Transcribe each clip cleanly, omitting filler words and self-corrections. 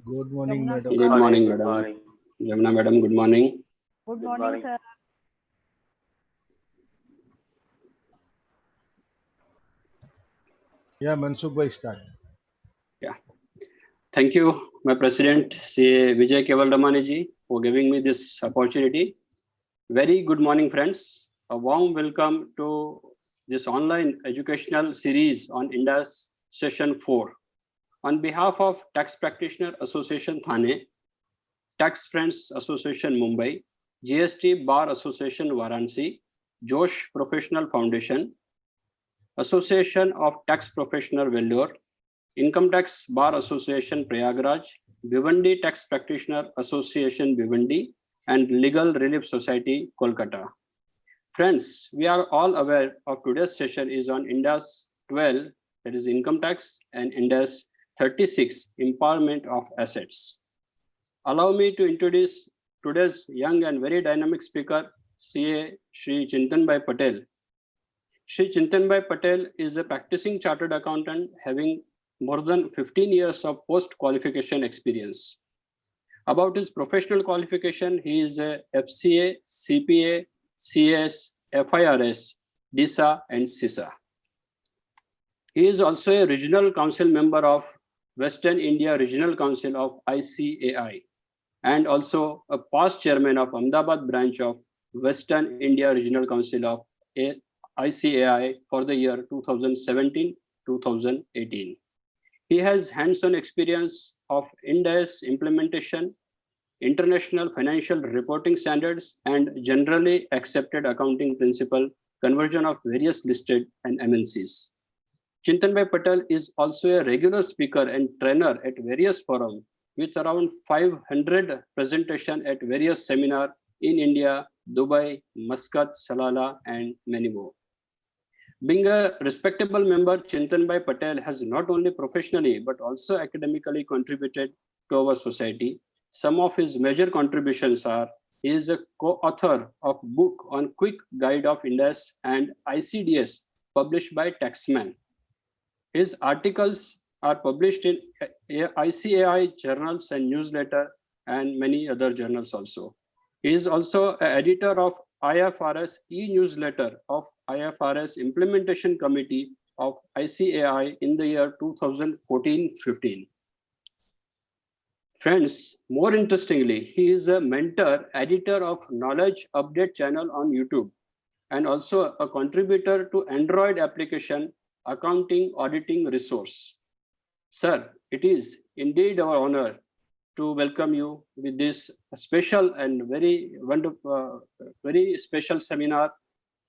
Good morning, Yamuna, madam. Good morning, madam. Yamuna, madam, good morning. good morning, sir. Yeah, Mansukh bhai, start. Yeah. Thank you, my president, CA Vijay Kevaldamaniji, for giving me this opportunity. Very good morning, friends. A warm welcome to this online educational series on IndAS session 4. On behalf of Tax Practitioner Association Thane, Tax Friends Association Mumbai, GST Bar Association Varanasi, Josh Professional Foundation, Association of Tax Professional Vellore, Income Tax Bar Association Prayagraj, Bhiwandi Tax Practitioner Association Bhiwandi, and Legal Relief Society Kolkata. Friends, we are all aware of today's session is on IndAS 12, that is income tax, and IndAS 36, empowerment of assets. Allow me to introduce today's young and very dynamic speaker, CA Shri Chintan Patel. Shri Chintan Patel is a practicing chartered accountant having more than 15 years of post-qualification experience. About his professional qualification, he is a FCA, CPA, CS, FIRS, DISA, and CISA. He is also a regional council member of Western India Regional Council of ICAI and also a past chairman of Ahmedabad branch of Western India Regional Council of ICAI for the year 2017-2018. He has hands-on experience of Ind AS implementation, international financial reporting standards, and generally accepted accounting principle conversion of various listed and MNCs. Chintan Patel is also a regular speaker and trainer at various forums with around 500 presentations at various seminars in India, Dubai, Muscat, Salalah, and many more. Being a respectable member, Chintan Patel has not only professionally but also academically contributed to our society. Some of his major contributions are: he is a co-author of book on quick guide of IndAS and ICDS published by Taxman. His articles are published in ICAI journals and newsletter and many other journals also. He is also an editor of IFRS e-newsletter of IFRS Implementation Committee of ICAI in the year 2014-15. Friends, more interestingly, he is a mentor, editor of Knowledge Update channel on YouTube, and also a contributor to Android application Accounting Auditing Resource. Sir, it is indeed our honor to welcome you with this special and very wonderful, very special seminar.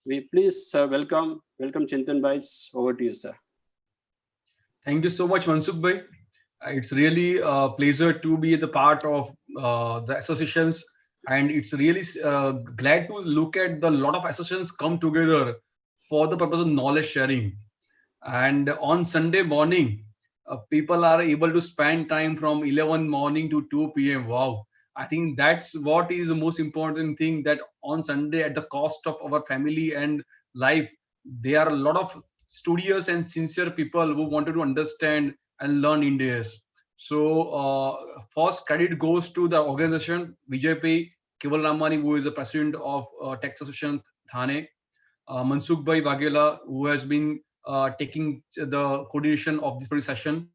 We please welcome Chintan Bhai. Over to you, sir. Thank you so much, Mansukh Bhai. It's really a pleasure to be the part of the associations, and it's really glad to look at the lot of associations come together for the purpose of knowledge sharing. And on Sunday morning, people are able to spend time from 11 morning to 2 p.m. Wow. I think that's what is the most important thing, that on Sunday, at the cost of our family and life, there are a lot of studious and sincere people who wanted to understand and learn Ind AS. So first credit goes to the organization, Vijay Keval Ramani, who is the president of Tax Association Thane, Mansukh Bhai Waghela, who has been taking the coordination of this session,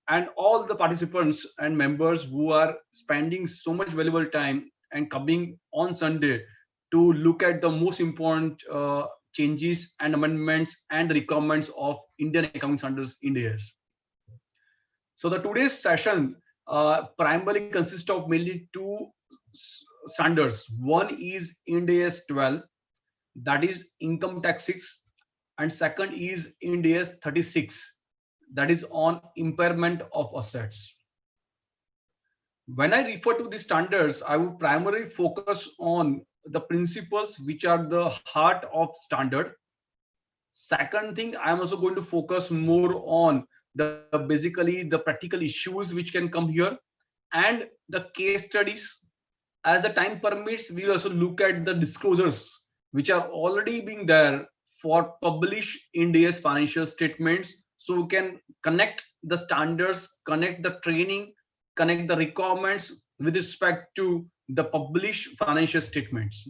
and all the participants and members who are spending so much valuable time and coming on Sunday to look at the most important changes and amendments and the requirements of Indian accounting standards Ind AS. So the today's session primarily consists of mainly two standards. One is Ind AS 12, that is income tax 6, and second is Ind AS 36, that is on impairment of assets. When I refer to these standards, I would primarily focus on the principles which are the heart of standard. Second thing, I'm also going to focus more on the basically the practical issues which can come here and the case studies. As the time permits, we will also look at the disclosures which are already being there for published Ind AS financial statements, so we can connect the standards, connect the training connect the requirements with respect to the published financial statements.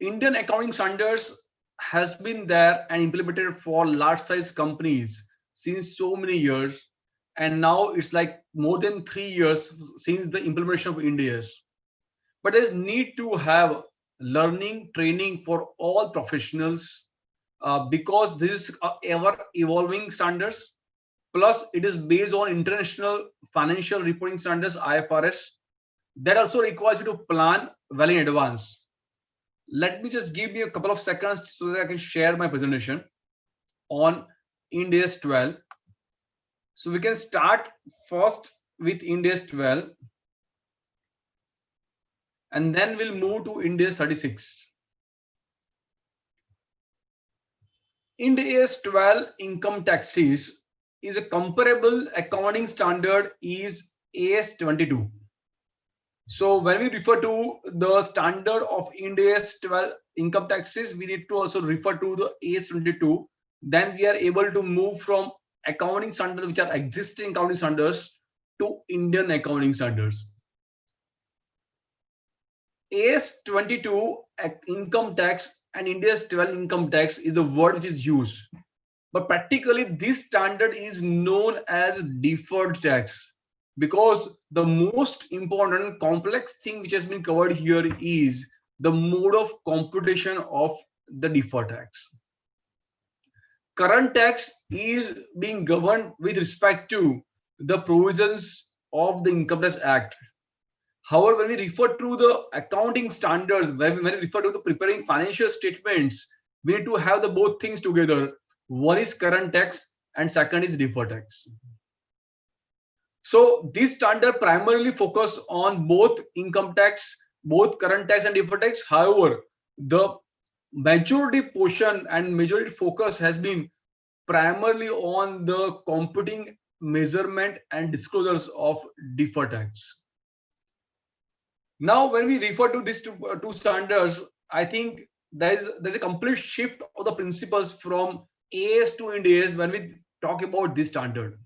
Indian accounting standards has been there and implemented for large size companies since so many years, and now it's like more than 3 years since the implementation of Ind AS. But there's need to have learning training for all professionals because this is ever evolving standards. Plus, it is based on international financial reporting standards (IFRS) that also requires you to plan well in advance. Let me just give you a couple of seconds so that I can share my presentation on Ind AS 12. So we can start first with Ind AS 12 and then we'll move to Ind AS 36. Ind AS 12 income taxes is a comparable accounting standard is AS 22. So when we refer to the standard of Ind AS 12 income taxes, we need to also refer to the AS 22. Then we are able to move from accounting standards, which are existing accounting standards, to Indian accounting standards. AS 22 income tax and Ind AS 12 income tax is the word which is used. But practically, this standard is known as deferred tax, because the most important complex thing which has been covered here is the mode of computation of the deferred tax. Current tax is being governed with respect to the provisions of the Income Tax Act. However, when we refer to the accounting standards, when we refer to the preparing financial statements, we need to have the both things together. One is current tax and second is deferred tax. So this standard primarily focus on both income tax, both current tax and deferred tax. However, the majority portion and majority focus has been primarily on the computing, measurement and disclosures of deferred tax. Now, when we refer to these two standards, I think there's a complete shift of the principles from AS to Ind AS when we talk about this standard.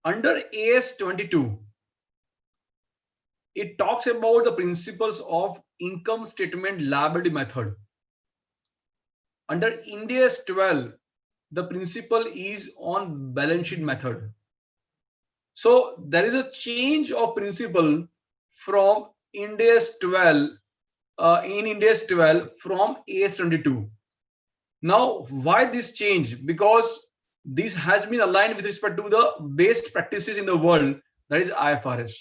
Under AS 22, it talks about the principles of income statement liability method. Under Ind AS 12, the principle is on balance sheet method. So there is a change of principle from Ind AS 12 in Ind AS 12 from AS 22. Now, why this change? Because this has been aligned with respect to the best practices in the world, that is IFRS.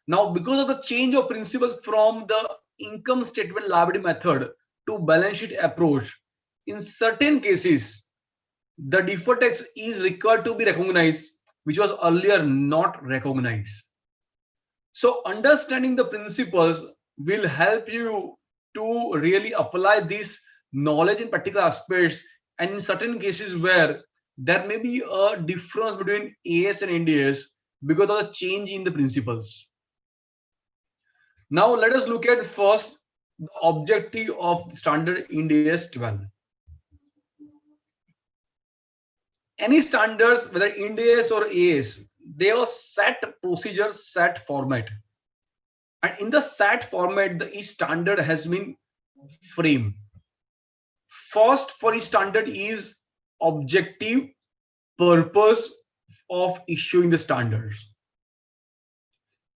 Now, because of the change of principles from the income statement liability method to balance sheet approach, in certain cases, the deferred tax is required to be recognized, which was earlier not recognized. So understanding the principles will help you to really apply this knowledge in particular aspects, and in certain cases where there may be a difference between AS and Ind AS because of the change in the principles. Now let us look at first the objective of standard Ind AS 12. Any standards, whether Ind AS or AS, they are set procedure, set format. And in the set format, each standard has been framed. First, for each standard is objective purpose of issuing the standards.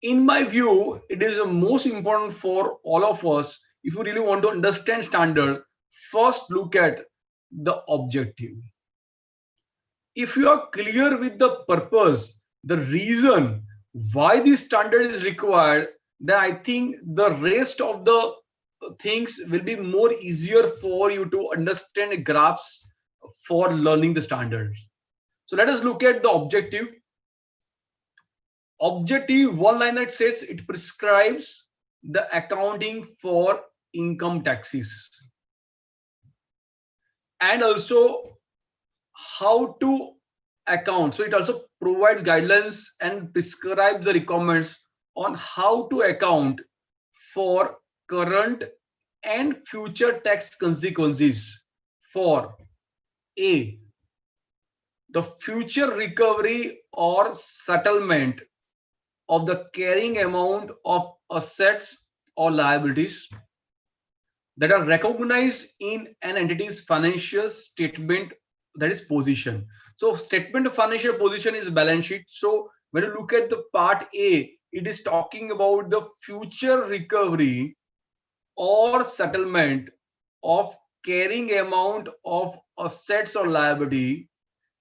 In my view, it is the most important for all of us. If you really want to understand standard, first look at the objective. If you are clear with the purpose, the reason why this standard is required, then I think the rest of the things will be more easier for you to understand, grasp for learning the standards. So let us look at the objective. Objective, one line that says it prescribes the accounting for income taxes and also how to account. So it also provides guidelines and prescribes the requirements on how to account for current and future tax consequences for A, the future recovery or settlement of the carrying amount of assets or liabilities that are recognized in an entity's financial statement, that is position. So statement of financial position is balance sheet. So when you look at the part A, it is talking about the future recovery or settlement of carrying amount of assets or liability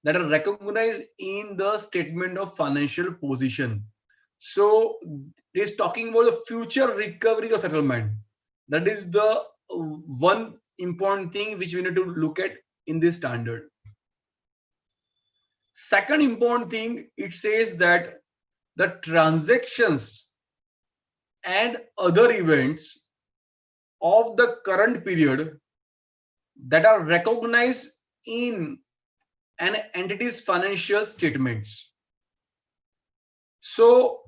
that are recognized in the statement of financial position. So it is talking about the future recovery or settlement. That is the one important thing which we need to look at in this standard. Second important thing, it says that the transactions and other events of the current period that are recognized in an entity's financial statements. So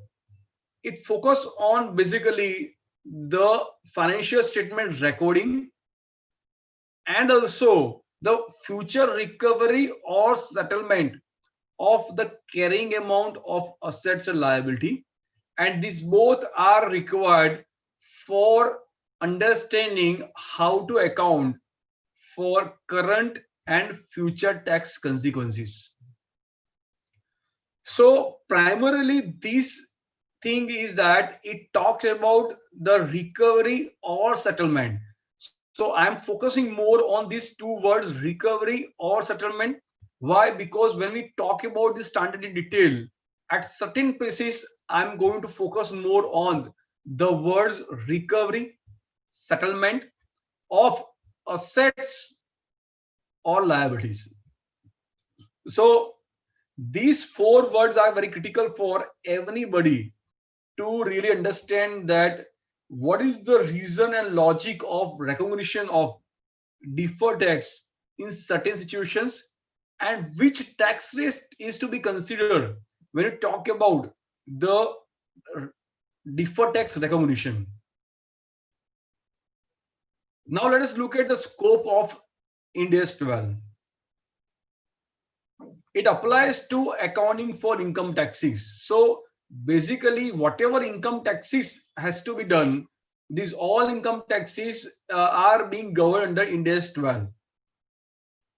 it focuses on basically the financial statement recording and also the future recovery or settlement of the carrying amount of assets and liability. And these both are required for understanding how to account for current and future tax consequences. So primarily this thing is that it talks about the recovery or settlement. So I'm focusing more on these two words, recovery or settlement. Why? Because when we talk about this standard in detail, at certain places I'm going to focus more on the words recovery, settlement of assets or liabilities. So these four words are very critical for anybody to really understand that what is the reason and logic of recognition of deferred tax in certain situations and which tax rate is to be considered when you talk about the deferred tax recognition. Now let us look at the scope of Ind AS 12. It applies to accounting for income taxes. So basically whatever income taxes has to be done, these all income taxes are being governed under Ind AS 12.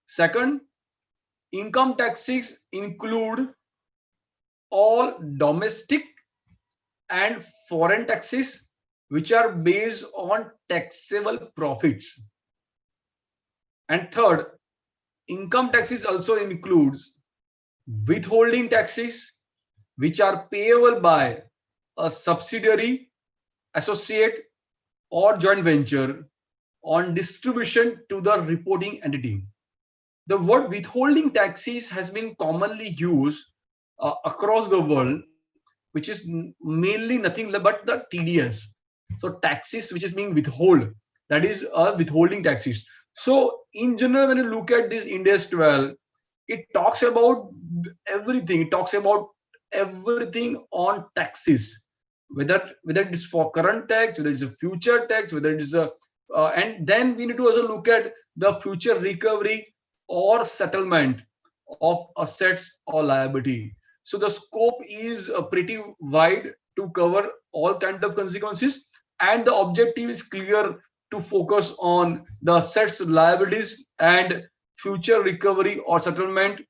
Second, income taxes include all domestic and foreign taxes which are based on taxable profits. And third, income taxes also includes withholding taxes which are payable by a subsidiary, associate or joint venture on distribution to the reporting entity. The word withholding taxes has been commonly used across the world, which is mainly nothing but the TDS. So taxes which is being withhold, that is withholding taxes. So in general, when you look at this Ind AS 12, it talks about everything. It talks about everything on taxes, whether it is for current tax, whether it's a future tax, whether it is a and then we need to also look at the future recovery or settlement of assets or liability. So the scope is pretty wide to cover all kind of consequences, and the objective is clear to focus on the assets, liabilities, and future recovery or settlement,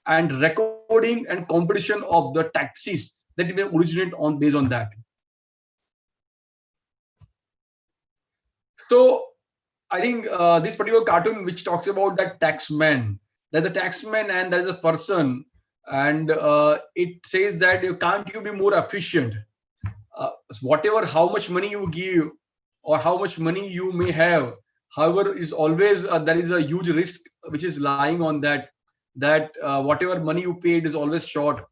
and recording and competition of the taxes that may originate on based on that. So I think this particular cartoon which talks about that taxman, there's a taxman and there's a person, and it says that can't you be more efficient? Whatever, how much money you give or how much money you may have, however, is always there is a huge risk which is lying on that whatever money you paid is always short.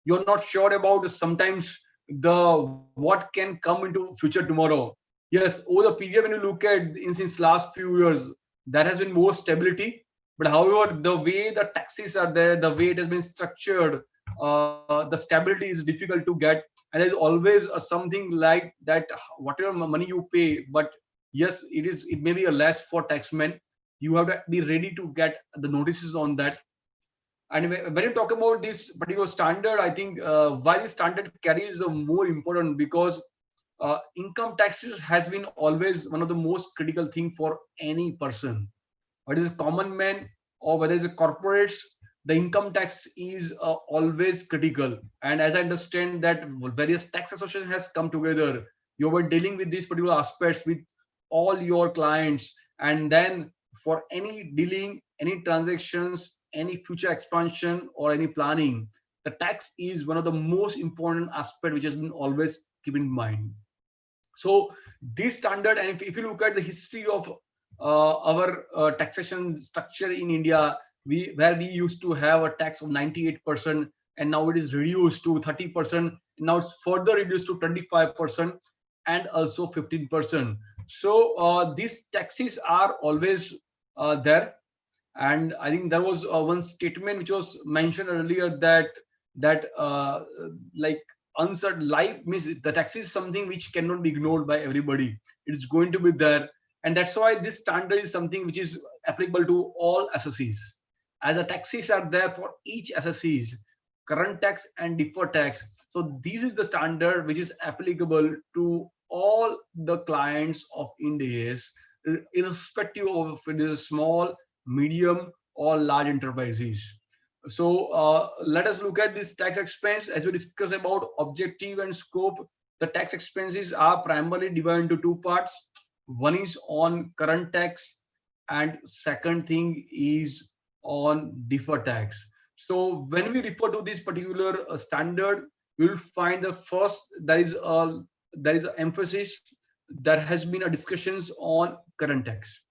You're not sure about sometimes the what can come into future tomorrow. Yes, over the period when you look at in since last few years, there has been more stability. But however, the way the taxes are there, the way it has been structured, the stability is difficult to get, and there's always something like that. Whatever money you pay, but yes, it may be a less for taxmen. You have to be ready to get the notices on that. And when you talk about this particular standard, I think why this standard carries the more important, because income taxes has been always one of the most critical thing for any person, whether it's a common man or whether it's a corporates. The income tax is always critical. And as I understand that various tax association has come together, you were dealing with these particular aspects with all your clients, and then for any dealing, any transactions, any future expansion or any planning, the tax is one of the most important aspect which has been always keep in mind. So this standard, and if you look at the history of our taxation structure in India, where we used to have a tax of 98%, and now it is reduced to 30%. Now it's further reduced to 25% and also 15%. So these taxes are always there. And I think there was one statement which was mentioned earlier, that like uncertain life means the tax is something which cannot be ignored by everybody. It is going to be there, and that's why this standard is something which is applicable to all assessees, as the taxes are there for each assessees, current tax and deferred tax. So this is the standard which is applicable to all the clients of Ind AS, irrespective of if it is small, medium or large enterprises. So let us look at this tax expense. As we discuss about objective and scope, the tax expenses are primarily divided into two parts. One is on current tax, and second thing is on deferred tax. So when we refer to this particular standard, we will find the first, there is an emphasis, there has been a discussions on current tax,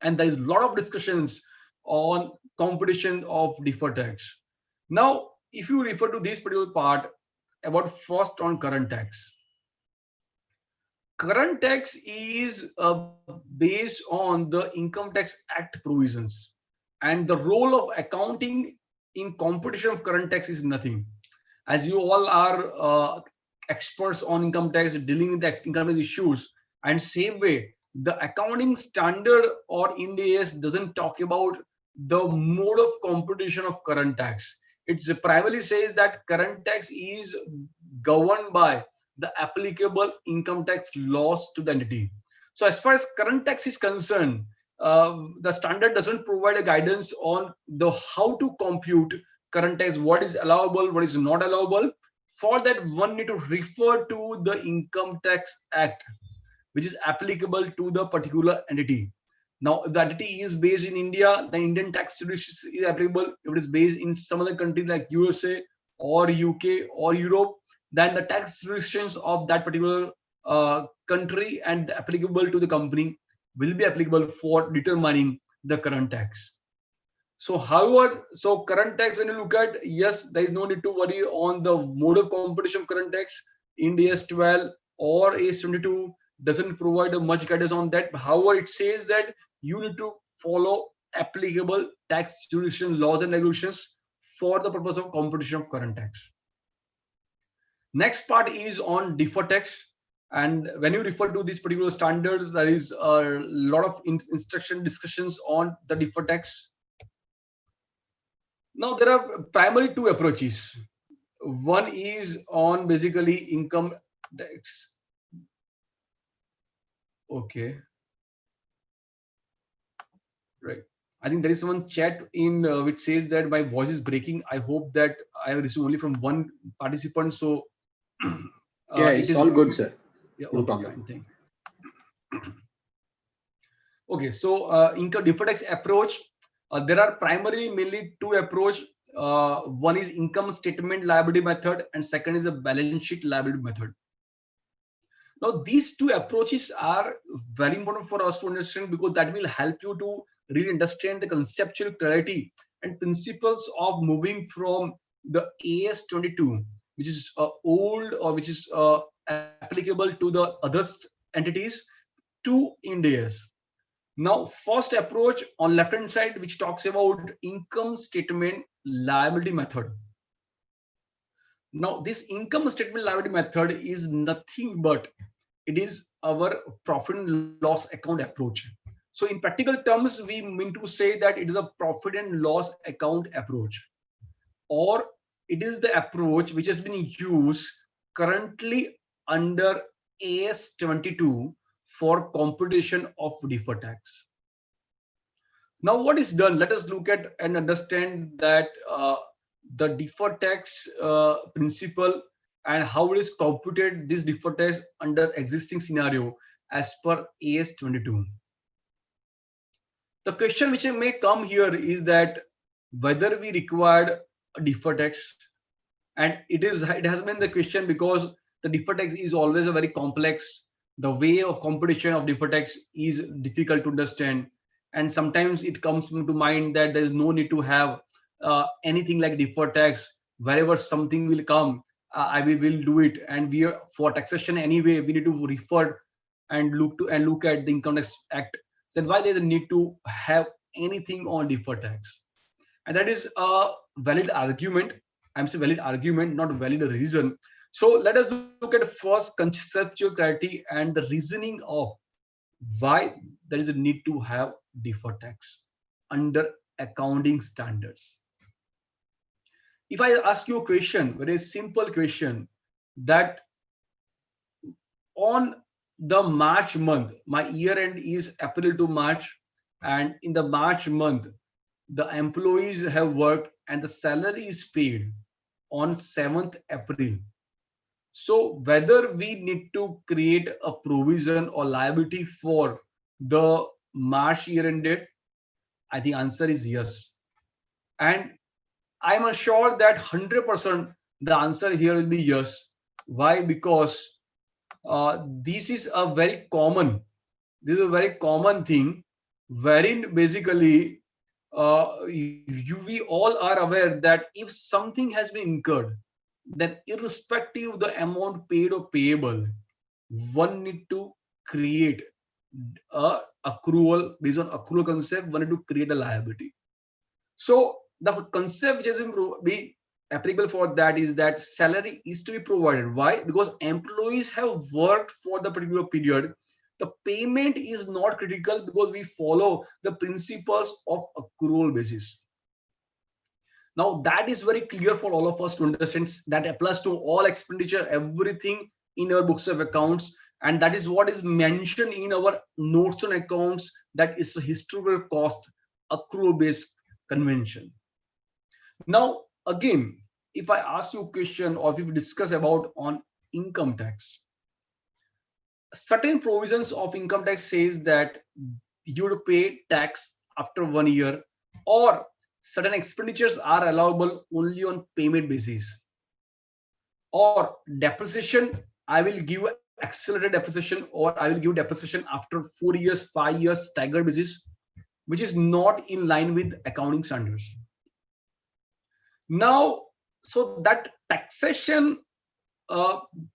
and there is a lot of discussions on competition of deferred tax. Now, if you refer to this particular part about first on current tax, current tax is based on the Income Tax Act provisions, and the role of accounting in competition of current tax is nothing. As you all are experts on income tax, dealing with the income tax issues, and same way, the accounting standard or Ind AS doesn't talk about the mode of computation of current tax. It primarily says that current tax is governed by the applicable income tax laws to the entity. So as far as current tax is concerned, the standard doesn't provide a guidance on the how to compute current tax, what is allowable, what is not allowable. For that, one need to refer to the Income Tax Act, which is applicable to the particular entity. Now, if the entity is based in India, the Indian tax jurisdiction is applicable. If it is based in some other country like USA or UK or Europe, then the tax jurisdictions of that particular country and applicable to the company will be applicable for determining the current tax. So, however, so current tax, when you look at, yes, there is no need to worry on the mode of competition of current tax. Ind AS 12 or AS 22 doesn't provide much guidance on that. However, it says that you need to follow applicable tax jurisdiction laws and regulations for the purpose of competition of current tax. Next part is on deferred tax. And when you refer to these particular standards, there is a lot of instruction discussions on the deferred tax. Now, there are primarily two approaches. One is on basically income tax. Okay. Right. I think there is one chat in which says that my voice is breaking. I hope that I have received only from one participant. So yeah, it's all good, sir. Yeah, no okay, problem. fine, thank you. Okay, so income deferred tax approach. There are primarily mainly two approach. One is income statement liability method, and second is a balance sheet liability method. Now, these two approaches are very important for us to understand, because that will help you to really understand the conceptual clarity and principles of moving from the AS 22, which is old or which is applicable to the other entities, to Ind AS. Now, first approach on left hand side, which talks about income statement liability method. Now, this income statement liability method is nothing but it is our profit and loss account approach. So in practical terms, we mean to say that it is a profit and loss account approach. or it is the approach which has been used currently under AS 22 for computation of deferred tax. Now, what is done? Let us look at and understand that the deferred tax principle and how it is computed, this deferred tax under existing scenario as per AS 22. The question which may come here is that whether we required a deferred tax, and it has been the question because the deferred tax is always a very complex. The way of computation of deferred tax is difficult to understand, and sometimes it comes to mind that there is no need to have anything like deferred tax. Wherever something will come, I will do it, and we are, for taxation anyway, we need to refer and look at the Income Tax Act. Then why there is a need to have anything on deferred tax? And that is a valid argument. I'm saying valid argument, not valid reason. So let us look at the first conceptual clarity and the reasoning of why there is a need to have deferred tax under accounting standards. If I ask you a question, very simple question, that on the March month, my year end is April to March, and in the March month, the employees have worked and the salary is paid on 7th April. So whether we need to create a provision or liability for the March year end date, I think answer is yes. And I'm assured that 100% the answer here will be yes. Why? Because this is a very common thing wherein basically we all are aware that if something has been incurred, then irrespective of the amount paid or payable, one need to create a accrual. Based on accrual concept, one need to create a liability. So the concept which has been applicable for that is that salary is to be provided. Why? Because employees have worked for the particular period. The payment is not critical because we follow the principles of accrual basis. Now that is very clear for all of us to understand. That applies to all expenditure, everything in our books of accounts, and that is what is mentioned in our notes on accounts, that is a historical cost accrual based convention. Now again, if I ask you a question or if we discuss about on income tax, certain provisions of income tax says that you would pay tax after 1 year, or certain expenditures are allowable only on payment basis, or depreciation, I will give accelerated depreciation, or I will give depreciation after 4 years, 5 years staggered basis, which is not in line with accounting standards. Now, so that taxation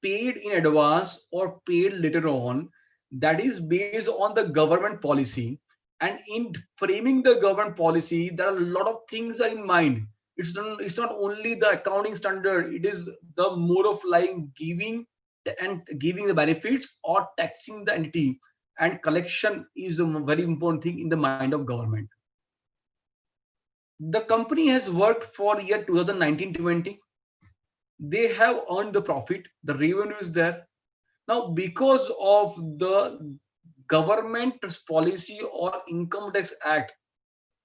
paid in advance or paid later on, that is based on the government policy. And in framing the government policy, there are a lot of things are in mind. It's not only the accounting standard, it is the mode of lying, giving the benefits or taxing the entity, and collection is a very important thing in the mind of government. The company has worked for year 2019-20. They have earned the profit, the revenue is there. Now because of the government policy or Income Tax Act,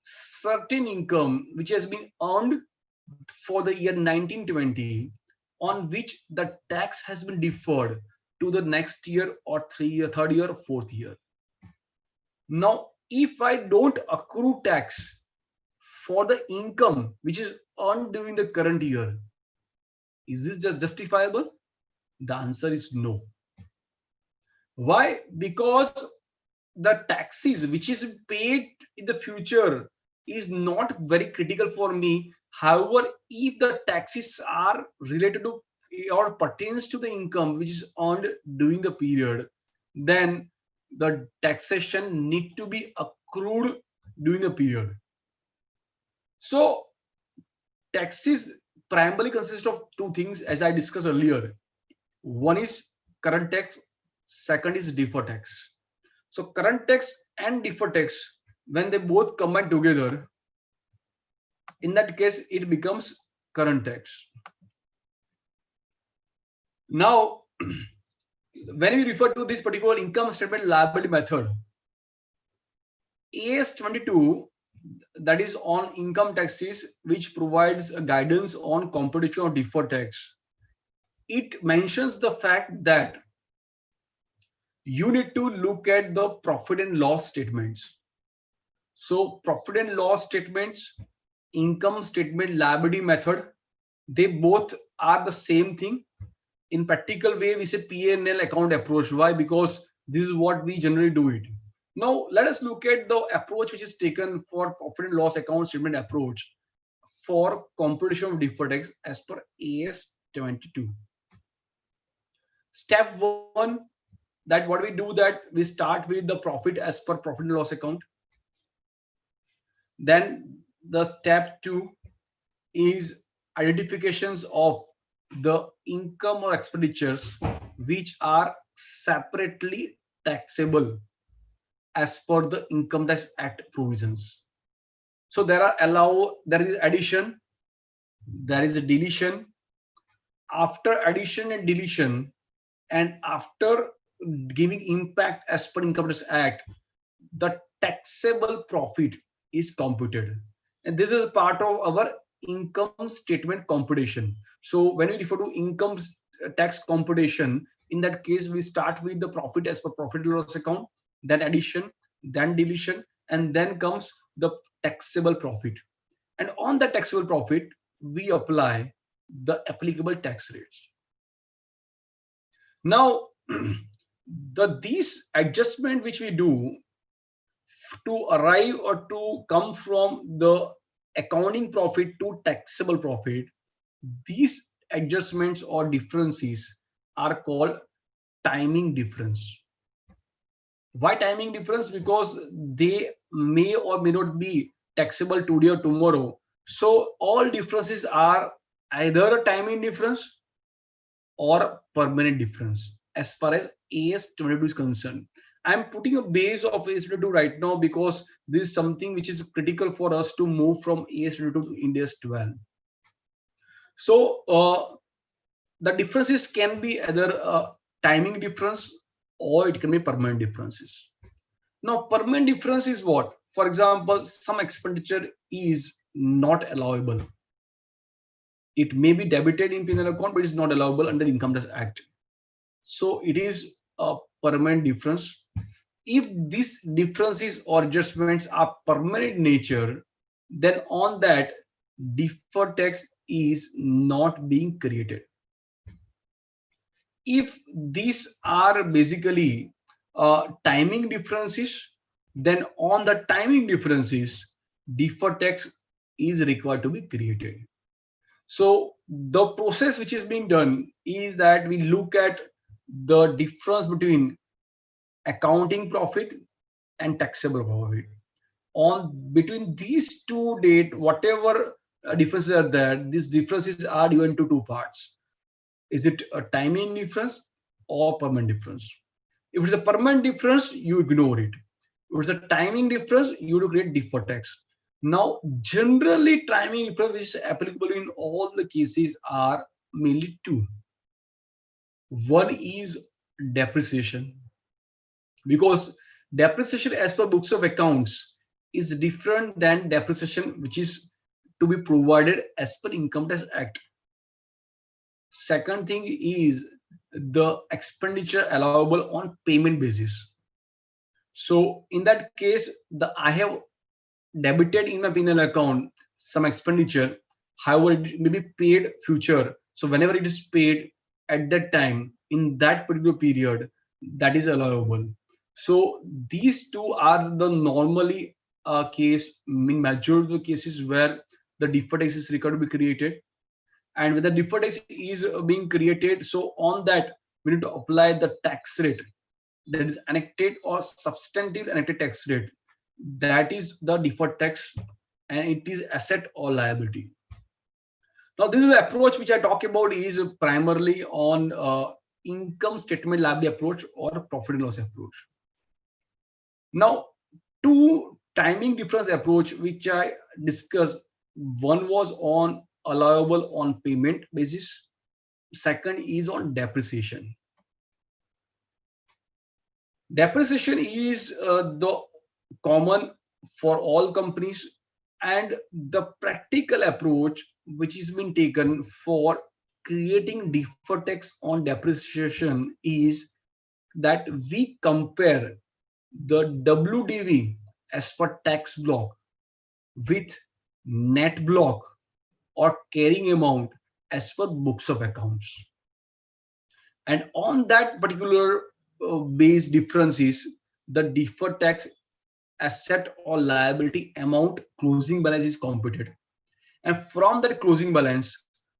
certain income which has been earned for the year 1920, on which the tax has been deferred to the next year or 3rd year or 4th year. Now if I don't accrue tax for the income which is earned during the current year, is this just justifiable? The answer is no. Why? Because the taxes which is paid in the future is not very critical for me. However, if the taxes are related to or pertains to the income which is earned during the period, then the taxation need to be accrued during the period. So taxes primarily consist of two things, as I discussed earlier. One is current tax, second is deferred tax. So current tax and deferred tax, when they both combine together, in that case it becomes current tax. Now, when we refer to this particular income statement liability method, AS 22, that is on income taxes, which provides a guidance on computation of deferred tax. It mentions the fact that you need to look at the profit and loss statements. So profit and loss statements, income statement liability method, they both are the same thing. In practical way, we say P&L account approach. Why? Because this is what we generally do it. Now, let us look at the approach which is taken for profit and loss account statement approach for computation of deferred tax as per AS 22. Step 1, that what we do, that we start with the profit as per profit and loss account. Then the step 2 is identifications of the income or expenditures which are separately taxable as per the Income Tax Act provisions. So there is addition, there is a deletion. After addition and deletion, and after giving impact as per Income Tax Act, the taxable profit is computed. And this is part of our income statement computation. So when we refer to income tax computation, in that case, we start with the profit as per profit and loss account, then addition, then deletion, and then comes the taxable profit. And on the taxable profit, we apply the applicable tax rates. Now, these adjustment which we do to arrive or to come from the accounting profit to taxable profit, these adjustments or differences are called timing difference. Why timing difference? Because they may or may not be taxable today or tomorrow. So all differences are either a timing difference or permanent difference as far as AS 22 is concerned. I'm putting a base of AS 22 right now because this is something which is critical for us to move from AS 22 to IndAS 12. So the differences can be either a timing difference or it can be permanent differences. Now, permanent difference is what? For example, some expenditure is not allowable. It may be debited in P&L account, but it's not allowable under Income Tax Act. So it is a permanent difference. If these differences or adjustments are permanent in nature, then on that deferred tax is not being created. If these are basically timing differences, then on the timing differences, deferred tax is required to be created. So the process which is being done is that we look at the difference between accounting profit and taxable profit. Between these two dates, whatever differences are there, these differences are divided into two parts. Is it a timing difference or permanent difference? If it's a permanent difference, you ignore it. If it's a timing difference, you do create deferred tax. Now, generally, timing difference which is applicable in all the cases are mainly two. One is depreciation, because depreciation as per books of accounts is different than depreciation which is to be provided as per Income Tax Act. Second thing is the expenditure allowable on payment basis. So in that case, I have debited in my P&L account some expenditure, however it may be paid future. So whenever it is paid at that time in that particular period, that is allowable. So these two are the normally case in majority of the cases where the deferred tax is required to be created. And when the deferred tax is being created, so on that we need to apply the tax rate, that is enacted or substantive enacted tax rate. That is the deferred tax, and it is asset or liability. Now this is the approach which I talk about is primarily on income statement liability approach or profit and loss approach. Now, two timing difference approach which I discussed, one was on allowable on payment basis. Second is on depreciation. Depreciation is the common for all companies, and the practical approach which is been taken for creating deferred tax on depreciation is that we compare the WDV as per tax block with net block or carrying amount as per books of accounts. And on that particular base differences, the deferred tax asset or liability amount closing balance is computed. And from that closing balance,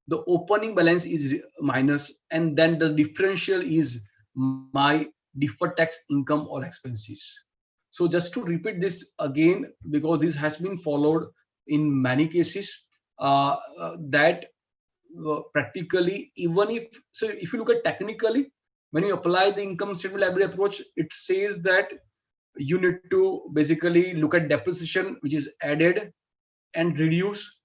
the opening balance is minus, and then the differential is my deferred tax income or expenses. So just to repeat this again, because this has been followed in many cases, that practically, even if, so if you look at technically, when you apply the income statement liability approach, it says that you need to basically look at depreciation which is added and reduce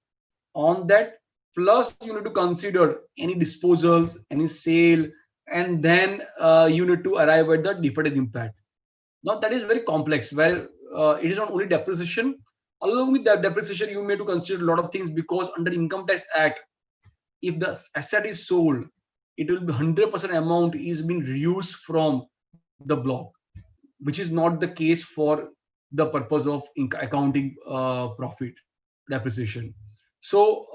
on that, plus you need to consider any disposals, any sale, and then you need to arrive at the deferred impact. Now that is very complex, where it is not only depreciation. Along with that depreciation, you may to consider a lot of things, because under Income Tax Act, if the asset is sold, it will be 100% amount is being reduced from the block, which is not the case for the purpose of accounting profit depreciation. So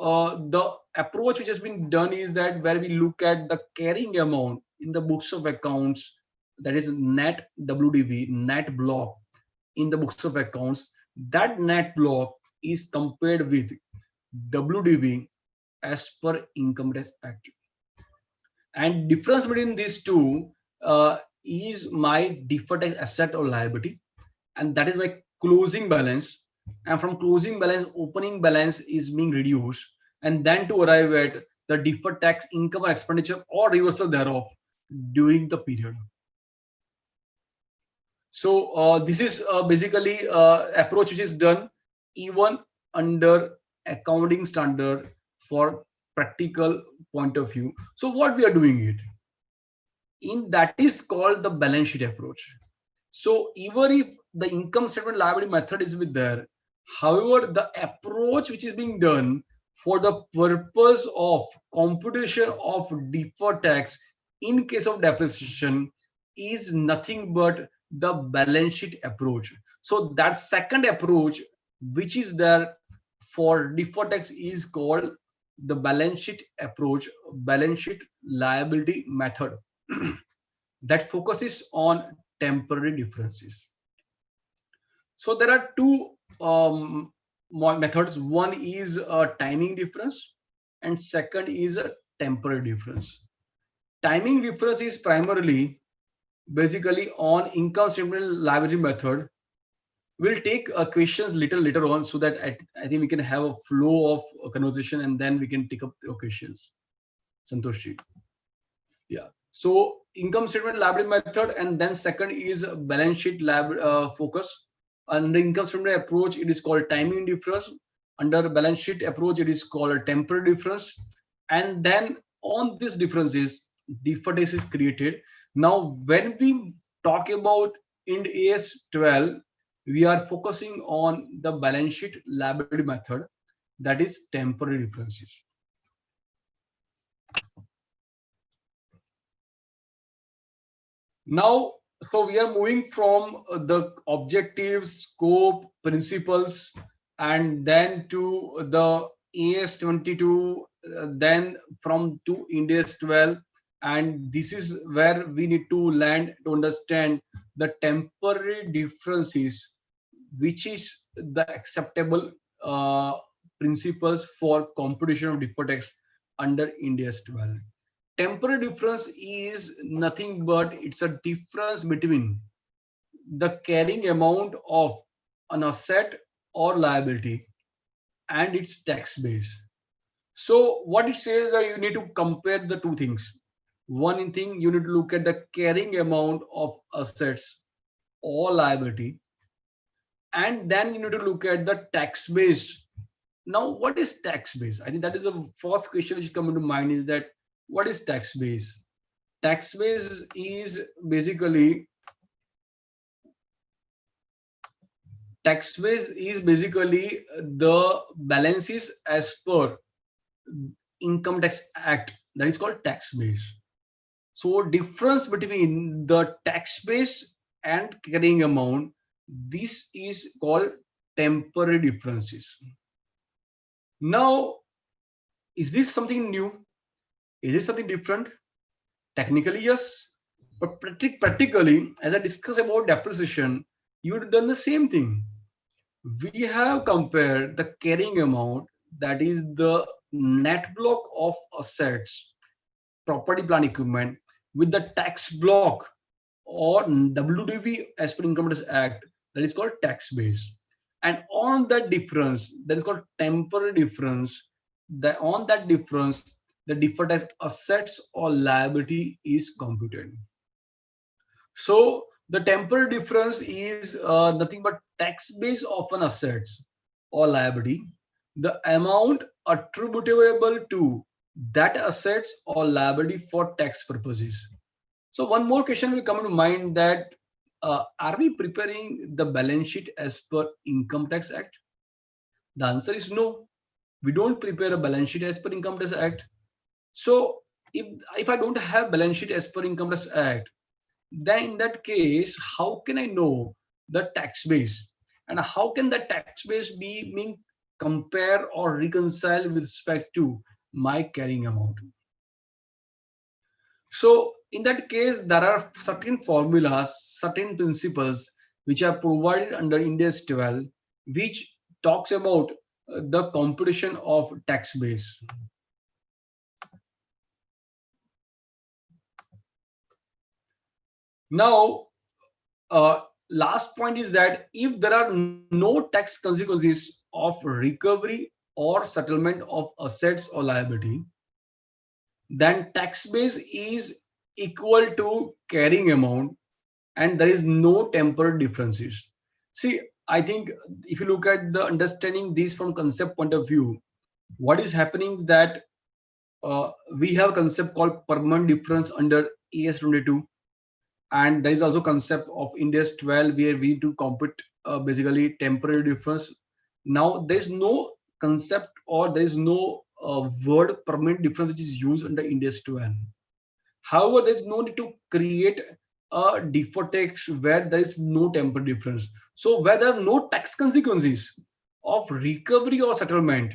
the approach which has been done is that where we look at the carrying amount in the books of accounts, that is net WDV, net block in the books of accounts, that net block is compared with WDV as per Income Tax Act. And difference between these two is my deferred tax asset or liability, and that is my closing balance. And from closing balance, opening balance is being reduced, and then to arrive at the deferred tax income or expenditure or reversal thereof during the period. So this is basically approach which is done even under accounting standard for practical point of view. So what we are doing it in, that is called the balance sheet approach. So even if the income statement liability method is with there, however, the approach which is being done for the purpose of computation of deferred tax in case of depreciation is nothing but the balance sheet approach. So that second approach which is there for deferred tax is called the balance sheet approach, balance sheet liability method that focuses on temporary differences. So there are two methods. One is a timing difference, and second is a temporary difference. Timing difference is primarily basically on income statement liability method. We'll take questions later on, so that I think we can have a flow of conversation, and then we can take up the questions. Santoshi. Yeah. So income statement liability method, and then second is balance sheet focus. Under income statement approach, it is called timing difference. Under balance sheet approach, it is called a temporary difference. And then on these differences, deferred tax is created. Now, when we talk about Ind AS 12, we are focusing on the balance sheet liability method, that is temporary differences. Now, so we are moving from the objectives, scope, principles, and then to the AS 22, then from to Ind AS 12, and this is where we need to land to understand the temporary differences, which is the acceptable principles for computation of deferred tax under Ind AS 12. Temporary difference is nothing but it's a difference between the carrying amount of an asset or liability and its tax base. So what it says is that you need to compare the two things. One thing, you need to look at the carrying amount of assets or liability, and then you need to look at the tax base Now, what is tax base? I think that is the first question which comes to mind, is that what is tax base? Tax base is basically the balances as per Income Tax Act, that is called tax base. So difference between the tax base and carrying amount, this is called temporary differences. Now, is this something new? Is it something different? Technically, yes. But practically, as I discussed about depreciation, you would have done the same thing. We have compared the carrying amount, that is the net block of assets, property, plant, equipment, with the tax block or WDV as per Income Tax Act, that is called tax base. And on that difference, that is called temporary difference, on that difference, the deferred tax assets or liability is computed. So the temporary difference is nothing but tax base of an assets or liability, the amount attributable to that assets or liability for tax purposes. So one more question will come to mind, that are we preparing the balance sheet as per Income Tax Act? The answer is no. We don't prepare a balance sheet as per Income Tax Act. So if I don't have balance sheet as per Income Tax Act, then in that case, how can I know the tax base? And how can the tax base be being compared or reconciled with respect to my carrying amount? So in that case, there are certain formulas, certain principles which are provided under Ind AS 12, which talks about the computation of tax base. Now, last point is that if there are no tax consequences of recovery or settlement of assets or liability, then tax base is equal to carrying amount, and there is no temporary differences. See, I think if you look at the understanding this from concept point of view, what is happening is that we have a concept called permanent difference under AS 22, and there is also concept of Ind AS 12 where we do compute basically temporary difference. Now there is no concept or there is no word permanent difference which is used under Ind AS 12. However, there is no need to create a default tax where there is no temporary difference. So where there are no tax consequences of recovery or settlement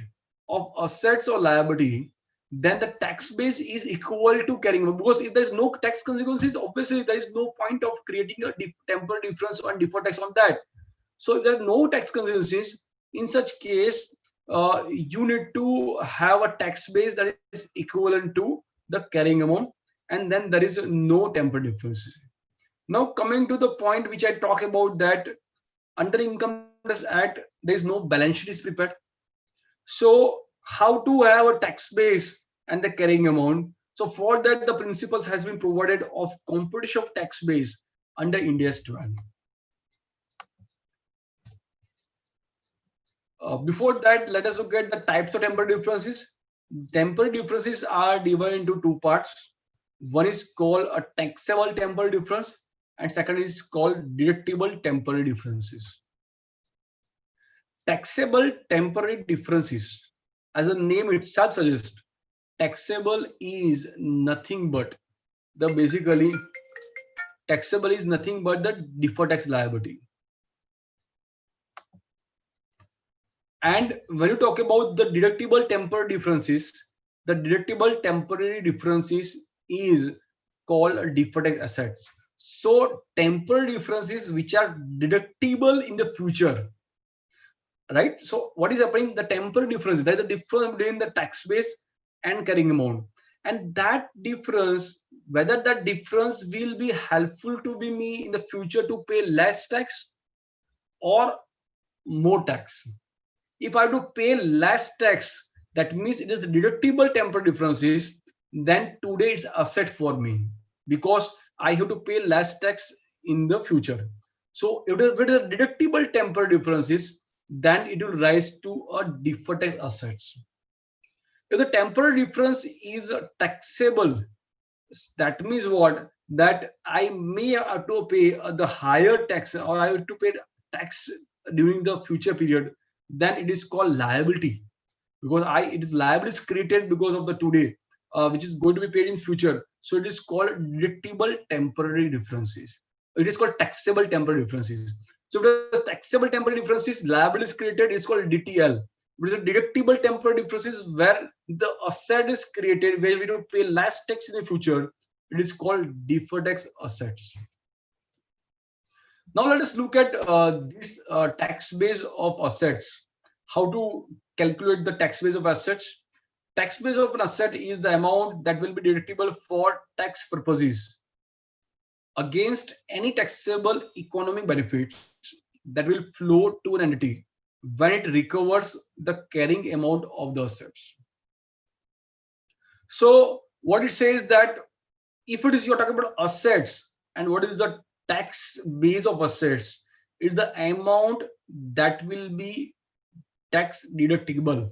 of assets or liability, then the tax base is equal to carrying, because if there is no tax consequences, obviously there is no point of creating a temporary difference and default tax on that. So if there are no tax consequences, in such case, you need to have a tax base that is equivalent to the carrying amount, and then there is no temporary difference. Now coming to the point which I talk about, that under Income Tax Act, there is no balance sheet is prepared. So how to have a tax base and the carrying amount? So for that, the principles has been provided of computation of tax base under Ind AS 12. Before that, let us look at the types of temporary differences. Temporary differences are divided into two parts. One is called a taxable temporary difference, and second is called deductible temporary differences. Taxable temporary differences, as the name itself suggests, taxable is nothing but the deferred tax liability. And when you talk about the deductible temporary differences, the deductible temporary differences is called deferred tax assets. So temporary differences which are deductible in the future, right? So what is happening? The temporary difference, there is a difference between the tax base and carrying amount, and that difference, whether that difference will be helpful to be me in the future to pay less tax or more tax. If I have to pay less tax, that means it is the deductible temporary differences, then today it's asset for me because I have to pay less tax in the future. So if it is deductible temporary differences, then it will rise to a deferred tax assets. If the temporary difference is taxable, that means what? That I may have to pay the higher tax, or I have to pay tax during the future period, then it is called liability, because it is liabilities created because of the today, which is going to be paid in future. So it is called deductible temporary differences. It is called taxable temporary differences. So the taxable temporary differences, liabilities created, is called DTL. It is a deductible temporary differences where the asset is created where we don't pay less tax in the future. It is called deferred tax assets. Now let us look at this tax base of assets. How to calculate the tax base of assets? Tax base of an asset is the amount that will be deductible for tax purposes against any taxable economic benefits that will flow to an entity when it recovers the carrying amount of the assets. So what it says that if it is you're talking about assets, and what is the tax base of assets, it's the amount that will be tax deductible.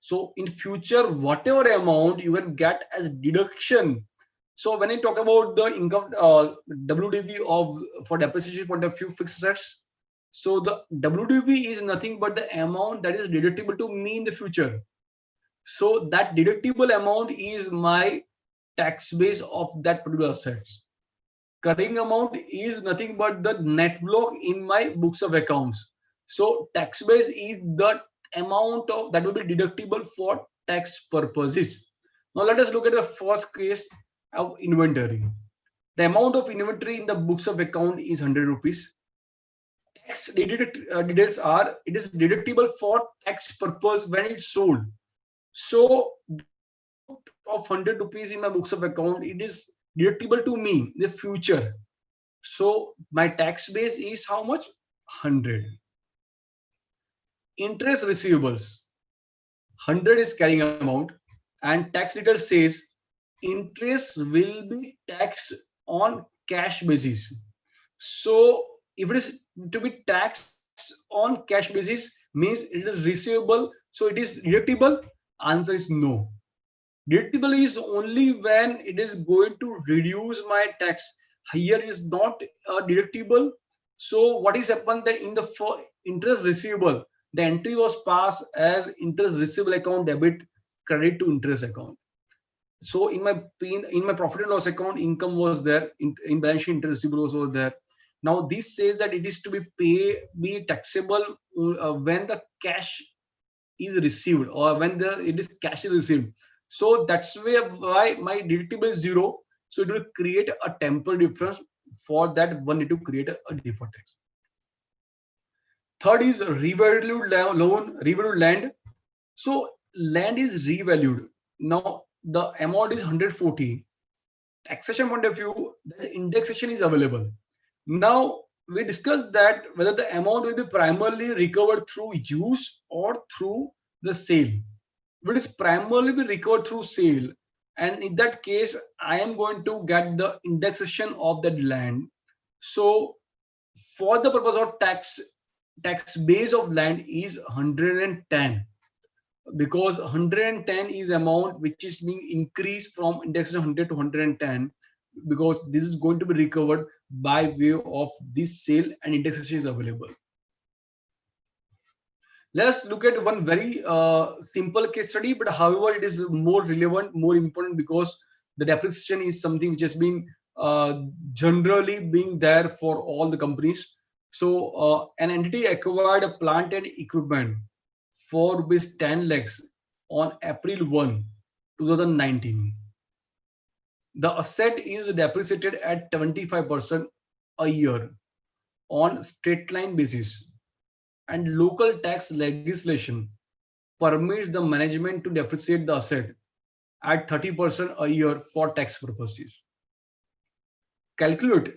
So in future, whatever amount you can get as deduction. So when I talk about the income WDV of for depreciation point of view fixed assets, so the WDV is nothing but the amount that is deductible to me in the future. So that deductible amount is my tax base of that particular assets. Carrying amount is nothing but the net block in my books of accounts. So tax base is the amount of that will be deductible for tax purposes. Now let us look at the first case of inventory. The amount of inventory in the books of account is 100 rupees. Tax details are it is deductible for tax purpose when it's sold. So the amount of 100 rupees in my books of account, it is deductible to me in the future. So my tax base is how much? 100. Interest receivables, 100 is carrying amount, and tax detail says interest will be taxed on cash basis. So if it is to be taxed on cash basis, means it is receivable, so it is deductible. Answer is no. Deductible is only when it is going to reduce my tax. Here is not deductible. So what is happened that in the interest receivable, the entry was passed as interest receivable account debit credit to interest account. So in my profit and loss account, income was there, in balance sheet interest receivable was there. Now this says that it is to be taxable when the cash is received, or when it is cash is received. So that's why my deductible is 0. So it will create a temporary difference. For that, one need to create a deferred tax. Third is revalued revalued land. So land is revalued. Now the amount is 140. Taxation point of view, the indexation is available. Now we discussed that whether the amount will be primarily recovered through use or through the sale. It is primarily be recovered through sale, and in that case I am going to get the indexation of that land. So for the purpose of tax base of land is 110, because 110 is amount which is being increased from indexation 100 to 110, because this is going to be recovered by way of this sale, and indexation is available. Let us look at one very simple case study, but however it is more relevant, more important, because the depreciation is something which has been generally being there for all the companies. So an entity acquired a plant and equipment for rupees 10 lakhs on April 1, 2019. The asset is depreciated at 25% a year on straight line basis, and local tax legislation permits the management to depreciate the asset at 30% a year for tax purposes. Calculate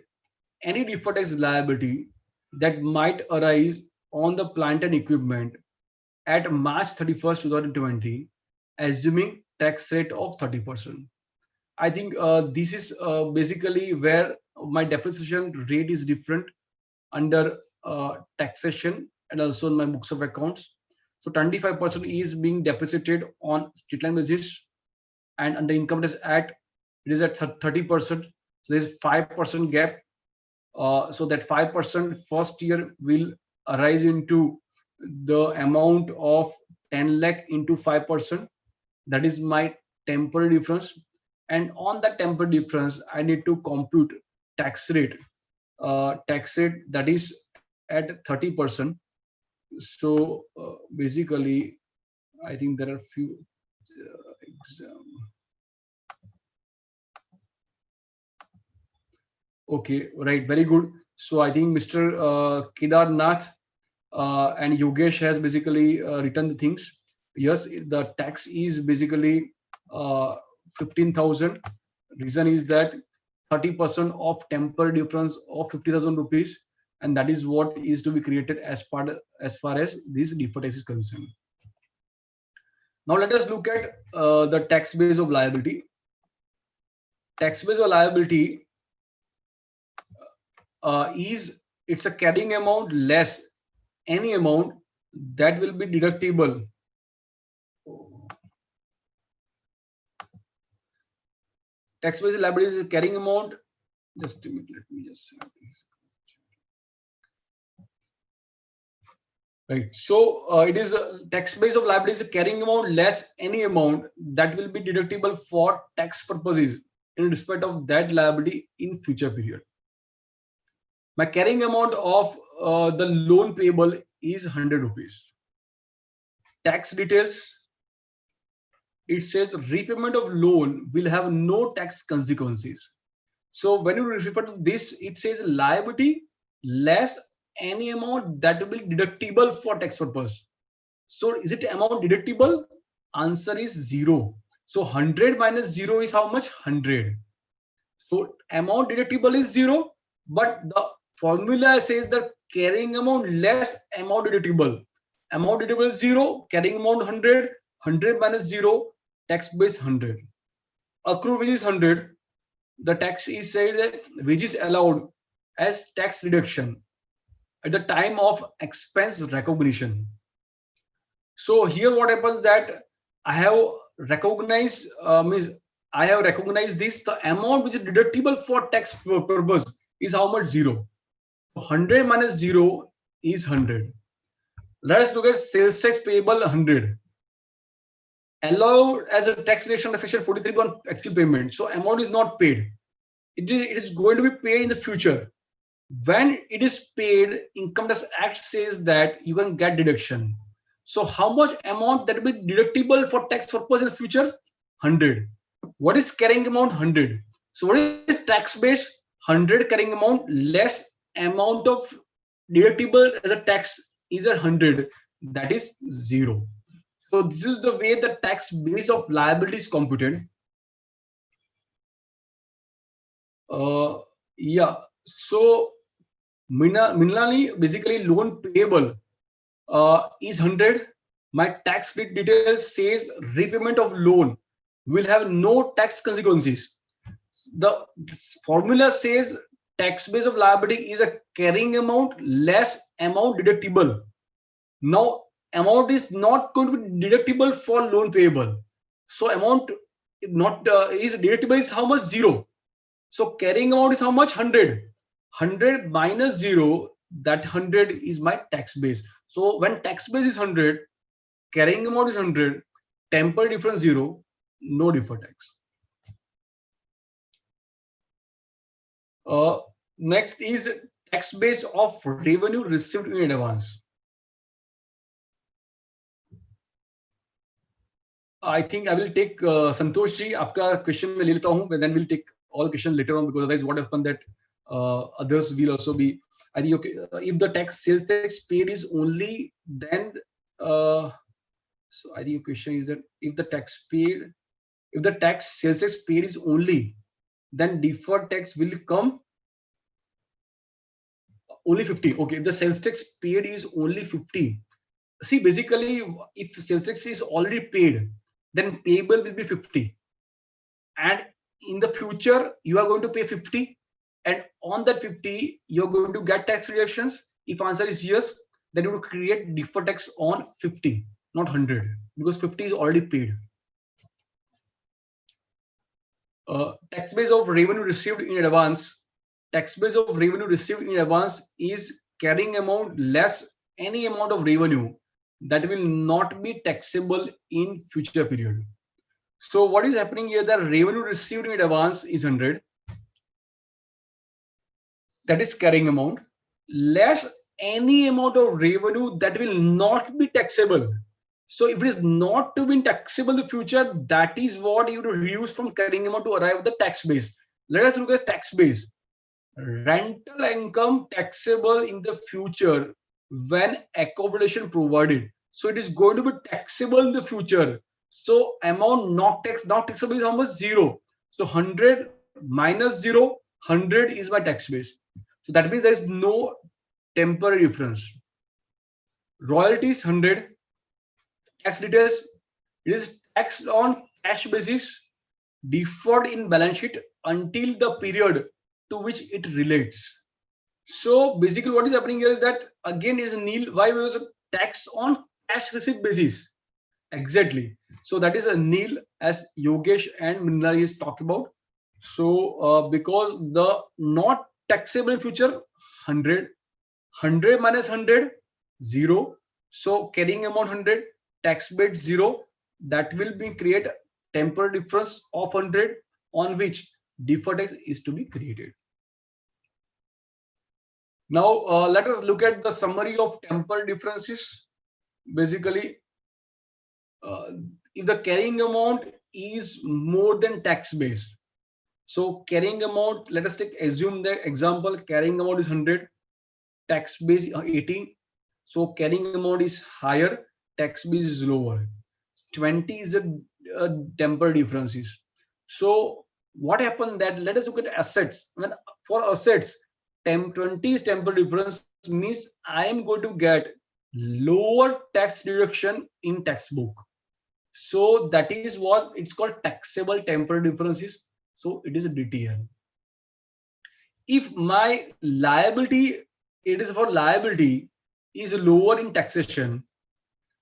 any deferred tax liability that might arise on the plant and equipment at March 31st, 2020, assuming tax rate of 30%. I think this is basically where my depreciation rate is different under taxation and also in my books of accounts. So 25% is being deposited on straight line basis, and under Income Tax Act, it is at 30%. So there's 5% gap. So that 5% first year will arise into the amount of 10 lakh into 5%. That is my temporary difference. And on that temporary difference, I need to compute tax rate. Tax rate that is at 30%. So basically, I think there are few Okay, right, very good. So I think Mr. Kedar Nath and Yogesh has basically written the things. Yes, the tax is basically 15,000. Reason is that 30% of temporary difference of 50,000 rupees, and that is what is to be created as far as this deferred tax is concerned. Now let us look at the tax base of liability. Tax base of liability it's a carrying amount less any amount that will be deductible. Tax base liability is a carrying amount. Just a minute, let me just have this. Right. So it is a tax base of liability is a carrying amount less any amount that will be deductible for tax purposes in respect of that liability in future period. My carrying amount of the loan payable is 100 rupees. Tax details. It says repayment of loan will have no tax consequences. So when you refer to this, it says liability less any amount that will be deductible for tax purpose. So is it amount deductible? Answer is 0. So 100 minus 0 is how much? 100. So amount deductible is 0, but the formula says that carrying amount less amount deductible. Amount deductible is 0, carrying amount 100, 100 minus 0, tax base 100. Accrued which is 100, the tax is said that which is allowed as tax reduction at the time of expense recognition. So here what happens that I have recognized I have recognized this, the amount which is deductible for tax purpose is how much? 0. 100 minus 0 is 100. Let us look at sales tax payable 100. Allowed as a tax reduction under section 43 on actual payment. So amount is not paid. It is going to be paid in the future. When it is paid, Income Tax Act says that you can get deduction. So how much amount that will be deductible for tax purpose in the future? 100. What is carrying amount? 100. So what is tax base? 100 carrying amount less amount of deductible as a tax is at 100. That is 0. So this is the way the tax base of liability is computed. Yeah. So Minlani, basically loan payable is 100. My tax details says repayment of loan will have no tax consequences. The formula says tax base of liability is a carrying amount less amount deductible. Now amount is not going to be deductible for loan payable. So amount not is deductible is how much? 0. So carrying amount is how much? 100. 100 minus 0, that 100 is my tax base. So when tax base is 100, carrying amount is 100, temporary difference 0, no deferred tax. Next is tax base of revenue received in advance. I think I will take Santosh ji, आपका question मैं ले लेता हूँ, but then we'll take all questions later on, because otherwise what happened that others will also be. I think okay, if the sales tax paid is only, then so I think your question is that if the sales tax paid is only, then deferred tax will come only 50. Okay, if the sales tax paid is only 50. See, basically, if sales tax is already paid, then payable will be 50. And in the future, you are going to pay 50. And on that 50, you're going to get tax reductions. If answer is yes, then you would create deferred tax on 50, not 100, because 50 is already paid. Tax base of revenue received in advance. Tax base of revenue received in advance is carrying amount less any amount of revenue that will not be taxable in future period. So what is happening here? The revenue received in advance is 100. That is carrying amount less any amount of revenue that will not be taxable. So if it is not to be taxable in the future, that is what you would use from carrying amount to arrive at the tax base. Let us look at tax base. Rental income taxable in the future when accommodation provided. So it is going to be taxable in the future. So amount not taxable is how much? 0. So 100 minus 0, 100 is my tax base. So that means there is no temporary difference. Royalties 100. Tax details, it is taxed on cash basis, deferred in balance sheet until the period to which it relates. So basically what is happening here is that again it is nil. Why? Because tax on cash receipt basis. Exactly. So that is a nil, as Yogesh and Minlari is talking about. So because the not taxable in future 100, 100 minus 100, 0. So carrying amount 100, tax base 0. That will be create temporary difference of 100 on which deferred tax is to be created. Now let us look at the summary of temporary differences. Basically, if the carrying amount is more than tax base, so carrying amount, let us assume the example, carrying amount is 100, tax base 80. So carrying amount is higher, tax base is lower. 20 is a temporary differences. So what happened that, let us look at assets. When for assets, 20 is temporary difference, means I am going to get lower tax deduction in tax book. So that is what it's called taxable temporary differences. So it is a DTL. If my liability, it is for liability, is lower in taxation,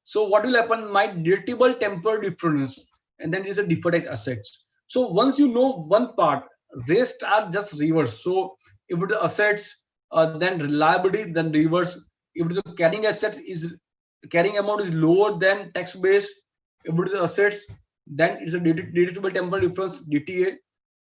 so what will happen? My deductible temporary difference, and then it is a deferred tax assets. So once you know one part, rest are just reverse. So if it is assets, then liability, then reverse. If it is a carrying assets, is carrying amount is lower than tax base. If it is assets, then it's a deductible temporary difference DTA,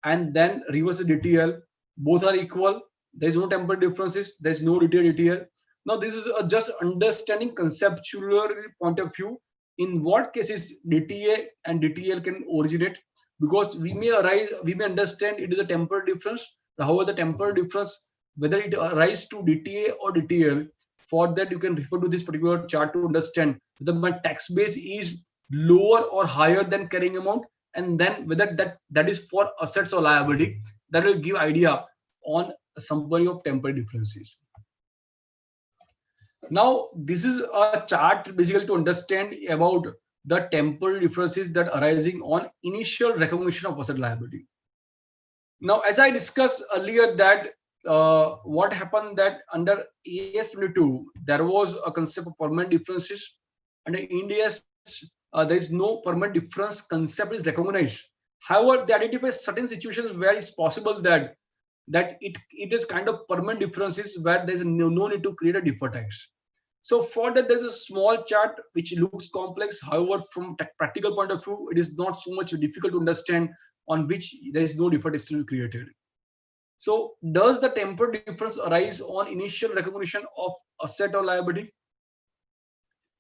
and then reverse DTL. Both are equal. There is no temporary differences. There is no DTL. Now this is just understanding conceptual point of view in what cases DTA and DTL can originate, because we may understand it is a temporary difference. However, the temporary difference, whether it arises to DTA or DTL, for that you can refer to this particular chart to understand whether my tax base is lower or higher than carrying amount, and then whether that is for assets or liability. That will give idea on a summary of temporary differences. Now, this is a chart basically to understand about the temporary differences that arising on initial recognition of asset liability. Now, as I discussed earlier that what happened that under AS 22, there was a concept of permanent differences. Under Ind AS, there is no permanent difference concept is recognized. However, they identify certain situations where it's possible that it is kind of permanent differences where there is no need to create a deferred tax. So for that, there's a small chart which looks complex. However, from practical point of view, it is not so much difficult to understand on which there is no deferred tax to be created. So does the temporary difference arise on initial recognition of asset or liability?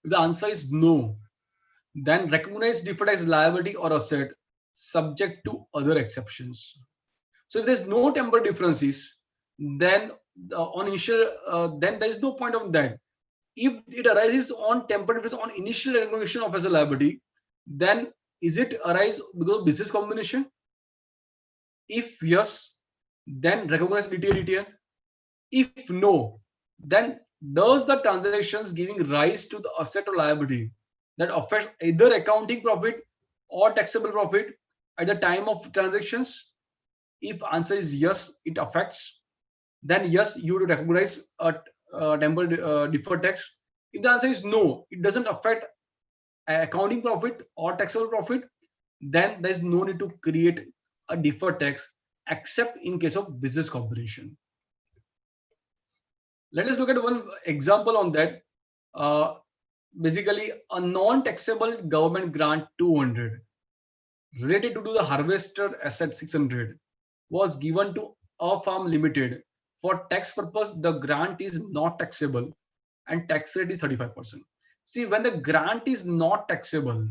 If the answer is no, then recognize deferred tax liability or asset subject to other exceptions. So if there's no temporary differences, then on initial, then there is no point of that. If it arises on temporary difference on initial recognition of as a liability, then is it arise because of business combination? If yes, then recognize DTA. If no, then does the transactions giving rise to the asset or liability that affects either accounting profit or taxable profit at the time of transactions? If answer is yes, it affects, then yes, you would recognize a temporary deferred tax. If the answer is no, it doesn't affect accounting profit or taxable profit, then there is no need to create a deferred tax except in case of business combination. Let us look at one example on that. Basically, a non-taxable government grant 200 related to the harvester asset 600 was given to a farm limited. For tax purpose, the grant is not taxable and tax rate is 35%. See, when the grant is not taxable,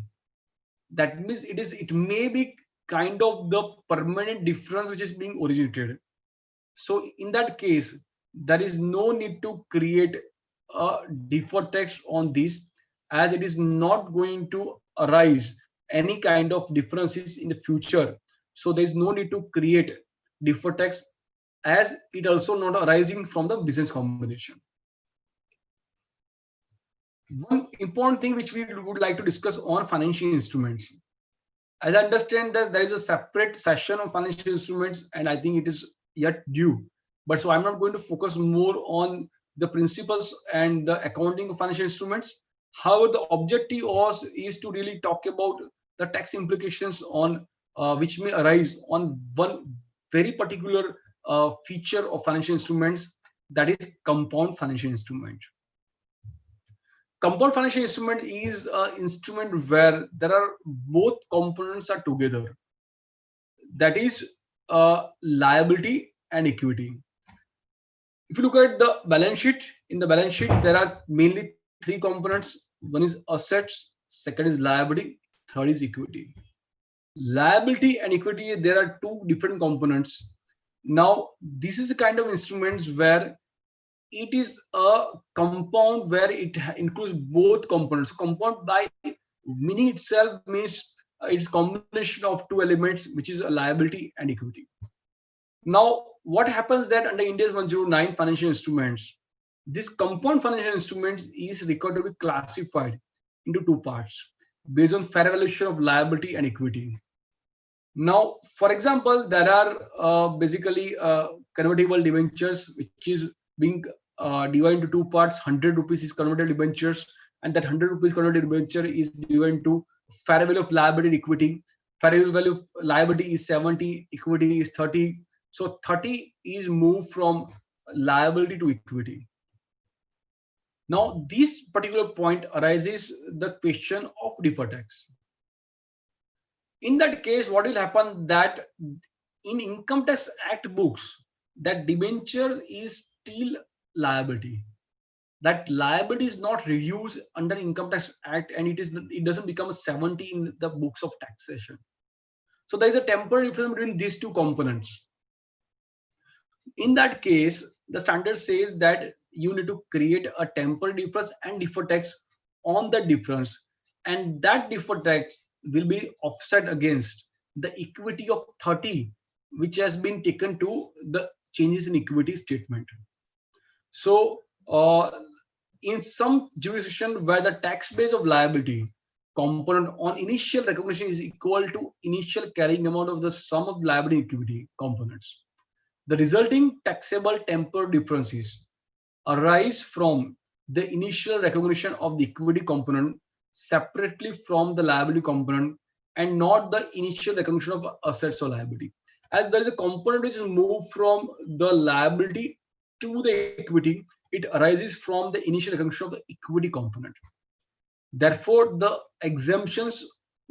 that means it may be kind of the permanent difference which is being originated. So in that case, there is no need to create a deferred tax on this, as it is not going to arise any kind of differences in the future. So there is no need to create deferred tax, as it also not arising from the business combination. One important thing which we would like to discuss on financial instruments. As I understand that there is a separate session on financial instruments, and I think it is yet due. But so I'm not going to focus more on the principles and the accounting of financial instruments. However, the objective is to really talk about the tax implications on which may arise on one very particular feature of financial instruments, that is compound financial instrument. Compound financial instrument is an instrument where there are both components are together. That is liability and equity. If you look at the balance sheet, in the balance sheet, there are mainly three components. One is assets, second is liability, third is equity. Liability and equity, there are two different components. Now, this is a kind of instruments where it is a compound where it includes both components. Compound by meaning itself means it's combination of two elements, which is a liability and equity. Now, what happens that under Ind AS 109 financial instruments, this compound financial instruments is required to be classified into two parts based on fair valuation of liability and equity. Now, for example, there are basically convertible debentures, which is being divided into two parts. 100 rupees is converted debentures, and that 100 rupees converted debenture is divided into fair value of liability and equity. Fair value of liability is 70, equity is 30. So 30 is moved from liability to equity. Now, this particular point arises the question of deferred tax. In that case, what will happen that in Income Tax Act books, that debenture is still liability. That liability is not reduced under Income Tax Act, and it doesn't become a 70 in the books of taxation. So there is a temporary difference between these two components. In that case, the standard says that you need to create a temporary difference and deferred tax on the difference, and that deferred tax will be offset against the equity of 30, which has been taken to the changes in equity statement. So in some jurisdiction where the tax base of liability component on initial recognition is equal to initial carrying amount of the sum of liability and equity components, the resulting taxable temporal differences arise from the initial recognition of the equity component separately from the liability component, and not the initial recognition of assets or liability. As there is a component which is moved from the liability to the equity, it arises from the initial recognition of the equity component. Therefore, the exemptions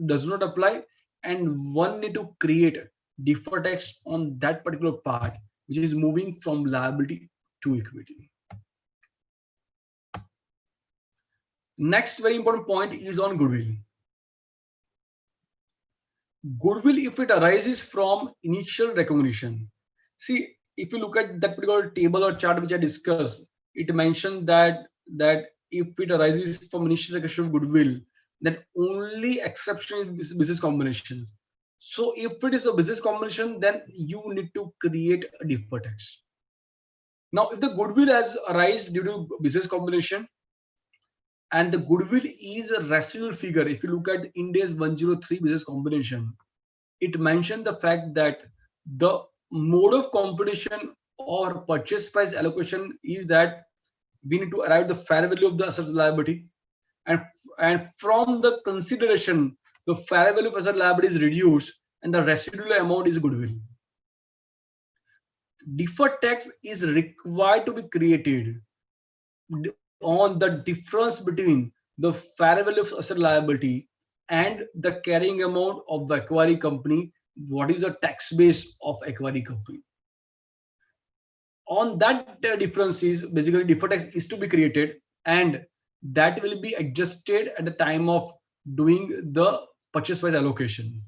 does not apply, and one need to create deferred tax on that particular part, which is moving from liability to equity. Next very important point is on goodwill. Goodwill, if it arises from initial recognition, see, if you look at that particular table or chart which I discussed, it mentioned that if it arises from initial recognition of goodwill, then only exception is business combinations. So if it is a business combination, then you need to create a deferred tax. Now, if the goodwill has arisen due to business combination, and the goodwill is a residual figure, if you look at Ind AS 103 business combination, it mentioned the fact that the mode of competition or purchase price allocation is that we need to arrive the fair value of the assets liability, and from the consideration, the fair value of asset liability is reduced and the residual amount is goodwill. Deferred tax is required to be created on the difference between the fair value of asset liability and the carrying amount of the acquiring company. What is the tax base of acquiring company? On that difference is basically deferred tax is to be created, and that will be adjusted at the time of doing the purchase price allocation.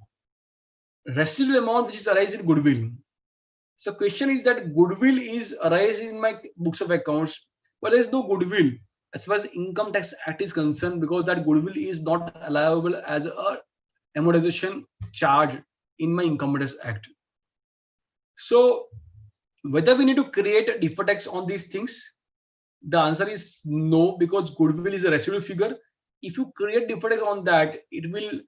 Residual amount which is arising in goodwill. So question is that goodwill is arising in my books of accounts, but there is no goodwill as far as Income Tax Act is concerned, because that goodwill is not allowable as a amortization charge in my Income Tax Act. So whether we need to create a deferred tax on these things, the answer is no, because goodwill is a residual figure. If you create deferred tax on that, it will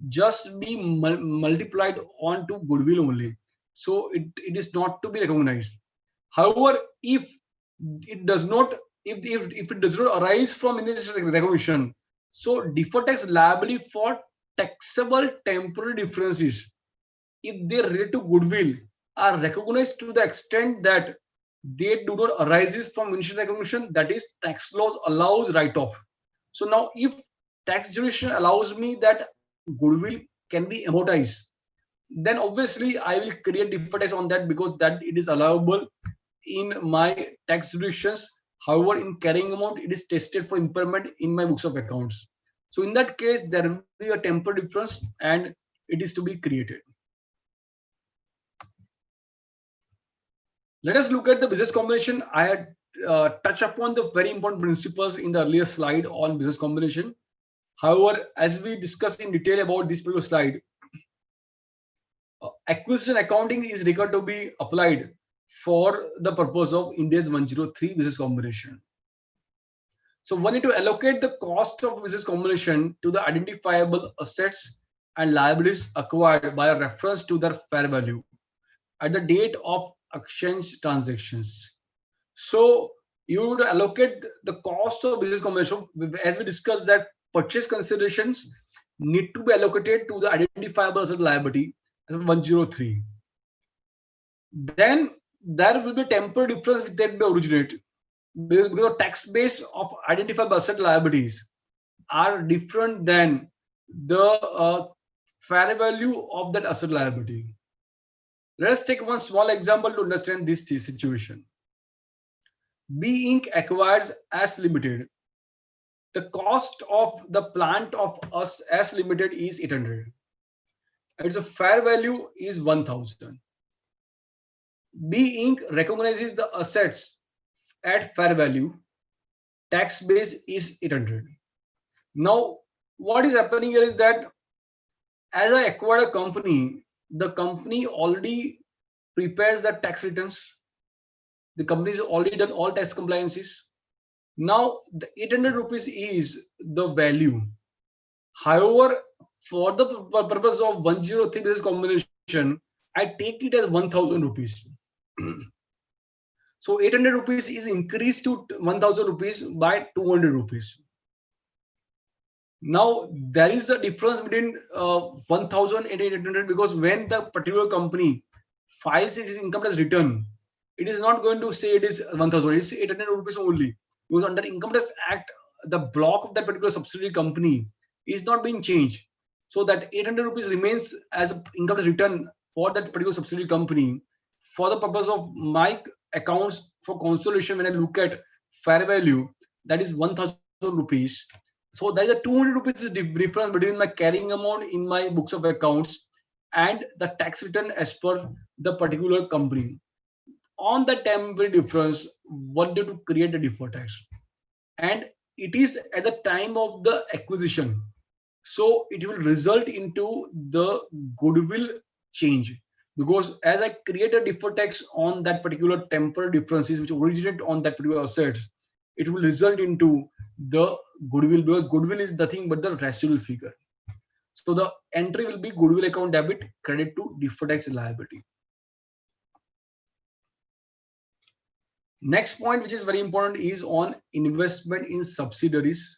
just be multiplied onto goodwill only. So it is not to be recognized. However, if it does not, if it does not arise from initial recognition, so deferred tax liability for taxable temporary differences, if they relate to goodwill, are recognized to the extent that they do not arise from initial recognition, that is, tax laws allows write-off. So now if tax jurisdiction allows me that goodwill can be amortized, then obviously I will create deferred tax on that, because that it is allowable in my tax jurisdictions. However, in carrying amount, it is tested for impairment in my books of accounts. So in that case, there will be a temporary difference and it is to be created. Let us look at the business combination. I had touched upon the very important principles in the earlier slide on business combination. However, as we discussed in detail about this particular slide, acquisition accounting is required to be applied for the purpose of Ind AS 103 business combination. So we need to allocate the cost of business combination to the identifiable assets and liabilities acquired by reference to their fair value at the date of exchange transactions. So you would allocate the cost of business combination, as we discussed that purchase considerations need to be allocated to the identifiable asset liability as 103. Then there will be temporary difference that will be originate, because the tax base of identifiable asset liabilities are different than the fair value of that asset liability. Let us take one small example to understand this situation. B Inc. acquires AS Limited. The cost of the plant of AS Limited is 800. Its fair value is 1000. B Inc. recognizes the assets at fair value. Tax base is 800. Now, what is happening here is that as I acquire a company, the company already prepares the tax returns. The company has already done all tax compliances. Now, the 800 rupees is the value. However, for the purpose of 103 business combination, I take it as 1000 rupees. So 800 rupees is increased to 1000 rupees by 200 rupees. Now there is a difference between 1000 and 800, because when the particular company files its income tax return, it is not going to say it is 1000, it is 800 rupees only, because under Income Tax Act, the block of that particular subsidiary company is not being changed. So that 800 rupees remains as income tax return for that particular subsidiary company. For the purpose of my accounts for consolidation, when I look at fair value, that is 1000 rupees. So there is a 200 rupees difference between my carrying amount in my books of accounts and the tax return as per the particular company. On the temporary difference, what do to create a deferred tax? And it is at the time of the acquisition. So it will result into the goodwill change, because as I create a deferred tax on that particular temporary differences which originate on that particular assets, it will result into the goodwill, because goodwill is nothing but the residual figure. So the entry will be goodwill account debit, credit to deferred tax liability. Next point, which is very important, is on investment in subsidiaries,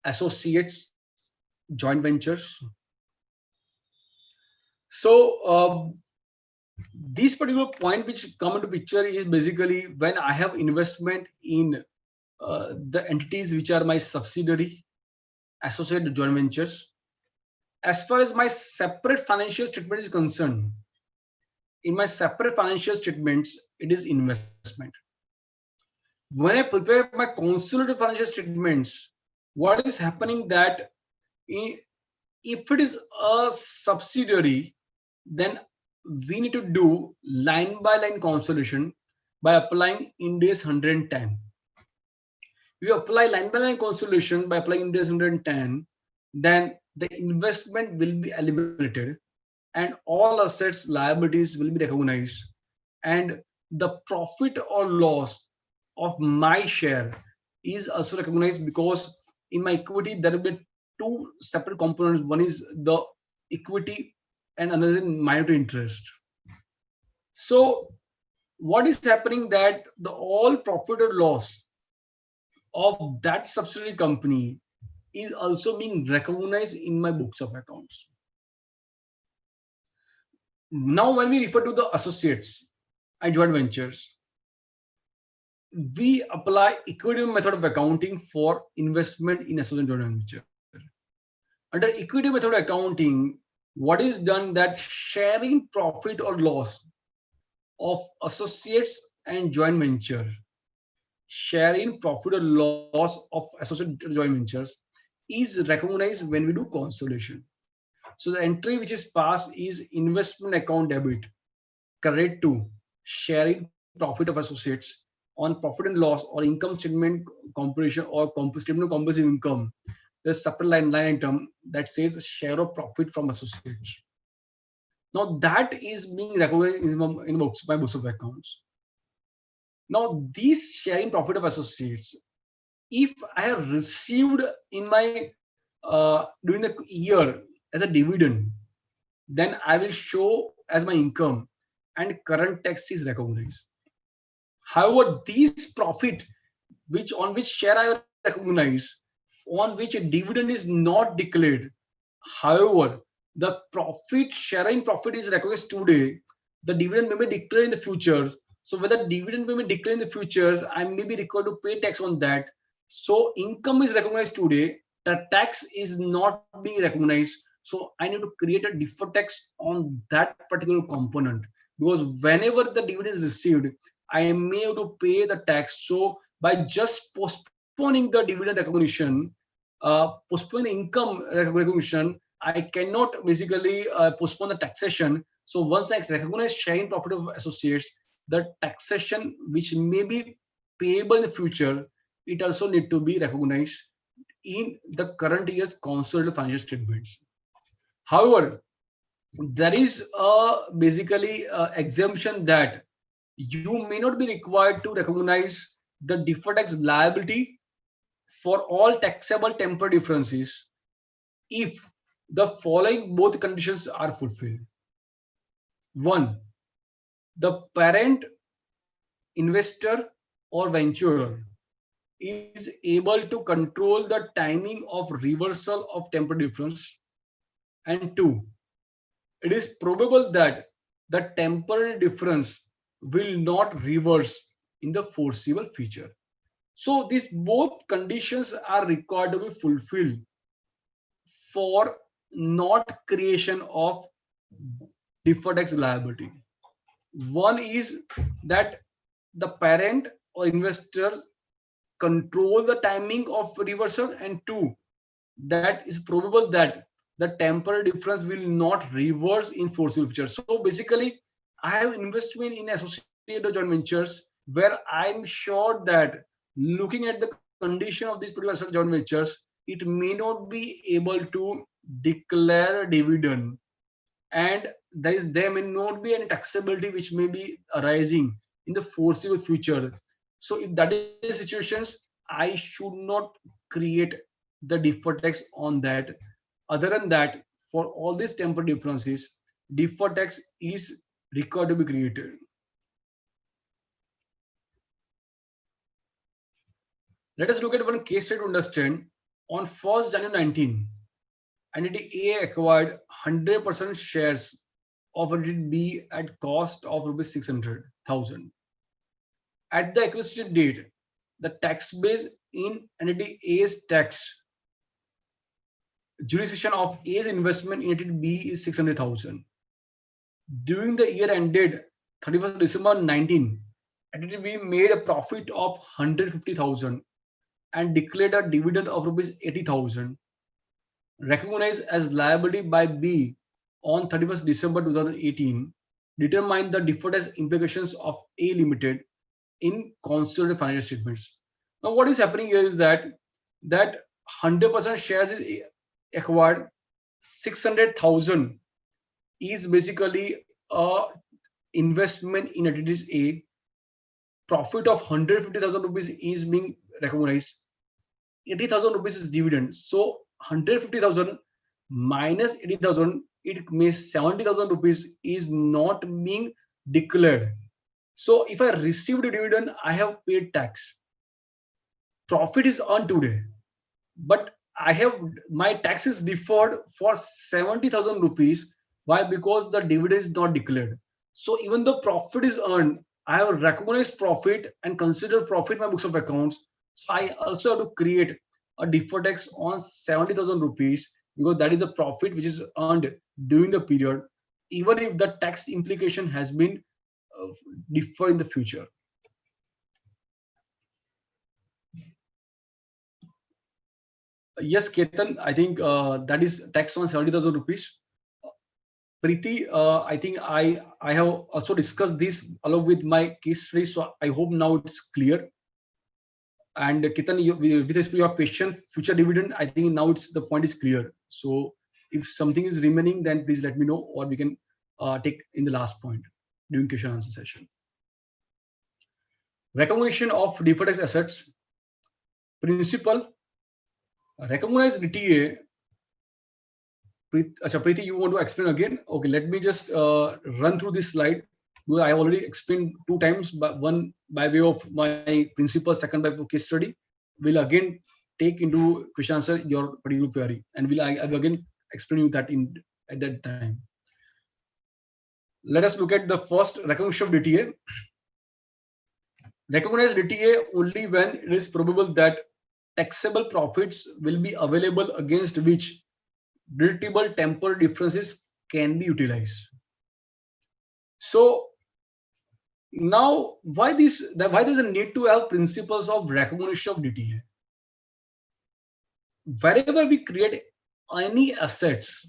associates, joint ventures. So this particular point which come into picture is basically when I have investment in the entities which are my subsidiary, associate, joint ventures. As far as my separate financial statement is concerned, in my separate financial statements, it is investment. When I prepare my consolidated financial statements, what is happening that if it is a subsidiary, then we need to do line by line consolidation by applying Ind AS 110. You apply line by line consolidation by applying Ind AS 110, then the investment will be eliminated and all assets, liabilities will be recognized, and the profit or loss of my share is also recognized, because in my equity there will be two separate components. One is the equity and another is minority interest. So what is happening that the all profit or loss of that subsidiary company is also being recognized in my books of accounts. Now when we refer to the associates and joint ventures, we apply equity method of accounting for investment in associate joint venture. Under equity method of accounting, what is done that sharing profit or loss of associates and joint venture, sharing profit or loss of associate joint ventures is recognized when we do consolidation. So the entry which is passed is investment account debit, credit to sharing profit of associates on profit and loss or income statement composition or statement of composite income. There's separate line item that says share of profit from associates. Now that is being recognized in books by books of accounts. Now these sharing profit of associates, if I have received in my during the year as a dividend, then I will show as my income and current tax is recognized. However, these profit which on which share I recognize, on which a dividend is not declared. However, the profit sharing profit is recognized today, the dividend may be declared in the future. So whether dividend may be declared in the future, I may be required to pay tax on that. So income is recognized today, the tax is not being recognized. So I need to create a deferred tax on that particular component, because whenever the dividend is received, I may have to pay the tax. So by just postponing the dividend recognition, postponing the income recognition, I cannot basically postpone the taxation. So once I recognize sharing profit of associates, the taxation which may be payable in the future, it also need to be recognized in the current year's consolidated financial statements. However, there is basically exemption that you may not be required to recognize the deferred tax liability for all taxable temporary differences if the following both conditions are fulfilled. One, the parent, investor or venturer is able to control the timing of reversal of temporary difference. And two, it is probable that the temporary difference will not reverse in the foreseeable future. So these both conditions are required to be fulfilled for not creation of deferred tax liability. One is that the parent or investors control the timing of reversal, and two, that is probable that the temporary difference will not reverse in foreseeable future. So basically, I have investment in associated joint ventures where I'm sure that looking at the condition of these particular joint ventures, it may not be able to declare a dividend, and there may not be any taxability which may be arising in the foreseeable future. So if that is the situations, I should not create the deferred tax on that. Other than that, for all these temporary differences, deferred tax is required to be created. Let us look at one case study to understand. On 1st January 19, entity A acquired 100% shares of entity B at cost of rupees 600,000. At the acquisition date, the tax base in entity A's tax jurisdiction of A's investment in entity B is 600,000. During the year ended 31st December 19, entity B made a profit of 150,000 and declared a dividend of rupees 80,000, recognized as liability by B on 31st December 2018, determined the deferred tax implications of A Limited in consolidated financial statements. Now, what is happening here is that 100% shares is acquired, 600,000 is basically a investment in entities A. Profit of 150,000 rupees is being recognized. 80,000 rupees is dividend. So 150,000 minus 80,000, it means 70,000 rupees is not being declared. So if I received a dividend, I have paid tax. Profit is earned today, but I have my tax is deferred for 70,000 rupees. Why? Because the dividend is not declared. So even though profit is earned, I have recognized profit and consider profit in my books of accounts. So I also have to create a deferred tax on 70,000 rupees because that is a profit which is earned during the period, even if the tax implication has been deferred in the future. Yes, Ketan, I think that is tax on 70,000 rupees. Preeti, I think I have also discussed this along with my case study, so I hope now it's clear. And Ketan, with respect to your question, future dividend, I think now the point is clear. So if something is remaining, then please let me know, or we can take in the last point during question answer session. Recognition of deferred tax assets. Principal, recognized DTA. Preeti, you want to explain again? Okay, let me just run through this slide. I have already explained 2 times, but one by way of my principal, second by way of case study. We'll again take into question answer your particular query, and I will again explain you that at that time. Let us look at the first, recognition of DTA. Recognize DTA only when it is probable that taxable profits will be available against which deductible temporal differences can be utilized. So now, why does a need to have principles of recognition of DTA? Wherever we create any assets,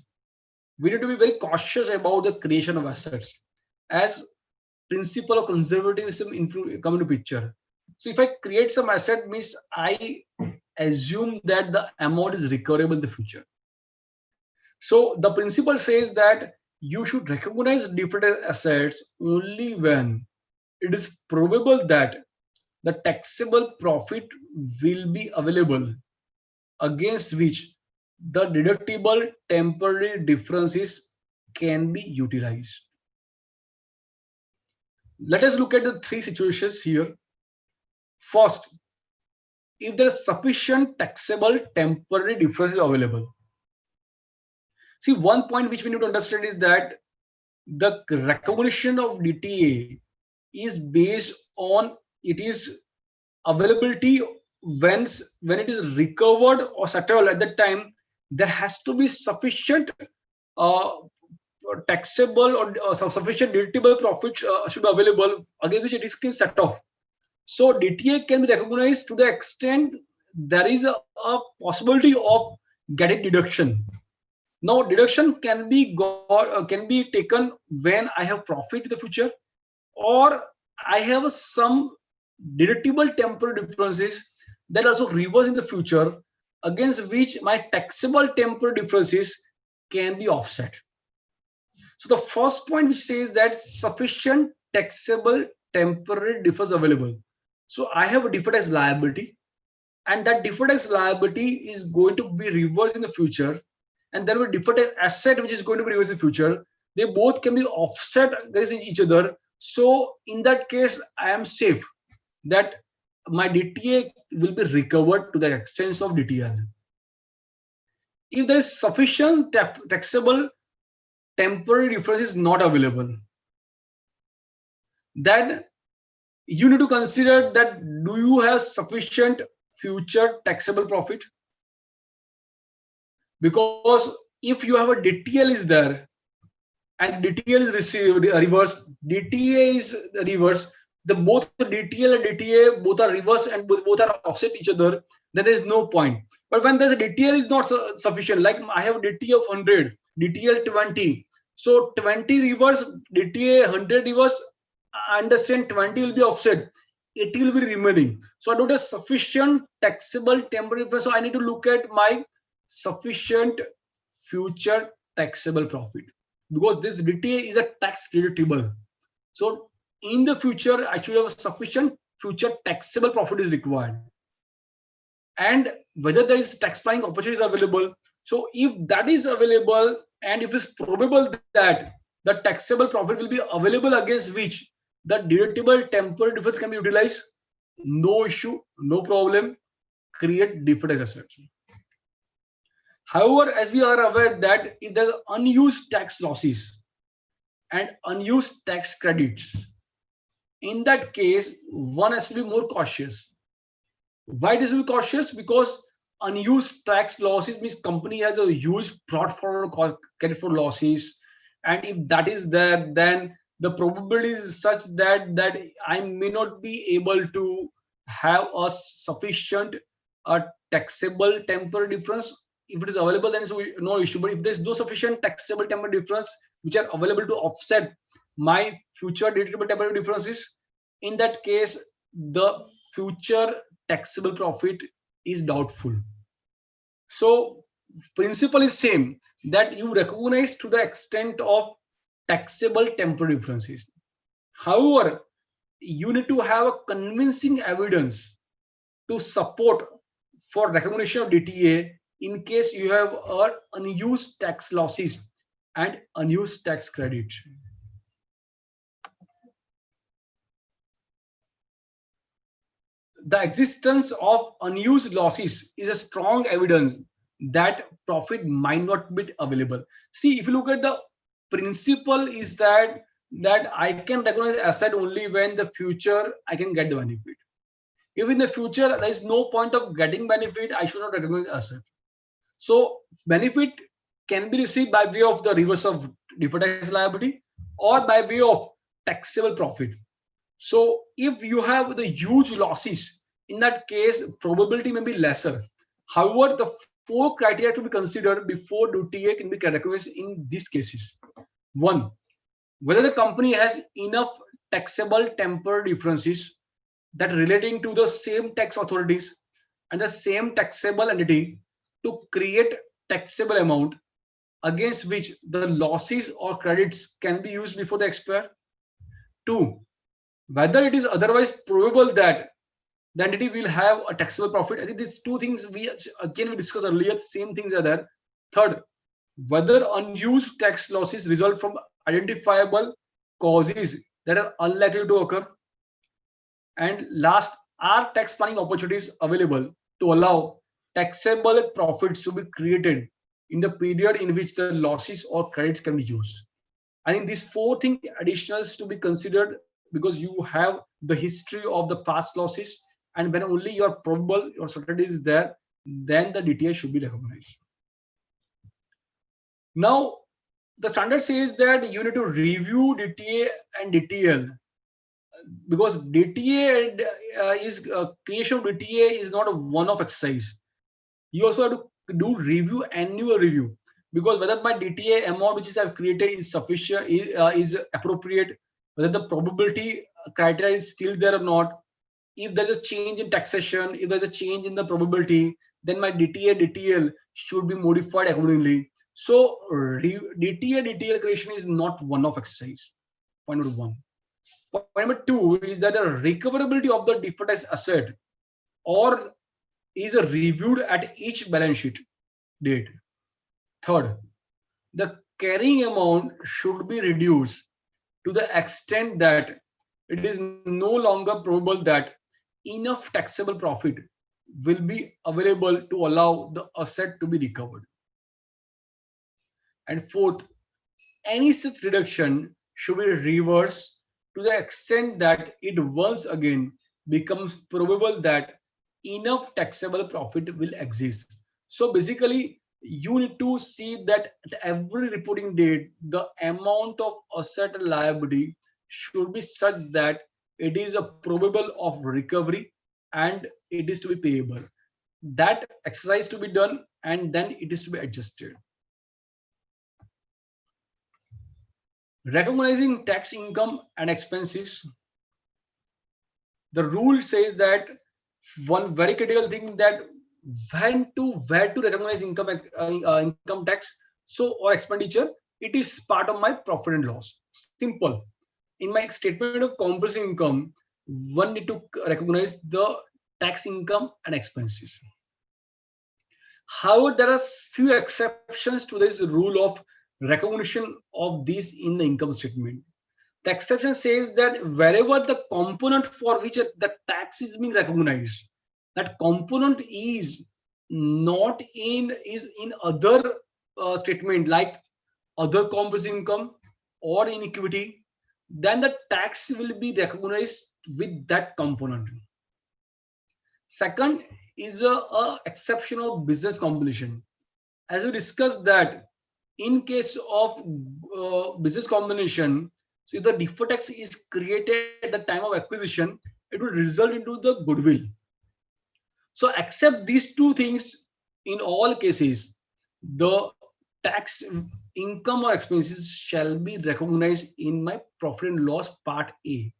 we need to be very cautious about the creation of assets, as principle of conservatism come into picture. So if I create some asset, means I assume that the amount is recoverable in the future. So the principle says that you should recognize deferred assets only when it is probable that the taxable profit will be available against which the deductible temporary differences can be utilized. Let us look at the 3 situations here. First, if there is sufficient taxable temporary differences available. See, one point which we need to understand is that the recognition of DTA is based on its availability when it is recovered or settled. At that time, there has to be sufficient taxable or sufficient deductible profit should be available against which it is set off. So DTA can be recognized to the extent there is a possibility of getting deduction. Now, deduction can be taken when I have profit in the future, or I have some deductible temporary differences that also reverse in the future, against which my taxable temporary differences can be offset. So the first point which says that sufficient taxable temporary difference available. So I have a deferred tax liability, and that deferred tax liability is going to be reversed in the future, and there will be deferred tax asset which is going to be reversed in the future. They both can be offset against each other. So in that case, I am safe that my DTA will be recovered to the extent of DTL. If there is sufficient taxable temporary difference is not available, then you need to consider that do you have sufficient future taxable profit? Because if you have a DTL is there and DTL is received reverse, DTA is reverse, the both DTL and DTA both are reverse and both are offset each other, then there is no point. But when there's a DTL is not sufficient, like I have a DTA of 100, DTL 20, so 20 reverse, DTA 100 reverse, I understand 20 will be offset, 80 will be remaining. So I don't have sufficient taxable temporary difference. So I need to look at my sufficient future taxable profit, because this DTA is a tax deductible. So in the future, I should have a sufficient future taxable profit is required. And whether there is tax planning opportunities available. So if that is available, and if it's probable that the taxable profit will be available against which the deductible temporary difference can be utilized, no issue, no problem, create deferred tax assets. However, as we are aware that if there's unused tax losses and unused tax credits, in that case, one has to be more cautious. Why does it be cautious? Because unused tax losses means company has a huge brought forward carry forward losses, and if that is there, then the probability is such that I may not be able to have a sufficient taxable temporary difference. If it is available, then it's no issue. But if there's no sufficient taxable temporary difference which are available to offset my future deductible temporary differences, in that case, the future taxable profit is doubtful. So principle is same, that you recognize to the extent of taxable temporary differences. However, you need to have a convincing evidence to support for recognition of DTA in case you have unused tax losses and unused tax credit. The existence of unused losses is a strong evidence that profit might not be available. See, if you look at the principle is that I can recognize asset only when the future I can get the benefit. If in the future there is no point of getting benefit, I should not recognize asset. So benefit can be received by way of the reverse of deferred tax liability or by way of taxable profit. So if you have the huge losses, in that case, probability may be lesser. However, the 4 criteria to be considered before DTA can be recognized in these cases. 1, whether the company has enough taxable temporary differences that relating to the same tax authorities and the same taxable entity to create taxable amount against which the losses or credits can be used before they expire. 2, whether it is otherwise probable that the entity will have a taxable profit. I think these 2 things we discussed earlier, same things are there. 3rd, whether unused tax losses result from identifiable causes that are unlikely to occur. And last, are tax planning opportunities available to allow taxable profits to be created in the period in which the losses or credits can be used. I think these 4 things additionals to be considered, because you have the history of the past losses, and when only your probable or certainty is there, then the DTA should be recognized. Now, the standard says that you need to review DTA and DTL, because DTA creation of DTA is not a one-off exercise. You also have to do review, annual review, because whether my DTA amount which is I've created is sufficient, is appropriate, whether the probability criteria is still there or not. If there's a change in taxation, if there's a change in the probability, then my DTA DTL should be modified accordingly. So DTA DTL creation is not one-off exercise. Point number 1. Point number 2 is that the recoverability of the deferred tax asset or is reviewed at each balance sheet date. 3rd, the carrying amount should be reduced to the extent that it is no longer probable that enough taxable profit will be available to allow the asset to be recovered. And fourth, any such reduction should be reversed to the extent that it once again becomes probable that enough taxable profit will exist. So basically, you need to see that at every reporting date, the amount of asset and liability should be such that it is a probable of recovery and it is to be payable. That exercise to be done and then it is to be adjusted. Recognizing tax income and expenses. The rule says that one very critical thing that where to recognize income tax or expenditure, it is part of my profit and loss. Simple. In my statement of comprehensive income, one need to recognize the tax income and expenses. However, there are few exceptions to this rule of recognition of these in the income statement. The exception says that wherever the component for which the tax is being recognized, that component is not in other statement like other comprehensive income or in equity, then the tax will be recognized with that component. Second is a exception of business combination. As we discussed that in case of business combination, so if the deferred tax is created at the time of acquisition, it will result into the goodwill. So except these two things, in all cases, the tax income or expenses shall be recognized in my profit and loss part A.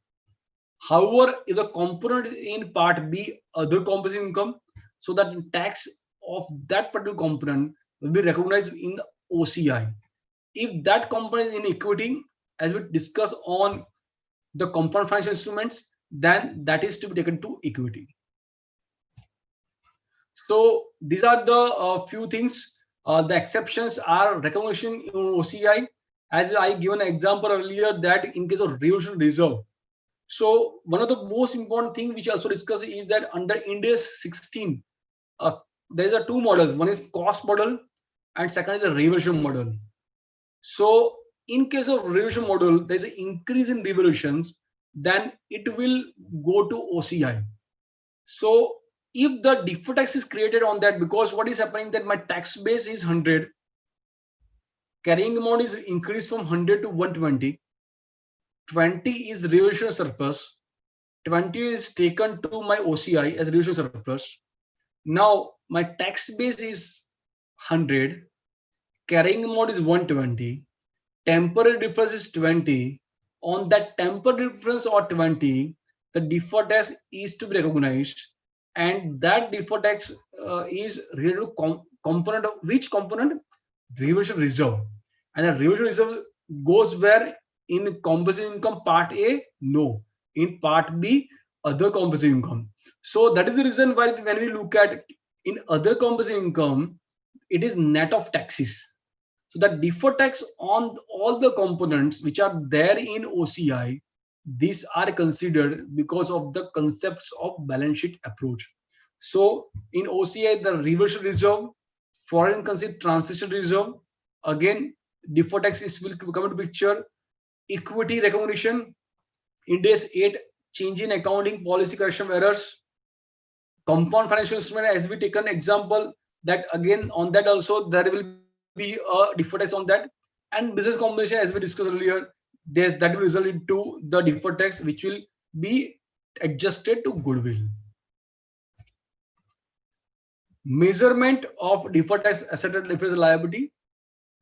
However, if the component in part B, other comprehensive income, so that tax of that particular component will be recognized in the OCI. If that component is in equity, as we discuss on the compound financial instruments, then that is to be taken to equity. So these are the few things. The exceptions are recognition in OCI, as I given an example earlier that in case of reversion reserve. So one of the most important thing which I also discussed is that under IndAS 16, there are two models. One is cost model and second is a reversion model. So in case of reversion model, there is an increase in reversions, then it will go to OCI. So if the deferred tax is created on that, because what is happening that my tax base is 100, carrying amount is increased from 100 to 120, 20 is reversion surplus, 20 is taken to my OCI as reversion surplus. Now my tax base is 100, carrying amount is 120, temporary difference is 20. On that temporary difference or 20, the deferred tax is to be recognized, and that deferred tax is related to component of which component? Reversion reserve. And the reversion reserve goes where? In comprehensive income part A? No. In part B, other comprehensive income. So that is the reason why when we look at in other comprehensive income, it is net of taxes. So that deferred tax on all the components which are there in OCI, these are considered because of the concepts of balance sheet approach. So in OCI, the reversion reserve, foreign currency transition reserve, again, deferred tax will come into picture. Equity recognition, IndAS 8, change in accounting policy correction of errors, compound financial instrument, as we take an example, that again on that also there will be a deferred tax on that, and business combination, as we discussed earlier, that will result into the deferred tax which will be adjusted to goodwill. Measurement of deferred tax asset and liability.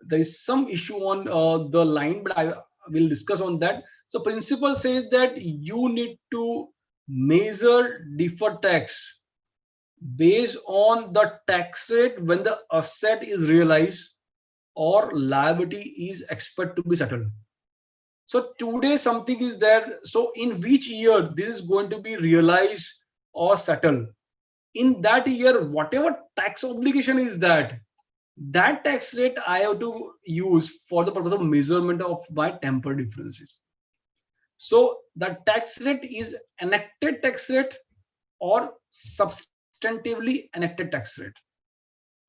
There is some issue on the line, but I will discuss on that. So principle says that you need to measure deferred tax based on the tax rate when the asset is realized or liability is expected to be settled. So today something is there. So in which year this is going to be realized or settled? In that year, whatever tax obligation is that tax rate I have to use for the purpose of measurement of my temporary differences. So the tax rate is enacted tax rate or substantively enacted tax rate.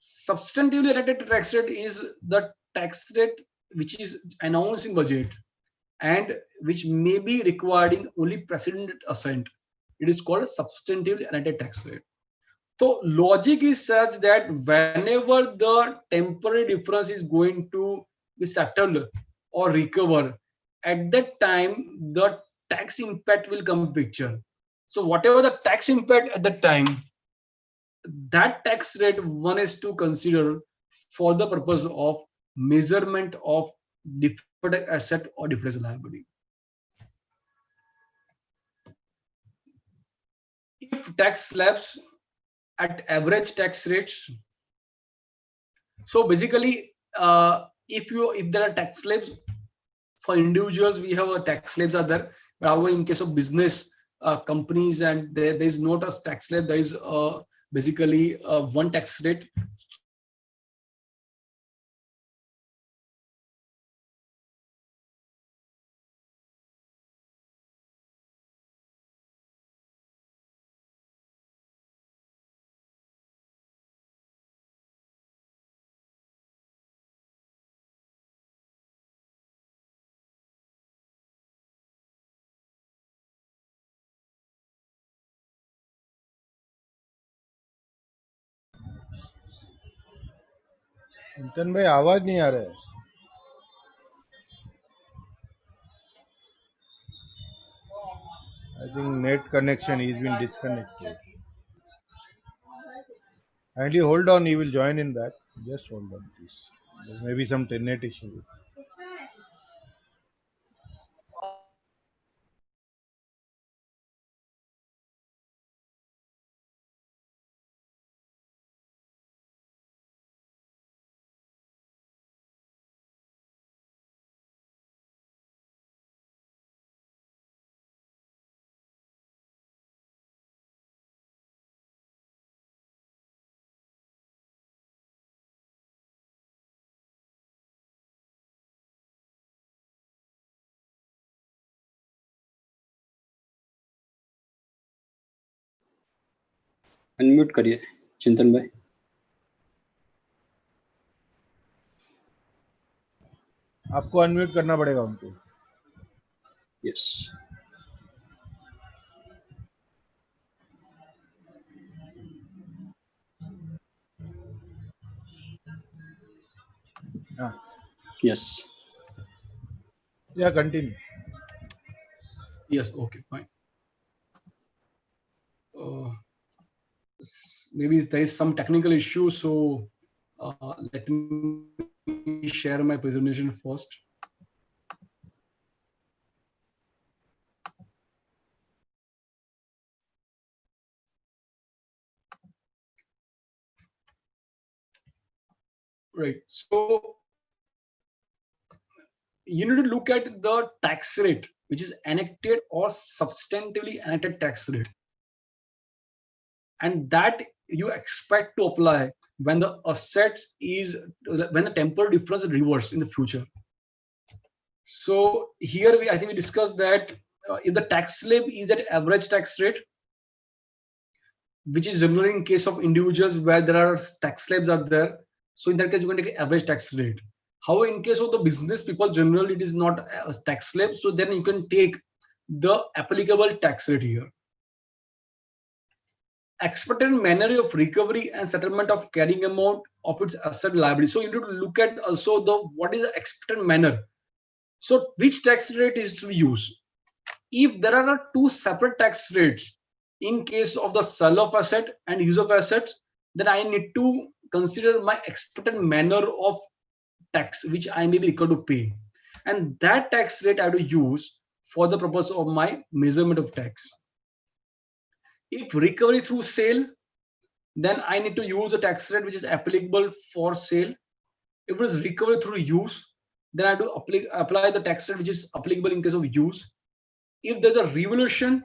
Substantively enacted tax rate is the tax rate which is announced in budget and which may be requiring only president assent. It is called a substantively enacted tax rate. So logic is such that whenever the temporary difference is going to be settled or recover, at that time the tax impact will come picture. So whatever the tax impact at that time, that tax rate one is to consider for the purpose of measurement of deferred asset or deferred liability. If tax slabs at average tax rates, so basically if there are tax slabs for individuals, we have a tax slabs are there. However, in case of business companies, and there is not a tax slab, there is basically one tax rate. चिंतन भाई आवाज नहीं आ रहा है. I think net connection is been disconnected. Kindly hold on, he will join in back. Just hold on, please. There may be some net issue. Unmute करिए चिंतन भाई. आपको अनम्यूट करना पड़ेगा उनको. Yes. Yes. Yeah, continue. Yes, okay, fine. Maybe there is some technical issue, so let me share my presentation first. Right, so you need to look at the tax rate, which is enacted or substantively enacted tax rate, and that you expect to apply when the when the temporal difference is reversed in the future. So here I think we discussed that if the tax slab is at average tax rate, which is generally in case of individuals where there are tax slabs are there, so in that case you can take an average tax rate. However, in case of the business people, generally it is not a tax slab, so then you can take the applicable tax rate here. Expected manner of recovery and settlement of carrying amount of its asset liability. So you need to look at also the what is the expected manner. So which tax rate is to be used? If there are two separate tax rates in case of the sale of asset and use of assets, then I need to consider my expected manner of tax which I may be required to pay, and that tax rate I have to use for the purpose of my measurement of tax. If recovery through sale, then I need to use the tax rate which is applicable for sale. If it is recovery through use, then I have to apply the tax rate which is applicable in case of use. If there's a revolution,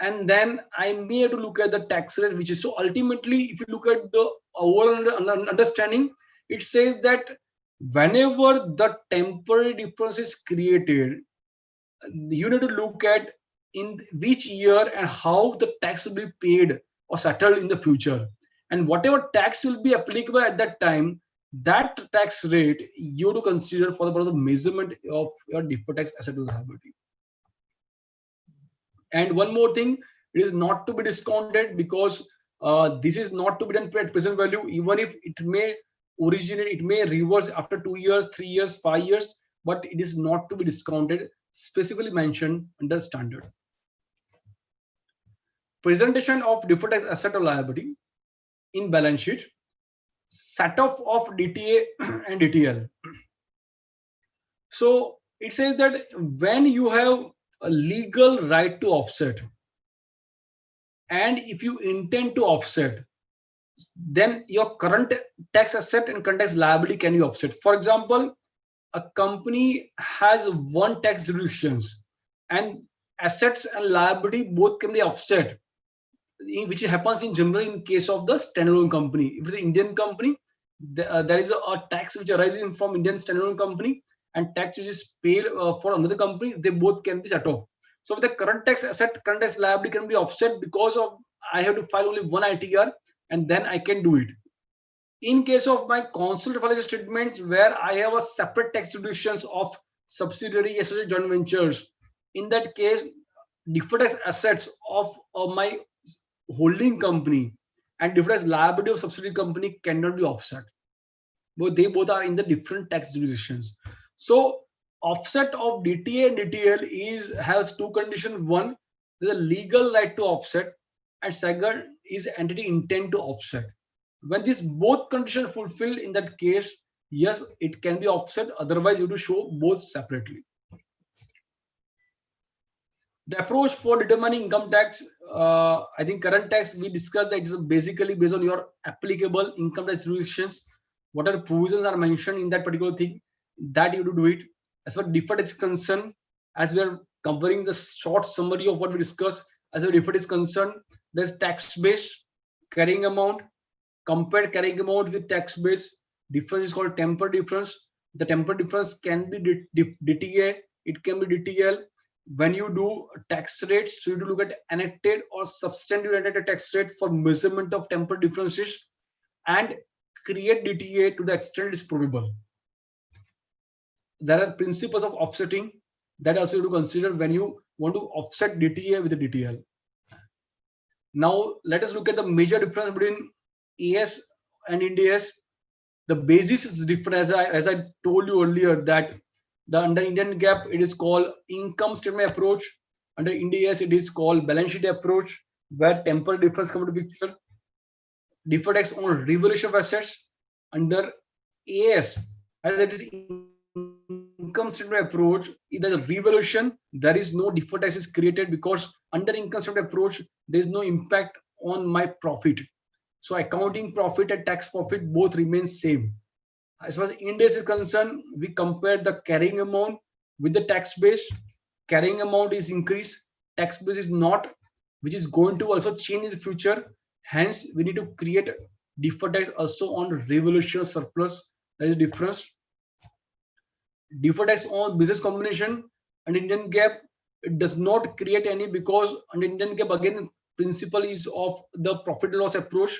and then I may have to look at the tax rate which is. So ultimately, if you look at the overall understanding, it says that whenever the temporary difference is created, you need to look at in which year and how the tax will be paid or settled in the future. And whatever tax will be applicable at that time, that tax rate you have to consider for the purpose of measurement of your deferred tax asset liability. And one more thing, it is not to be discounted because this is not to be done at present value, even if it may originate, it may reverse after 2 years, 3 years, 5 years, but it is not to be discounted, specifically mentioned under standard. Presentation of deferred tax asset or liability in balance sheet, set off of DTA and DTL. So it says that when you have a legal right to offset, and if you intend to offset, then your current tax asset and current tax liability can be offset. For example, a company has one tax jurisdictions and assets and liability both can be offset, which happens in general in case of the standalone company. If it's an Indian company, there is a tax which arises from Indian standalone company and tax which is paid for another company, they both can be set off. So the current tax asset, current tax liability can be offset because of I have to file only one ITR and then I can do it. In case of my consolidated financial statements where I have a separate tax jurisdictions of subsidiary associate joint ventures, in that case, deferred tax assets of my holding company and deferred tax liability of subsidiary company cannot be offset. But they both are in the different tax jurisdictions. So offset of DTA and DTL has two conditions. One, there's a legal right to offset, and second is entity intent to offset. When these both conditions fulfilled, in that case, yes, it can be offset. Otherwise, you have to show both separately. The approach for determining income tax, I think current tax, we discussed that is basically based on your applicable income tax jurisdictions. What are the provisions are mentioned in that particular thing, that you have to do it. As far as deferred tax is concerned, as we are covering the short summary of what we discussed, as far as deferred is concerned, there's tax base, carrying amount, compare carrying amount with tax base. Difference is called temporal difference. The temporal difference can be DTA, it can be DTL. When you do tax rates, so you have to look at enacted or substantive enacted tax rate for measurement of temporal differences and create DTA to the extent it is probable. There are principles of offsetting that also you have to consider when you want to offset DTA with the DTL. Now let us look at the major difference between AS and IndAS. The basis is different, as I told you earlier, that under Indian GAAP it is called income statement approach. Under IndAS it is called balance sheet approach, where temporal difference comes into picture. Deferred tax on revaluation of assets. Under AS, as it is income statement approach, if there's a revaluation, there is no deferred tax is created because under income statement approach there is no impact on my profit. So accounting profit and tax profit both remain same. As far as Ind AS is concerned, we compare the carrying amount with the tax base. Carrying amount is increased, tax base is not, which is going to also change in the future. Hence, we need to create deferred tax also on revaluation surplus. That is difference. Deferred tax on business combination and Indian GAAP, it does not create any, because under Indian GAAP again principle is of the profit and loss approach.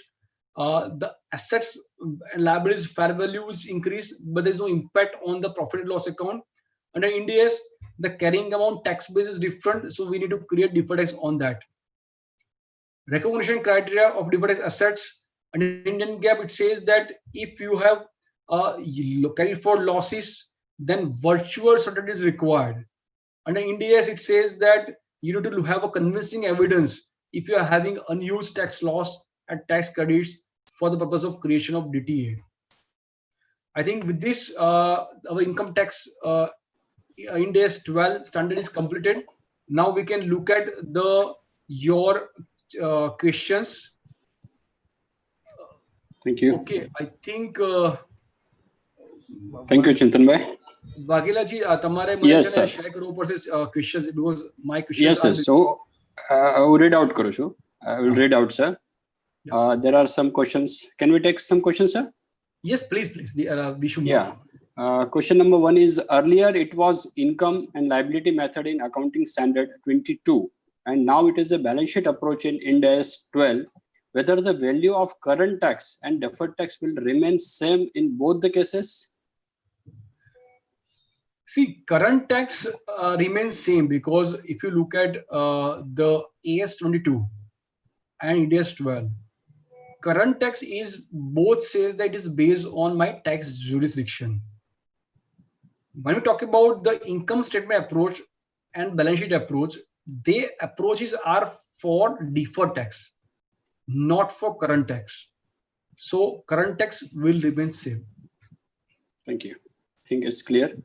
The assets and liabilities fair value is increased, but there is no impact on the profit and loss account. Under Ind AS, the carrying amount tax base is different, so we need to create deferred tax on that. Recognition criteria of deferred tax assets. Under Indian GAAP, it says that if you have carried forward losses, then virtual certainty is required. Under Ind AS, it says that you need to have a convincing evidence if you are having unused tax loss and tax credits for the purpose of creation of DTA. I think with this, our income tax Ind AS 12 standard is completed. Now we can look at your questions. Thank you. Okay, I think. Thank you, Chintan bhai. Bagila ji, tamare Yes, sir. share karo upar se questions, because my questions. Yes, sir. So I will read out, karo chu. I will read out, sir. There are some questions. Can we take some questions, sir? Yes, please. We should. Yeah. Question number 1 is, earlier it was income and liability method in accounting standard 22 and now it is a balance sheet approach in Ind AS 12, whether the value of current tax and deferred tax will remain same in both the cases? See, current tax remains same, because if you look at the AS 22 and Ind AS 12, current tax is both says that it is based on my tax jurisdiction. When we talk about the income statement approach and balance sheet approach, they approaches are for deferred tax, not for current tax. So current tax will remain same. Thank you. I think it's clear.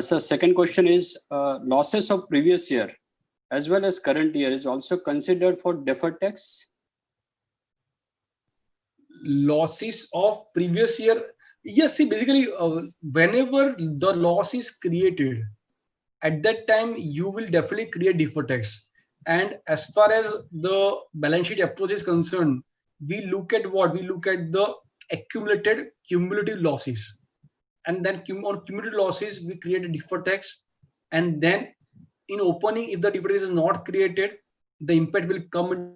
So second question is, losses of previous year as well as current year is also considered for deferred tax? Losses of previous year, yes. See, basically, whenever the loss is created, at that time you will definitely create deferred tax. And as far as the balance sheet approach is concerned, we look at what? We look at the accumulated cumulative losses. And then on cumulative losses, we create a deferred tax. And then in opening, if the deferred tax is not created, the impact will come in.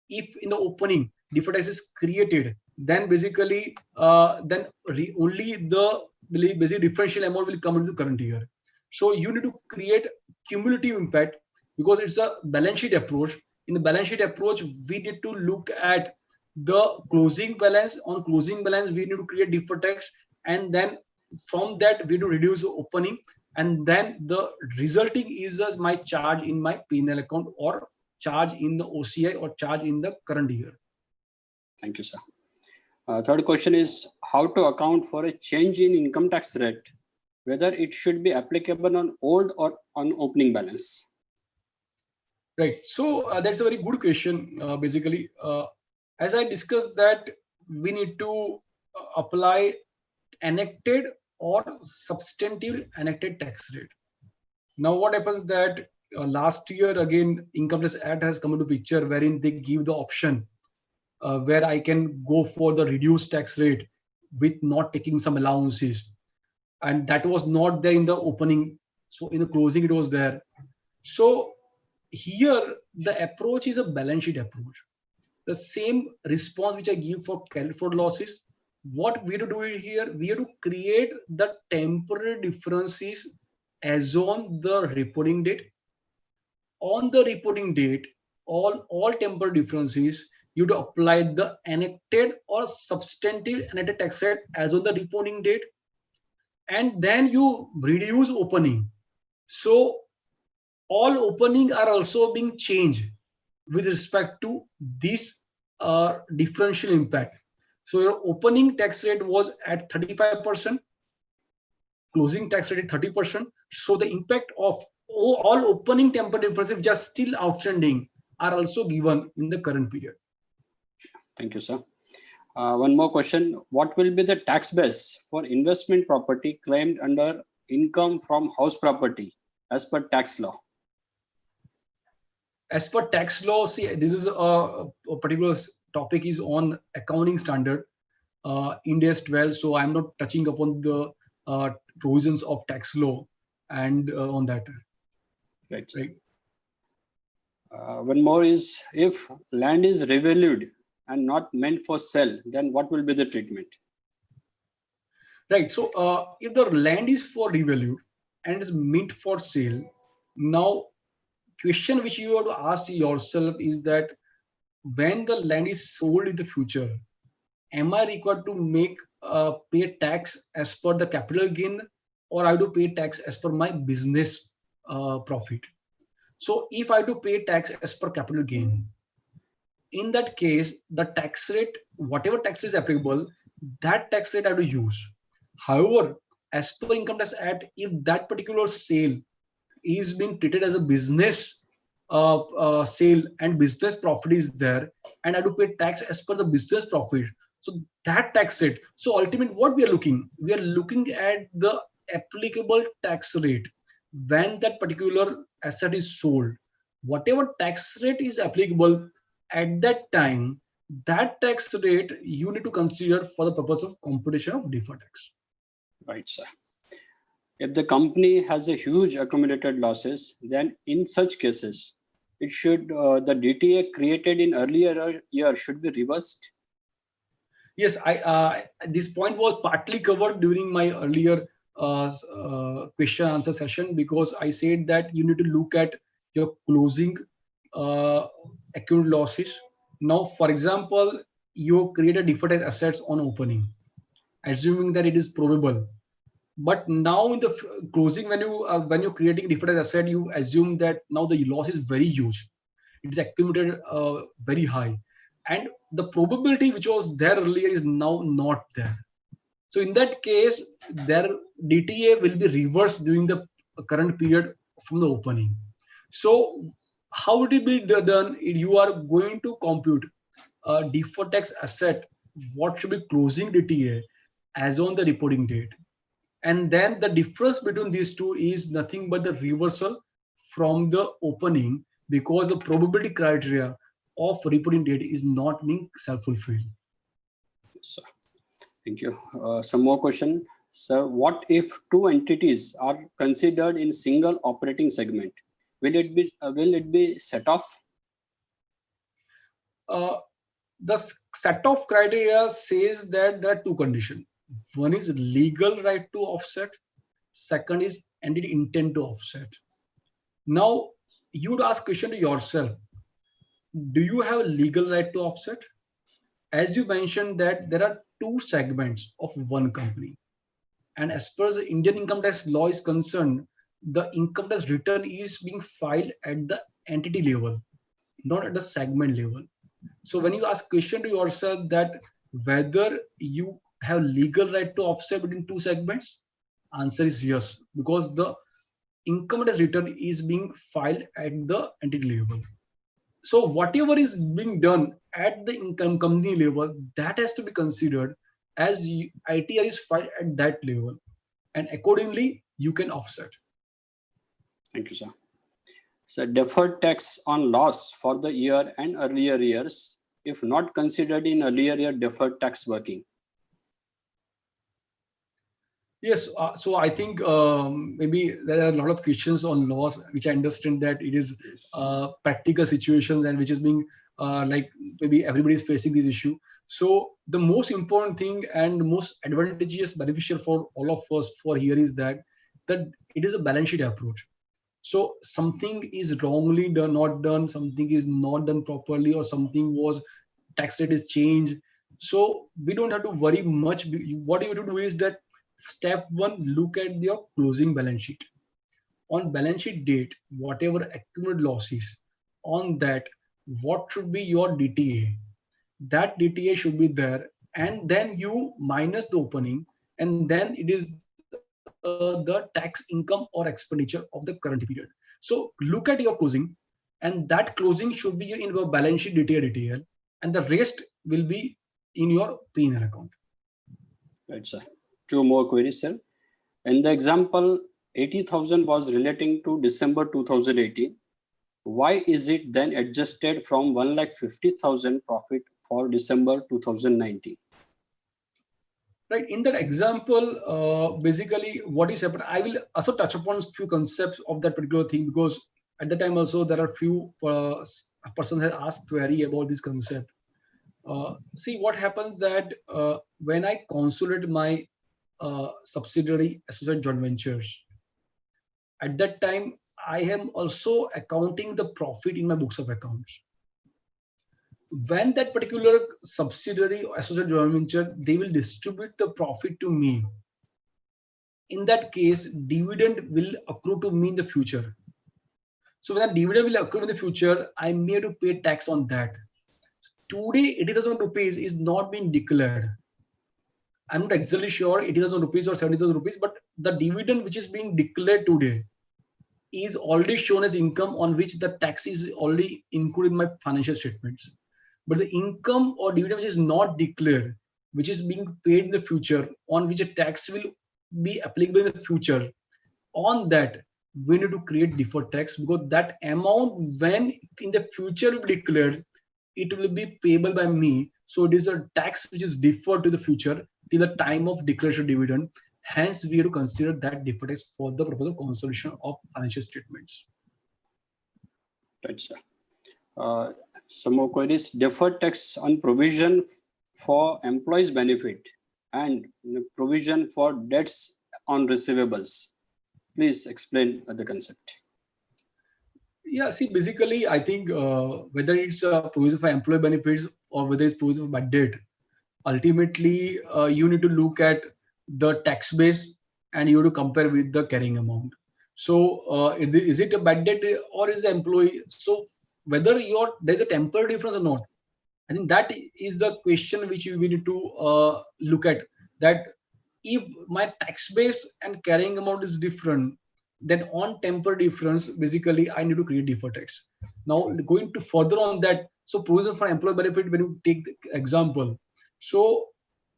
If in the opening deferred tax is created, then basically only the basic differential amount will come into the current year. So you need to create cumulative impact, because it's a balance sheet approach. In the balance sheet approach, we need to look at the closing balance. On closing balance, we need to create deferred tax, and then from that we need to reduce the opening, and then the resulting is my charge in my P&L account, or charge in the OCI, or charge in the current year. Thank you, sir. Third question is how to account for a change in income tax rate, whether it should be applicable on old or on opening balance. Right. So that's a very good question. Basically, as I discussed, that we need to apply enacted or substantive enacted tax rate. Now, what happens that last year again, Income Tax Act has come into picture, wherein they give the option where I can go for the reduced tax rate with not taking some allowances, and that was not there in the opening. So in the closing, it was there. So here the approach is a balance sheet approach. The same response which I give for carry forward losses. What we have to do here, we have to create the temporary differences as on the reporting date. On the reporting date, all temporary differences, you have to apply the enacted or substantive enacted tax rate as on the reporting date, and then you reduce opening. So all opening are also being changed with respect to this differential impact. So your opening tax rate was at 35%, closing tax rate at 30%. So the impact of all opening temporary differences just still outstanding are also given in the current period. Thank you, sir. One more question. What will be the tax base for investment property claimed under income from house property as per tax law? As per tax law, see, this is a particular topic is on accounting standard, Ind AS 12. So I'm not touching upon the provisions of tax law and on that. Right. One more is, if land is revalued and not meant for sale, then what will be the treatment? Right. So if the land is for revalue and is meant for sale, now question which you have to ask yourself is that when the land is sold in the future, am I required to pay tax as per the capital gain, or I do pay tax as per my business profit? So if I do pay tax as per capital gain, in that case, the tax rate, whatever tax rate is applicable, that tax rate I have to use. However, as per Income Tax Act, if that particular sale is being treated as a business sale and business profit is there, and I do pay tax as per the business profit, so that tax rate. So ultimately, what we are looking at the applicable tax rate when that particular asset is sold. Whatever tax rate is applicable at that time, that tax rate you need to consider for the purpose of computation of deferred tax. Right, sir. If the company has a huge accumulated losses, then in such cases, it should the DTA created in earlier year should be reversed. Yes, this point was partly covered during my earlier question answer session, because I said that you need to look at your closing accrued losses. Now, for example, you create a deferred tax assets on opening, assuming that it is probable. But now in the closing, when you're creating deferred tax asset, you assume that now the loss is very huge. It is accumulated very high, and the probability which was there earlier is now not there. So in that case, their DTA will be reversed during the current period from the opening. So how it will be done? You are going to compute deferred tax asset, what should be closing DTA as on the reporting date. And then the difference between these two is nothing but the reversal from the opening, because the probability criteria of reporting date is not being self-fulfilled. So, thank you. Some more question. Sir, what if two entities are considered in single operating segment? Will it be set off? The set of criteria says that there are two conditions. One is legal right to offset. Second is entity intent to offset. Now, you would ask question to yourself, do you have a legal right to offset? As you mentioned that there are two segments of one company. And as per the Indian income tax law is concerned, the income tax return is being filed at the entity level, not at the segment level. So when you ask question to yourself that whether you have legal right to offset between two segments, answer is yes, because the income tax return is being filed at the entity level. So whatever is being done at the income company level, that has to be considered as ITR is filed at that level, and accordingly you can offset. Thank you, sir. So deferred tax on loss for the year and earlier years, if not considered in earlier year deferred tax working. Yes, so I think maybe there are a lot of questions on laws, which I understand that it is practical situations and which is being like maybe everybody is facing this issue. So the most important thing and most advantageous beneficial for all of us for here is that it is a balance sheet approach. So something is wrongly done, not done, something is not done properly, or something was tax rate is changed. So we don't have to worry much. What you have to do is that step one, look at your closing balance sheet. On balance sheet date, whatever accumulated losses, on that, what should be your DTA? That DTA should be there, and then you minus the opening, and then it is the tax income or expenditure of the current period. So look at your closing, and that closing should be in your balance sheet DTA, and the rest will be in your P&L account. Right, sir. Two more queries, sir. In the example, 80,000 was relating to December 2018. Why is it then adjusted from 1,50,000 profit for December 2019? Right, in that example, basically what is happening, I will also touch upon a few concepts of that particular thing, because at the time also there are few persons have asked query about this concept. See what happens that when I consolidate my subsidiary associate joint ventures, at that time I am also accounting the profit in my books of accounts. When that particular subsidiary or associate joint venture, they will distribute the profit to me. In that case, dividend will accrue to me in the future. So when that dividend will accrue in the future, I may have to pay tax on that. Today, 80,000 rupees is not being declared. I'm not exactly sure 80,000 rupees or 70,000 rupees, but the dividend which is being declared today is already shown as income on which the tax is already included in my financial statements. But the income or dividend which is not declared, which is being paid in the future, on which a tax will be applicable in the future, on that we need to create deferred tax, because that amount when in the future will be declared, it will be payable by me. So it is a tax which is deferred to the future till the time of declaration dividend, Hence, we have to consider that deferred tax for the purpose of consolidation of financial statements. Right, sir. Some more queries. Deferred tax on provision for employees' benefit and provision for debts on receivables. Please explain the concept. Yeah, see, basically, I think whether it's a provision for employee benefits or whether it's provision for bad debt, ultimately, you need to look at the tax base and you have to compare with the carrying amount. So, is it a bad debt or is it employee? So, whether there's a temporary difference or not, I think that is the question which we need to look at. That if my tax base and carrying amount is different, then on temporary difference, basically I need to create deferred tax. Now going to further on that, so provision for employee benefit, when you take the example, so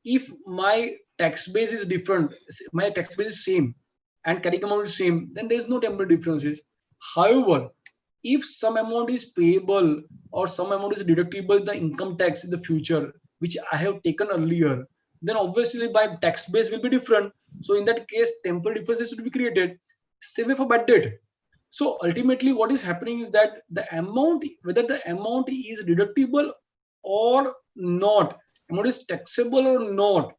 if my tax base is different, my tax base is same and carrying amount is same, then there is no temporary differences. However, if some amount is payable or some amount is deductible the income tax in the future, which I have taken earlier, then obviously my tax base will be different. So in that case, temporary differences should be created. Same way for bad debt. So ultimately, what is happening is that the amount, whether the amount is deductible or not, amount is taxable or not,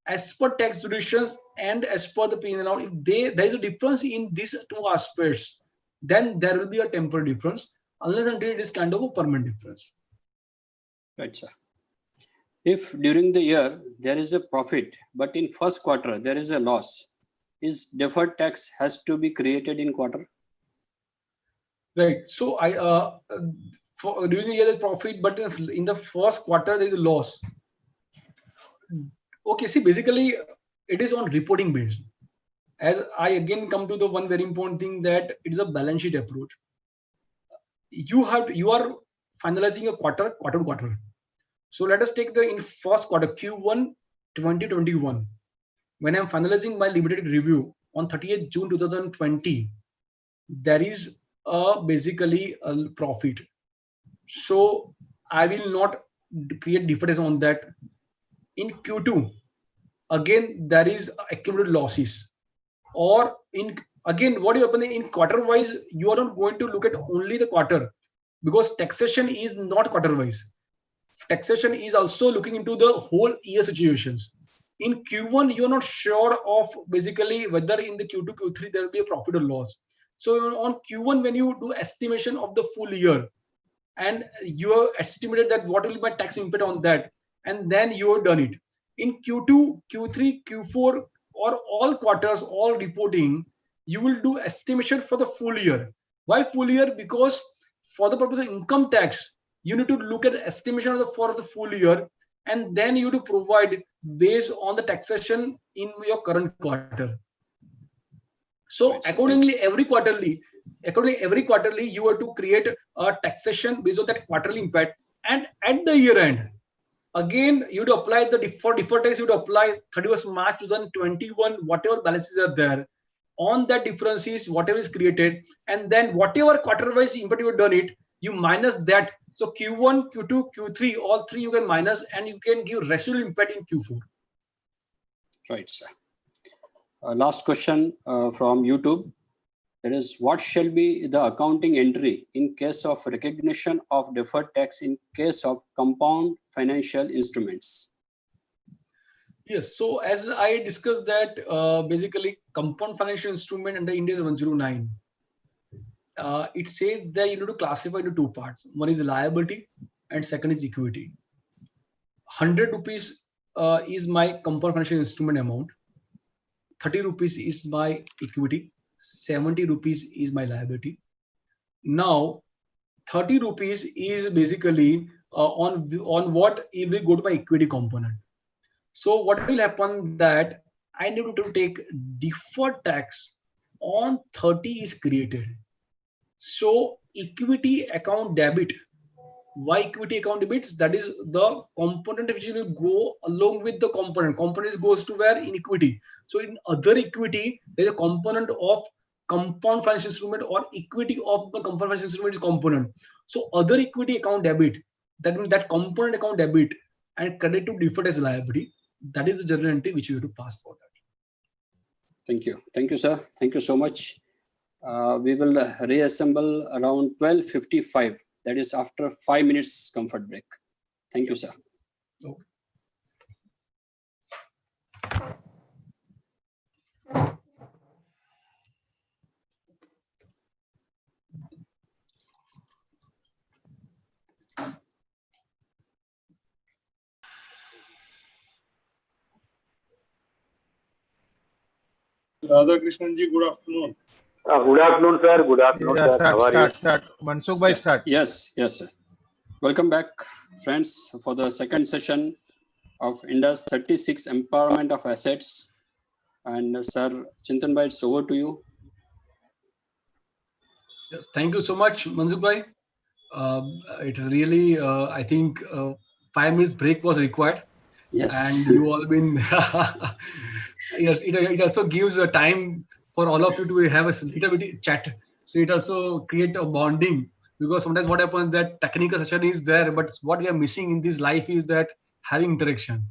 as per tax jurisdictions and as per the P&L, if there is a difference in these two aspects, then there will be a temporary difference, unless until it is kind of a permanent difference. Right, sir. If during the year there is a profit, but in first quarter there is a loss, is deferred tax has to be created in quarter? Right. So for during the year there's profit, but in the first quarter there is a loss. Okay. See, basically it is on reporting based. As I again come to the one very important thing, that it is a balance sheet approach. You are finalizing a quarter to quarter. So let us take the in first quarter Q1 2021. When I'm finalizing my limited review on 30th June 2020, there is basically a profit. So I will not create difference on that. In Q2, again there is accumulated losses. Or in again, what will happen in quarter wise, you are not going to look at only the quarter, because taxation is not quarter wise. Taxation is also looking into the whole year situations. In Q1, you're not sure of basically whether in the Q2, Q3 there will be a profit or loss. So on Q1, when you do estimation of the full year, and you have estimated that what will be my tax impact on that, and then you have done it. In Q2, Q3, Q4, or all quarters, all reporting, you will do estimation for the full year. Why full year? Because for the purpose of income tax, you need to look at the estimation of for the full year, and then you to provide based on the taxation in your current quarter. So accordingly, every quarterly, you have to create a taxation based on that quarterly impact. And at the year end, again, you have to apply the deferred tax. You have to apply 31st March 2021, whatever balances are there. On that differences, whatever is created, and then whatever quarter-wise impact you have done it, you minus that. So Q1, Q2, Q3, all three you can minus, and you can give residual impact in Q4. Right, sir. Last question from YouTube. That is, what shall be the accounting entry in case of recognition of deferred tax in case of compound financial instruments? Yes. So as I discussed that basically compound financial instrument under Ind AS 109, it says that you need to classify into two parts. One is liability and second is equity. 100 rupees is my compound financial instrument amount. 30 rupees is my equity. 70 rupees is my liability. Now, 30 rupees is basically on what it will go to my equity component. So what will happen that I need to take deferred tax on 30 is created. So equity account debit. Why equity account debits? That is the component which will go along with the component. Component goes to where? In equity. So in other equity, there is a component of compound financial instrument, or equity of the compound financial instrument is component. So other equity account debit, that means that component account debit and credit to deferred as liability. That is the general entry which you have to pass for that. Thank you. Thank you, sir. Thank you so much. We will reassemble around 12:55. That is after 5 minutes comfort break. Thank you, sir. Okay. Radhakrishnan ji, good afternoon. Good afternoon, sir. Good afternoon, Yeah, sir. How are you? start. Mansukh bhai, start. Yes, yes, sir. Welcome back, friends, for the second session of IndAS 36 Empowerment of Assets. And sir, Chintan bhai, it's over to you. Yes, thank you so much, Manzuk bhai. It is really, I think, 5 minutes break was required. Yes. And you all been, yes, it also gives a time for all of you to have a little bit chat. So it also create a bonding, because sometimes what happens that technical session is there, but what we are missing in this life is that having interaction.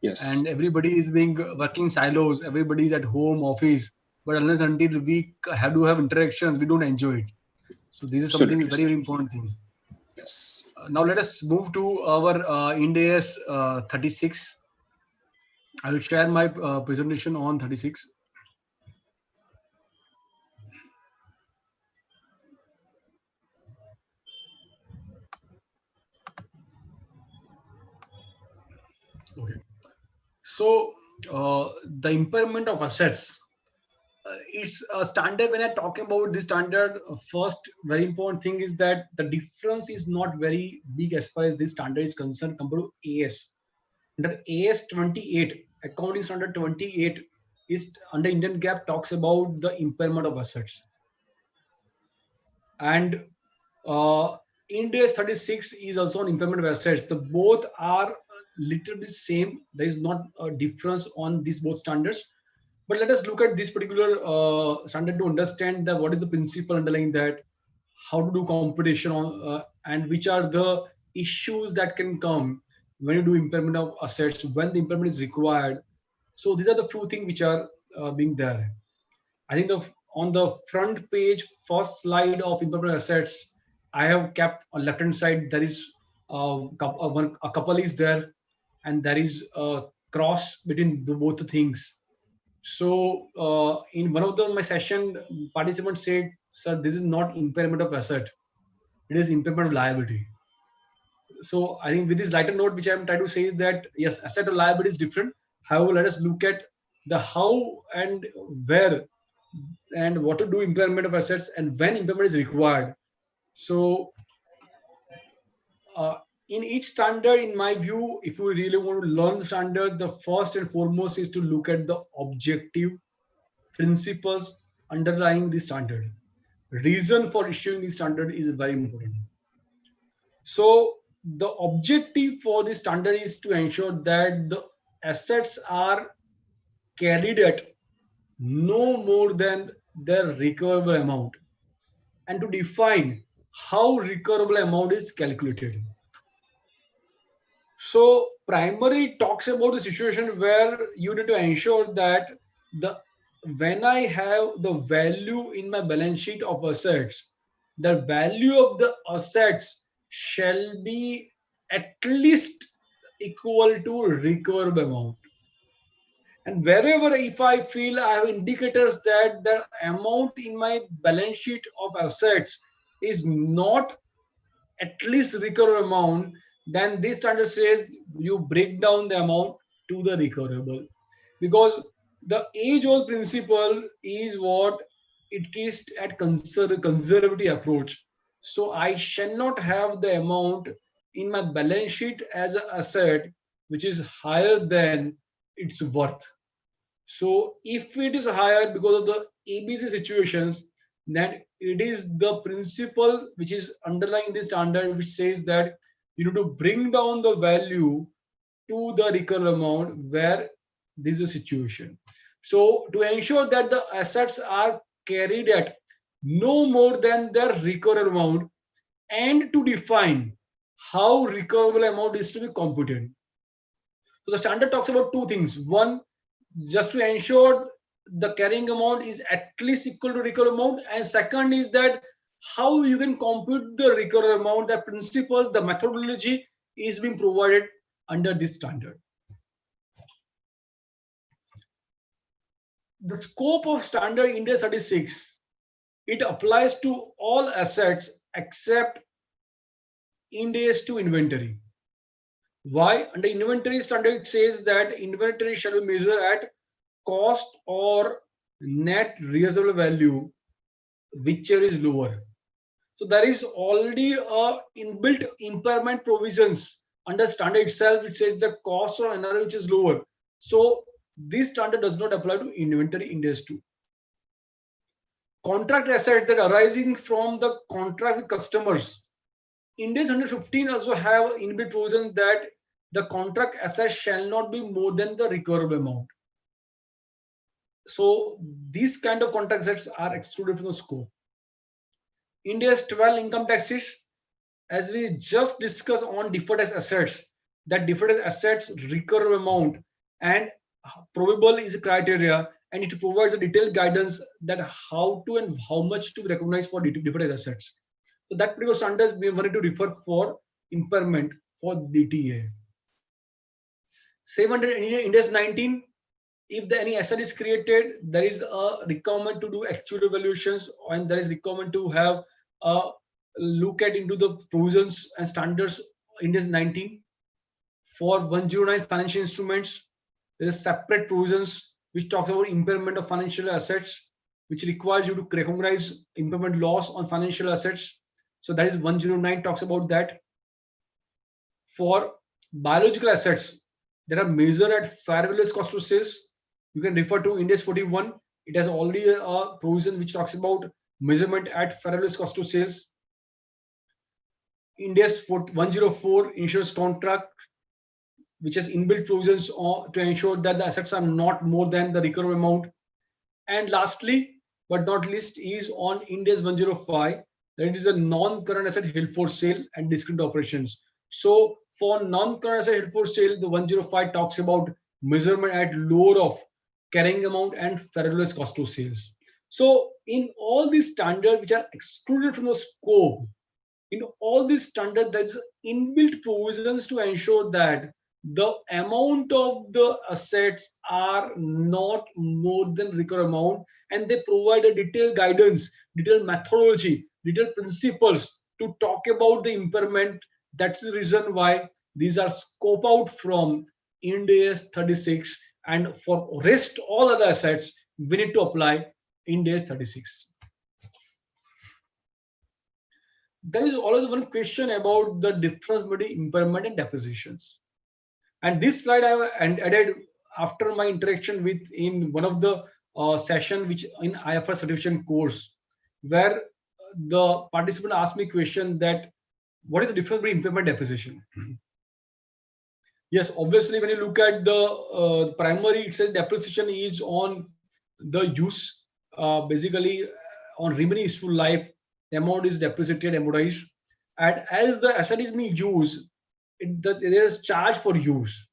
Yes. And everybody is being working silos. Everybody is at home, office, but unless until we have to have interactions, we don't enjoy it. So this is something Absolutely, very, very important thing. Yes. Now let us move to our Ind AS 36. I will share my presentation on 36. Okay. So the impairment of assets. It's a standard. When I talk about this standard, first very important thing is that the difference is not very big as far as this standard is concerned compared to AS. Under AS 28, accounting standard 28 is under Indian GAAP talks about the impairment of assets. And Ind AS 36 is also on impairment of assets. The both are little bit same. There is not a difference on these both standards. But let us look at this particular standard to understand that what is the principle underlying that, how to do computation on, and which are the issues that can come when you do impairment of assets, when the impairment is required. So these are the few things which are being there. I think on the front page, first slide of impairment of assets, I have kept on left hand side, there is a couple is there, and there is a cross between both the things. So in one of my session, participants said, sir, this is not impairment of asset. It is impairment of liability. So I think with this lighter note, which I'm trying to say is that, yes, asset or liability is different. However, let us look at the how and where and what to do impairment of assets and when impairment is required. So in each standard, in my view, if we really want to learn the standard, the first and foremost is to look at the objective principles underlying the standard. Reason for issuing the standard is very important. So the objective for the standard is to ensure that the assets are carried at no more than their recoverable amount, and to define how recoverable amount is calculated. So primary talks about the situation where you need to ensure that when I have the value in my balance sheet of assets, the value of the assets shall be at least equal to recoverable amount. And wherever if I feel I have indicators that the amount in my balance sheet of assets is not at least recoverable amount, then this standard says you break down the amount to the recoverable. Because the age-old principle is what it is at conservative approach. So I shall not have the amount in my balance sheet as an asset which is higher than its worth. So if it is higher because of the ABC situations, then it is the principle which is underlying the standard which says that you need to bring down the value to the recoverable amount where this is a situation. So to ensure that the assets are carried at no more than their recoverable amount, and to define how recoverable amount is to be computed. So the standard talks about two things. One, just to ensure the carrying amount is at least equal to recovery amount, and second is that how you can compute the recovery amount. The principles, the methodology is being provided under this standard. The scope of standard Ind AS 36, it applies to all assets except Ind AS 2 inventory. Why? Under inventory standard, it says that inventory shall be measured at cost or net realizable value, whichever is lower. So there is already a inbuilt impairment provisions under standard itself, which says the cost or NRV which is lower. So this standard does not apply to inventory Ind AS 2. Contract assets that arising from the contract with customers. Ind AS 115 also have inbuilt provision that the contract assets shall not be more than the recoverable amount. So these kind of contract assets are excluded from the scope. Ind AS 12 income taxes, as we just discussed on deferred tax assets, that deferred tax assets recoverable amount and probable is a criteria, and it provides a detailed guidance that how to and how much to recognize for deferred tax assets. So that particular standards we wanted to refer for impairment for DTA. 700 Ind AS 19, if any asset is created, there is a requirement to do actual evaluations, and there is requirement to have a look at into the provisions and standards Ind AS 19. For 109 financial instruments, there is separate provisions which talks about impairment of financial assets, which requires you to recognize impairment loss on financial assets. So that is 109 talks about that. For biological assets that are measured at fair value cost to sales, you can refer to Ind AS 41. It has already a provision which talks about measurement at fair value cost to sales. Ind AS 104 insurance contract, which has inbuilt provisions to ensure that the assets are not more than the recoverable amount. And lastly, but not least, is on Ind AS 105, that it is a non-current asset held for sale and discontinued operations. So for non-current asset held for sale, the 105 talks about measurement at lower of carrying amount and fair value cost to sales. So in all these standards which are excluded from the scope, in all these standards, there's inbuilt provisions to ensure that the amount of the assets are not more than recovery amount, and they provide a detailed guidance, detailed methodology, detailed principles to talk about the impairment. That's the reason why these are scope out from Ind AS 36, and for rest all other assets we need to apply Ind AS 36. There is always one question about the difference between impairment and depreciations. And this slide I added after my interaction with in one of the session which in IFRS certification course, where the participant asked me question that what is the difference between impairment and depreciation? Yes, obviously when you look at the primary, it says depreciation is on the use, basically on remaining useful life, the amount is depreciated, amortized, and as the asset is being used, there is charge for use.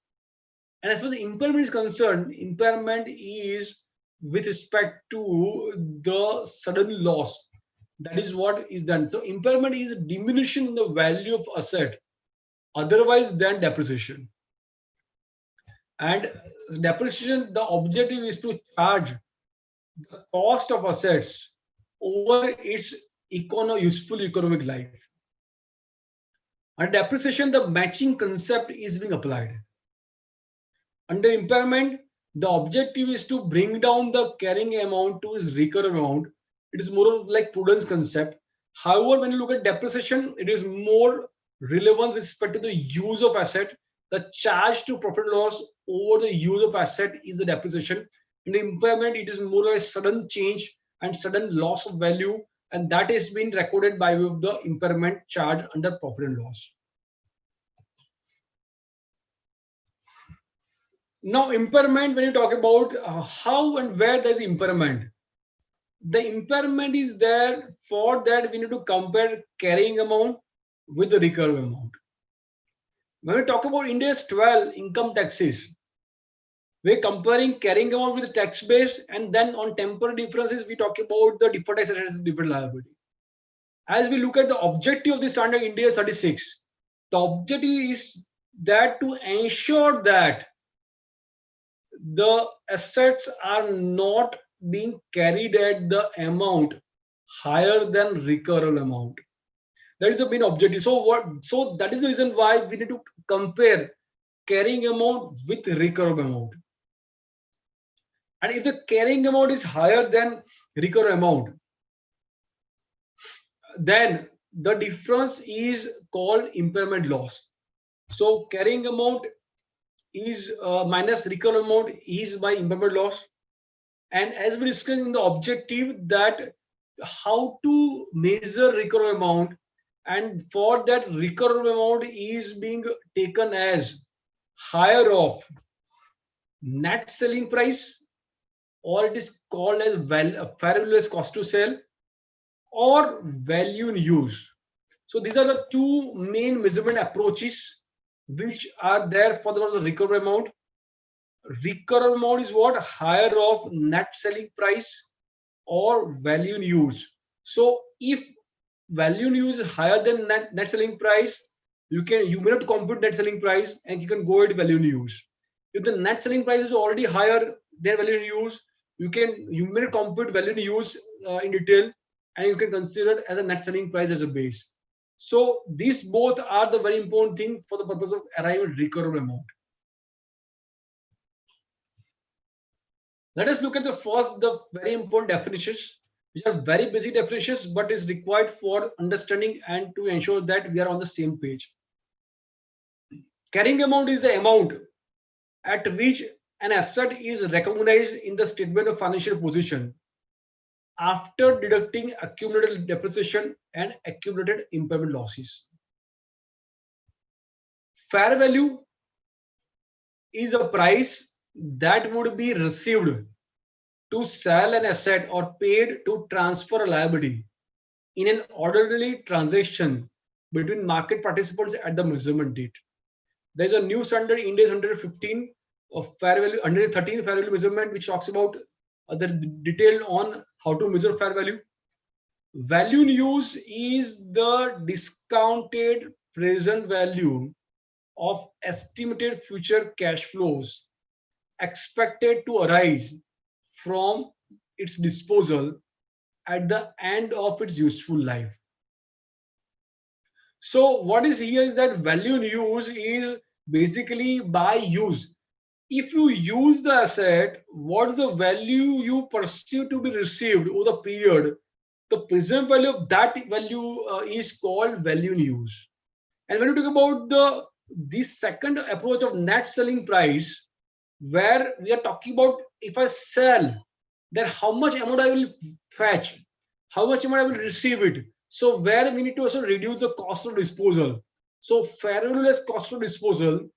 And as far as the impairment is concerned, impairment is with respect to the sudden loss. That is what is done. So impairment is diminution in the value of asset otherwise than depreciation. And depreciation, the objective is to charge the cost of assets over its useful economic life. Under depreciation, the matching concept is being applied. Under impairment, the objective is to bring down the carrying amount to its recoverable amount. It is more of like prudence concept. However, when you look at depreciation, it is more relevant with respect to the use of asset. The charge to profit loss over the use of asset is the depreciation. In the impairment, it is more of a sudden change and sudden loss of value, and that is being recorded by way of the impairment charge under profit and loss. Now, impairment, when you talk about how and where there is impairment, the impairment is there. For that, we need to compare carrying amount with the recoverable amount. When we talk about Ind AS 12 income taxes, We're comparing carrying amount with the tax base, and then on temporal differences, we talk about the deferred tax assets and deferred liability. As we look at the objective of the standard Ind AS 36, the objective is that to ensure that the assets are not being carried at the amount higher than recoverable amount. That is the main objective. So that is the reason why we need to compare carrying amount with recoverable amount. And if the carrying amount is higher than recoverable amount, then the difference is called impairment loss. So carrying amount is minus recoverable amount is my impairment loss. And as we discussed in the objective, that how to measure recoverable amount, and for that recoverable amount is being taken as higher of net selling price, or it is called as fair value less cost to sell, or value in use. So these are the two main measurement approaches which are there for the recoverable amount. Recoverable amount is what? Higher of net selling price or value in use. So if value in use is higher than net selling price, you may not compute net selling price and you can go at value in use. If the net selling price is already higher than value in use, you may not compute value in use in detail, and you can consider it as a net selling price as a base. So these both are the very important thing for the purpose of arriving at recoverable amount. Let us look at the very important definitions, which are very basic definitions, but is required for understanding and to ensure that we are on the same page. Carrying amount is the amount at which an asset is recognized in the statement of financial position after deducting accumulated depreciation and accumulated impairment losses. Fair value is a price that would be received to sell an asset or paid to transfer a liability in an orderly transaction between market participants at the measurement date. There is a new standard, Ind AS 115 of fair value, 113 fair value measurement, which talks about the detail on how to measure fair value. Value in use is the discounted present value of estimated future cash flows expected to arise from its disposal at the end of its useful life. So what is here is that value in use is basically by use. If you use the asset, what is the value you perceive to be received over the period? The present value of that value is called value in use. And when you talk about the second approach of net selling price, where we are talking about if I sell, then how much amount I will fetch, how much amount I will receive it. So where we need to also reduce the cost of disposal. So fair value less cost of disposal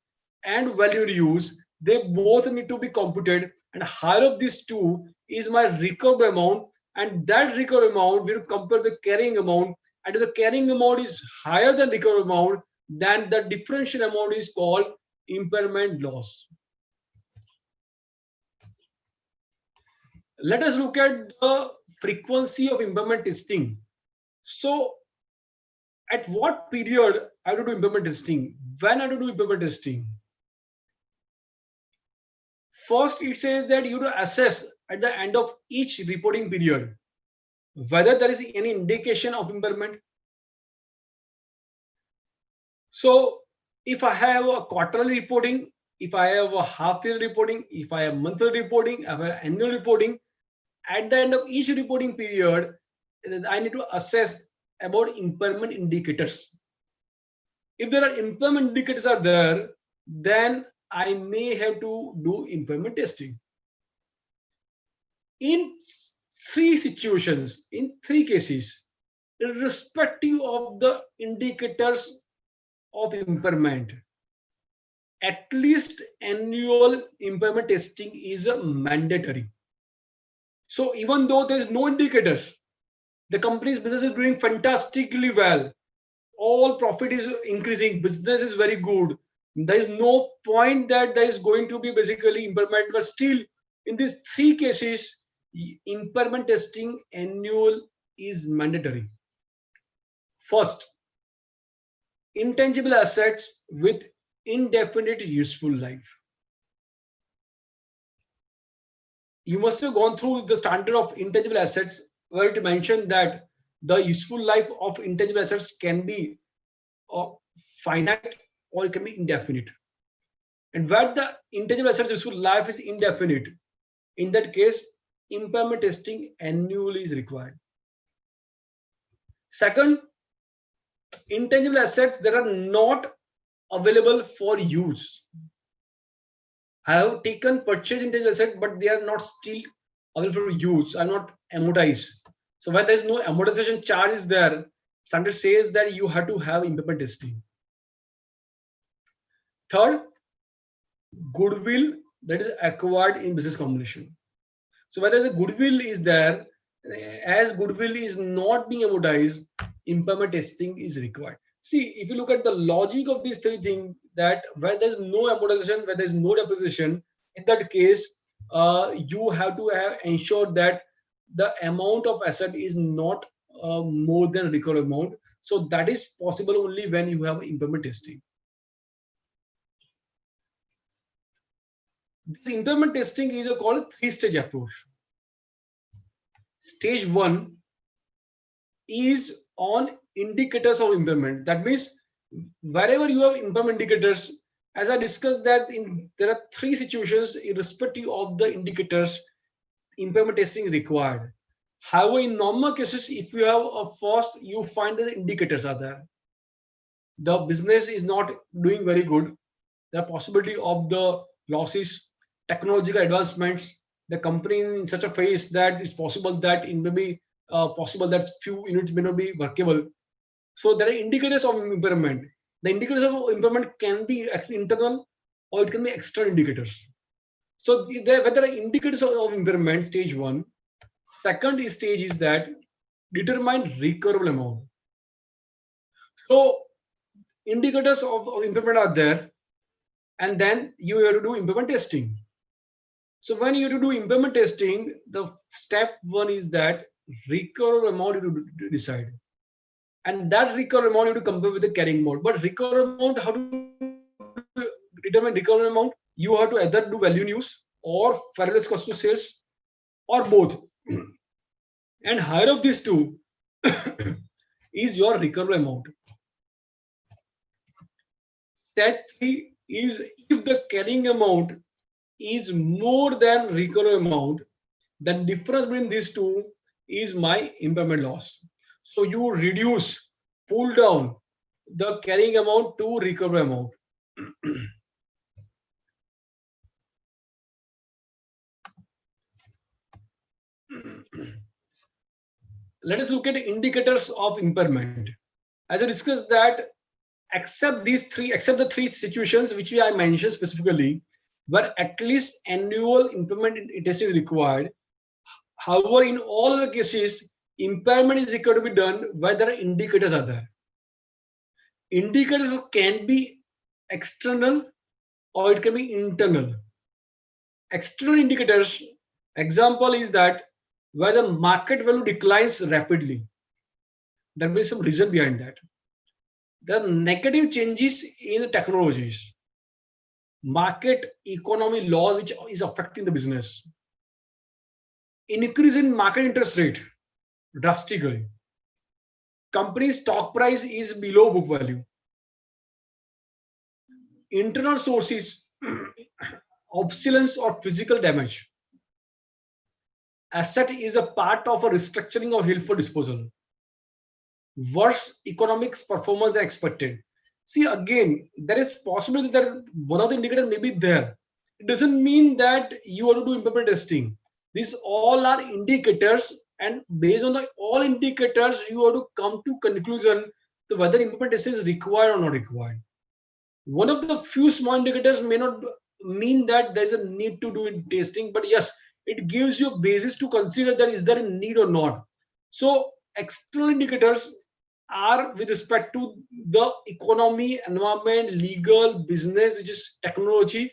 and value in use, they both need to be computed, and higher of these two is my recoverable amount, and that recoverable amount will compare the carrying amount, and if the carrying amount is higher than recoverable amount, then the differential amount is called impairment loss. Let us look at the frequency of impairment testing. So at what period I have to do impairment testing? When I have to do impairment testing? First, it says that you have to assess at the end of each reporting period whether there is any indication of impairment. So if I have a quarterly reporting, if I have a half-year reporting, if I have monthly reporting, I have an annual reporting, at the end of each reporting period, I need to assess about impairment indicators. If there are impairment indicators are there, then I may have to do impairment testing. In three situations, in three cases, irrespective of the indicators of impairment, at least annual impairment testing is mandatory. So even though there is no indicators, the company's business is doing fantastically well, all profit is increasing, business is very good, There is no point that there is going to be basically impairment, but still in these three cases, impairment testing annual is mandatory. First, intangible assets with indefinite useful life. You must have gone through the standard of intangible assets where it mentioned that the useful life of intangible assets can be finite or it can be indefinite. And where the intangible assets useful life is indefinite, in that case, impairment testing annually is required. Second, intangible assets that are not available for use. I have taken purchase intangible asset, but they are not still available for use, are not amortized. So when there is no amortization charge is there, standard says that you have to have impairment testing. Third, goodwill that is acquired in business combination. So whether the goodwill is there, as goodwill is not being amortized, impairment testing is required. See, if you look at the logic of these three things, that where there is no amortization, where there is no depreciation, in that case, you have to have ensured that the amount of asset is not more than recovered amount. So that is possible only when you have impairment testing. This impairment testing is called three-stage approach. Stage 1 is on indicators of impairment. That means wherever you have impairment indicators, as I discussed that there are three situations irrespective of the indicators, impairment testing is required. However, in normal cases, if you have a first, you find that the indicators are there. The business is not doing very good. The possibility of the losses, technological advancements, the company in such a phase that it's possible that it may be possible that few units may not be workable. So there are indicators of impairment. The indicators of impairment can be actually internal or it can be external indicators. So whether there are indicators of impairment, stage 1. Second stage is that determine recoverable amount. So indicators of impairment are there, and then you have to do impairment testing. So when you have to do impairment testing, the step 1 is that recoverable amount you have to decide. And that recoverable amount you have to compare with the carrying amount. But recoverable amount, how to determine recoverable amount? You have to either do value in use or fair value cost to sales or both. And higher of these two is your recoverable amount. Stage 3 is if the carrying amount is more than recoverable amount, the difference between these two is my impairment loss. So you reduce, pull down the carrying amount to recoverable amount. Let us look at indicators of impairment. As I discussed that except the three situations which I mentioned specifically, where at least annual impairment testing is required. However, in all other cases, impairment is required to be done where there are indicators are there. Indicators can be external or it can be internal. External indicators, example is that where the market value declines rapidly. There may be some reason behind that. There are negative changes in technologies, market economy laws which is affecting the business, increase in market interest rate drastically, company's stock price is below book value, internal sources, obsolescence or physical damage, asset is a part of a restructuring or held for disposal, worse economics performance than expected. See, again, there is possibility that one of the indicators may be there. It doesn't mean that you have to do impairment testing. These all are indicators, and based on the all indicators, you have to come to conclusion to whether impairment testing is required or not required. One of the few small indicators may not mean that there is a need to do testing, but yes, it gives you a basis to consider that is there a need or not. So external indicators are with respect to the economy, environment, legal, business, which is technology,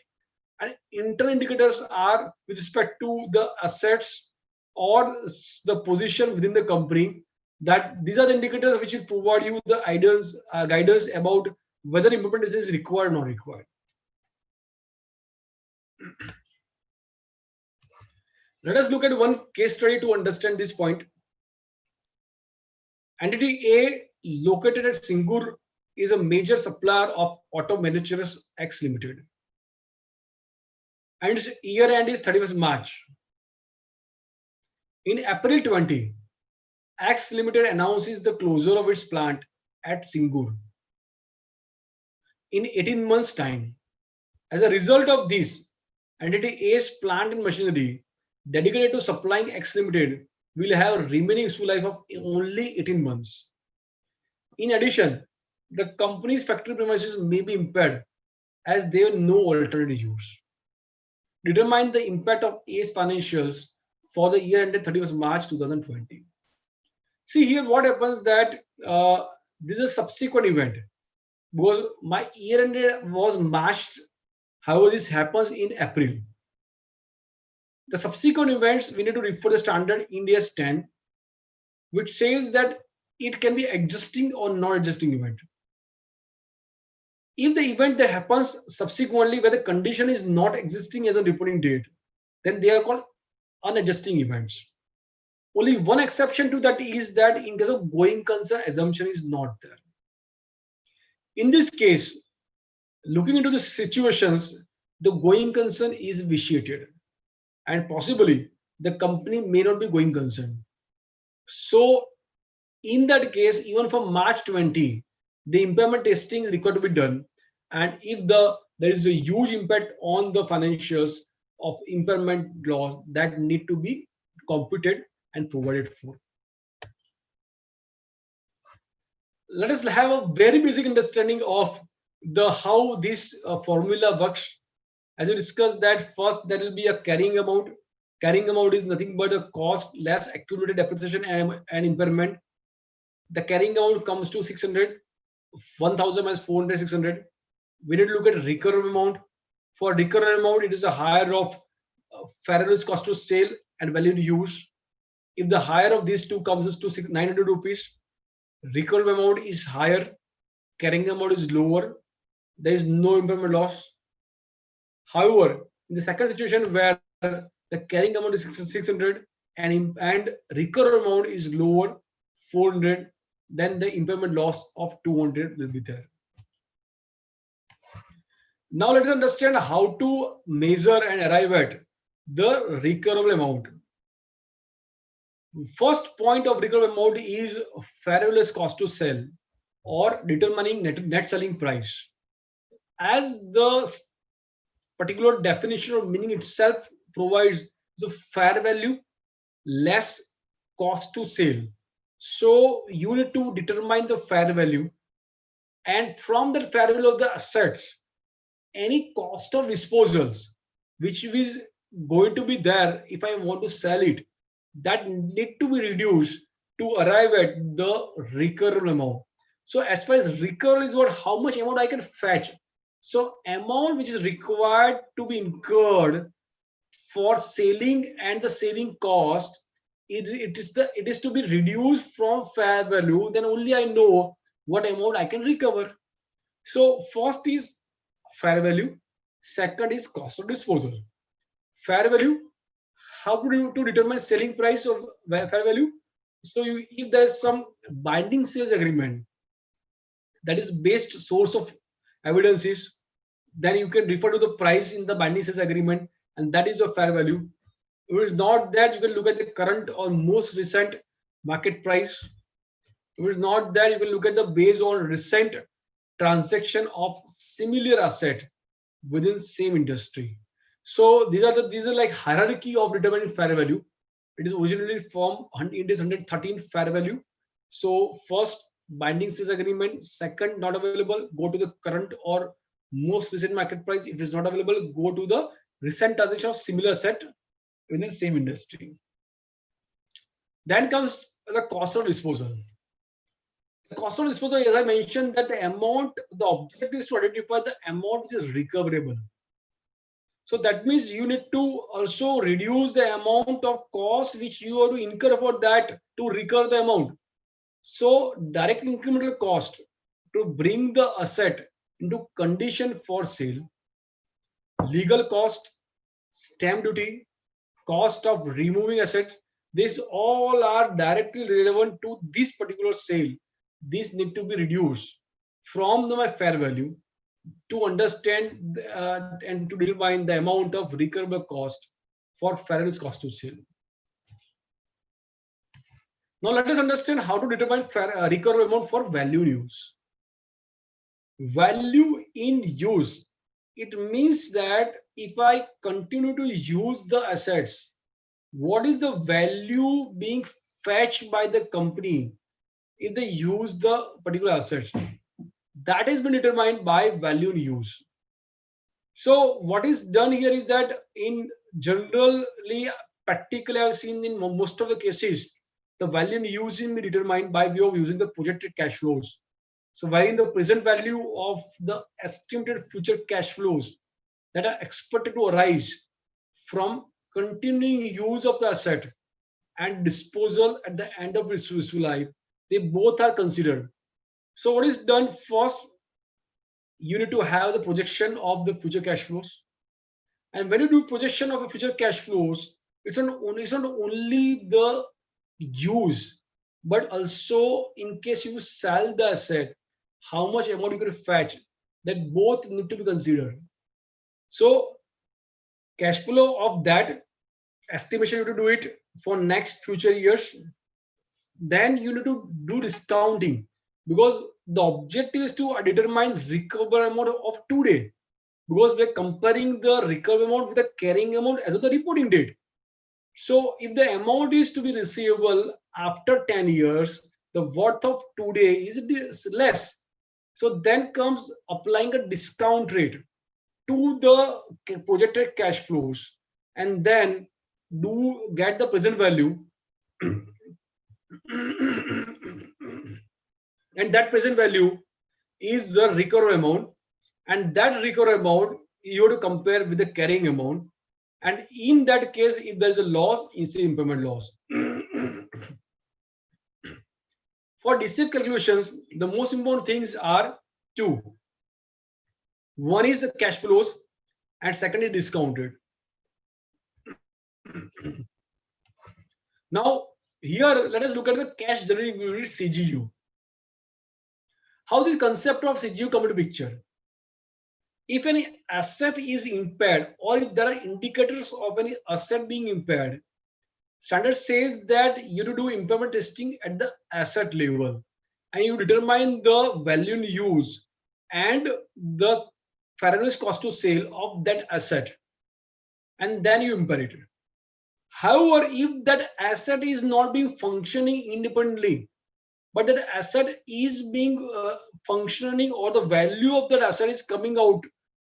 and internal indicators are with respect to the assets or the position within the company. That these are the indicators which will provide you the ideas, guidance about whether implementation is required or not required. Let us look at one case study to understand this point. Entity A, located at Singur, is a major supplier of auto manufacturers X Limited, and its year end is 31st March. In April 20, X Limited announces the closure of its plant at Singur in 18 months' time. As a result of this, Entity A's plant and machinery dedicated to supplying X Limited will have a remaining useful life of only 18 months. In addition, the company's factory premises may be impaired as they have no alternative use. Determine the impact of A's financials for the year ended 31st March 2020. See here what happens that this is a subsequent event because my year ended was March. However, this happens in April. The subsequent events, we need to refer the standard Ind AS 10, which says that it can be adjusting or non-adjusting event. If the event that happens subsequently where the condition is not existing as a reporting date, then they are called unadjusting events. Only one exception to that is that in case of going concern, assumption is not there. In this case, looking into the situations, the going concern is vitiated and possibly the company may not be going concern. So in that case, even from March 20, the impairment testing is required to be done. And if there is a huge impact on the financials of impairment loss, that need to be computed and provided for. Let us have a very basic understanding of how this formula works. As we discussed that first there will be a carrying amount. Carrying amount is nothing but a cost less accumulated depreciation and impairment. The carrying amount comes to 600, 1000 minus 400, 600. We need to look at recoverable amount. For recoverable amount, it is a higher of fair value cost to sale and value to use. If the higher of these two comes to 900 rupees, recoverable amount is higher, carrying amount is lower, there is no impairment loss. However, in the second situation where the carrying amount is 600 and recoverable amount is lower, 400, then the impairment loss of 200 will be there. Now let us understand how to measure and arrive at the recoverable amount. First point of recoverable amount is fair value cost to sell or determining net selling price. As the particular definition or meaning itself provides the fair value less cost to sale. So you need to determine the fair value, and from the fair value of the assets, any cost of disposals which is going to be there if I want to sell it, that need to be reduced to arrive at the recoverable amount. So as far as recoverable is what, how much amount I can fetch. So amount which is required to be incurred for selling and the selling cost, it is to be reduced from fair value. Then only I know what amount I can recover. So first is fair value, second is cost of disposal. Fair value, how to determine selling price of fair value? So if there is some binding sales agreement that is based source of evidences, then you can refer to the price in the binding sales agreement, and that is your fair value. If it is not that, you can look at the current or most recent market price. If it is not that, you can look at the based on recent transaction of similar asset within same industry. So these are like hierarchy of determining fair value. It is originally from Ind AS 113 fair value. So first binding sales agreement, second not available, go to the current or most recent market price. If it is not available, go to the recent transaction of similar asset within the same industry. Then comes the cost of disposal. The cost of disposal, as I mentioned, that the objective is to identify the amount which is recoverable. So that means you need to also reduce the amount of cost which you have to incur for that to recover the amount. So direct incremental cost to bring the asset into condition for sale, legal cost, stamp duty, cost of removing asset, these all are directly relevant to this particular sale. These need to be reduced from my fair value to understand and to determine the amount of recoverable cost for fair value cost to sale. Now let us understand how to determine recoverable amount for value in use. Value in use, it means that if I continue to use the assets, what is the value being fetched by the company if they use the particular assets? That has been determined by value in use. So what is done here is that in generally, practically I've seen in most of the cases, the value in use will be determined by way of using the projected cash flows. So wherein the present value of the estimated future cash flows that are expected to arise from continuing use of the asset and disposal at the end of its useful life, they both are considered. So what is done first? You need to have the projection of the future cash flows. And when you do projection of the future cash flows, it's not only the use, but also in case you sell the asset, how much amount you can fetch, that both need to be considered. So cash flow of that estimation, you have to do it for next future years. Then you need to do discounting, because the objective is to determine recoverable amount of today, because we're comparing the recoverable amount with the carrying amount as of the reporting date. So if the amount is to be receivable after 10 years, the worth of today is less. So then comes applying a discount rate to the projected cash flows, and then do get the present value. And that present value is the recoverable amount, and that recoverable amount you have to compare with the carrying amount. And in that case, if there is a loss, it's the impairment loss. For DCF calculations, the most important things are two. One is the cash flows, and second is discounted. Now, here let us look at the cash generating unit, CGU. How this concept of CGU come into picture? If any asset is impaired, or if there are indicators of any asset being impaired, standard says that you to do impairment testing at the asset level, and you determine the value in use and the fair value cost to sale of that asset, and then you impair it. However, if that asset is not being functioning independently, but that asset is being functioning, or the value of that asset is coming out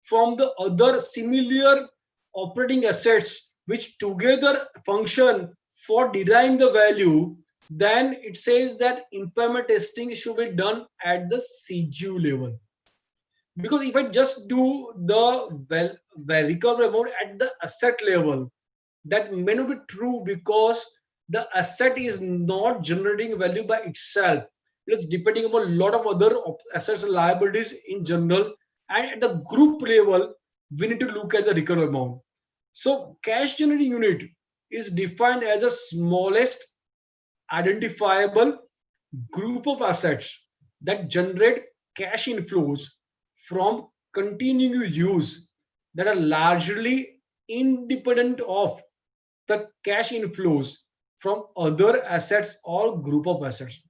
from the other similar operating assets which together function for deriving the value, then it says that impairment testing should be done at the CGU level. Because if I just do the recovery amount at the asset level, that may not be true, because the asset is not generating value by itself. It is depending upon a lot of other assets and liabilities in general. And at the group level, we need to look at the recovery amount. So cash generating unit is defined as the smallest identifiable group of assets that generate cash inflows from continuing use, that are largely independent of the cash inflows from other assets or group of assets.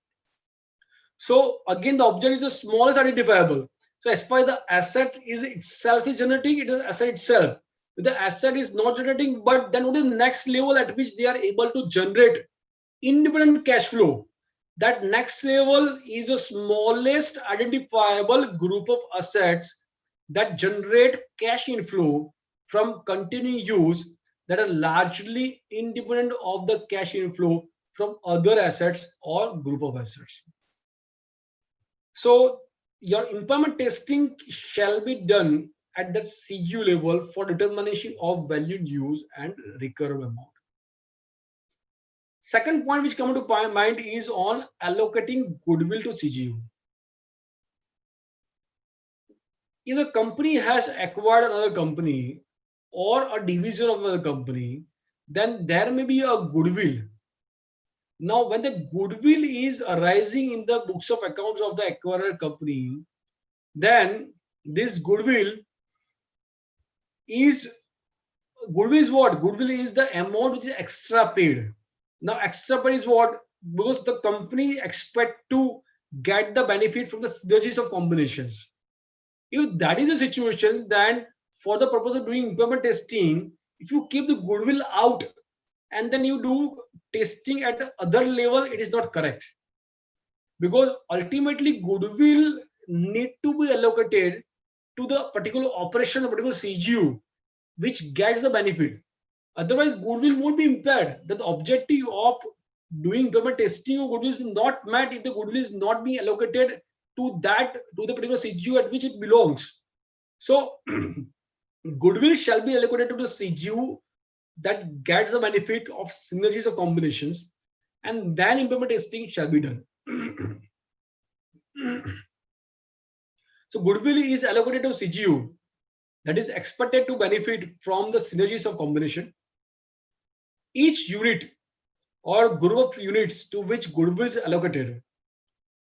So again, the object is the smallest identifiable. So as far as the asset is itself is generating, it is asset itself. If the asset is not generating, but then what is the next level at which they are able to generate independent cash flow? That next level is the smallest identifiable group of assets that generate cash inflow from continuing use, that are largely independent of the cash inflow from other assets or group of assets. So your impairment testing shall be done at the CGU level for determination of value use and recoverable amount. Second point which come to mind is on allocating goodwill to CGU. If a company has acquired another company or a division of another company, then there may be a goodwill. Now, when the goodwill is arising in the books of accounts of the acquired company, then this goodwill is what? Goodwill is the amount which is extra paid. Now, extra paid is what? Because the company expect to get the benefit from the synergies of combinations. If that is the situation, then for the purpose of doing impairment testing, if you keep the goodwill out and then you do testing at other level, it is not correct. Because ultimately goodwill need to be allocated to the particular operation, particular CGU, which gets the benefit. Otherwise, goodwill won't be impaired. That the objective of doing impairment testing of goodwill is not met if the goodwill is not being allocated to the particular CGU at which it belongs. So goodwill shall be allocated to the CGU that gets the benefit of synergies of combinations, and then impairment testing shall be done. So goodwill is allocated to CGU that is expected to benefit from the synergies of combination. Each unit or group of units to which goodwill is allocated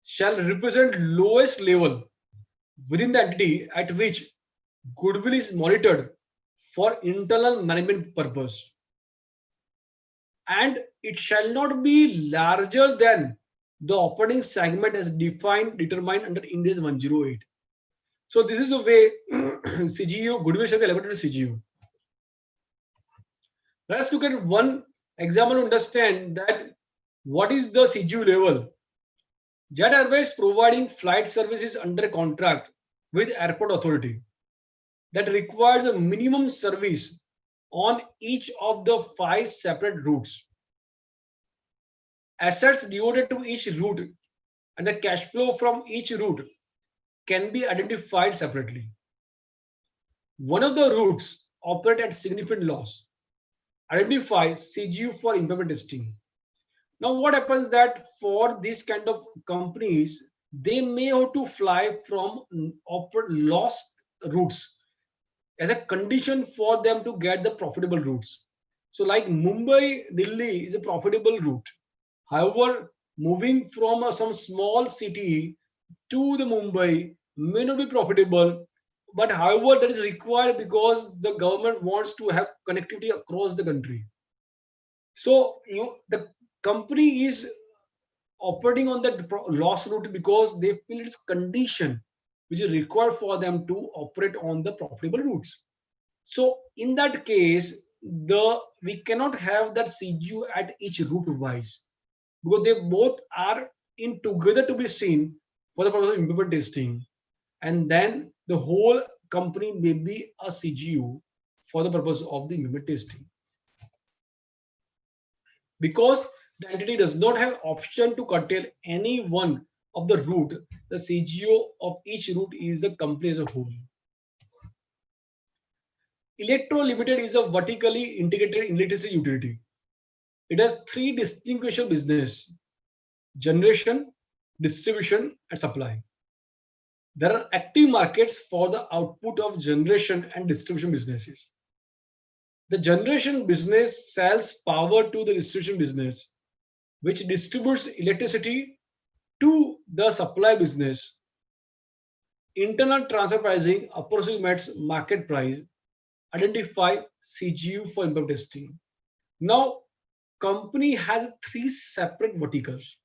shall represent lowest level within the entity at which goodwill is monitored for internal management purpose, and it shall not be larger than the operating segment as determined under Ind AS 108. So this is the way CGU goodwill shall be allocated to CGU. Let's look at one example to understand that what is the CGU level. Jet Airways providing flight services under contract with Airport Authority that requires a minimum service on each of the 5 separate routes. Assets devoted to each route and the cash flow from each route can be identified separately. One of the routes operate at significant loss. Identify CGU for impairment testing. Now what happens that for these kind of companies, they may have to fly from lost routes as a condition for them to get the profitable routes. So like Mumbai, Delhi is a profitable route. However, moving from some small city to the Mumbai may not be profitable, but however that is required because the government wants to have connectivity across the country. So the company is operating on that loss route because they feel it's condition which is required for them to operate on the profitable routes. So in that case, we cannot have that CGU at each route wise because they both are in together to be seen for the purpose of impairment testing, and then the whole company may be a CGU for the purpose of the impairment testing. Because the entity does not have option to curtail any one of the route, the CGO of each route is the company as a whole. Electro Limited is a vertically integrated electricity utility. It has 3 distinguishable business: generation, distribution, and supply. There are active markets for the output of generation and distribution businesses. The generation business sells power to the distribution business, which distributes electricity to the supply business. Internal transfer pricing approximates market price. Identify CGU for impairment testing. Now, company has 3 separate verticals,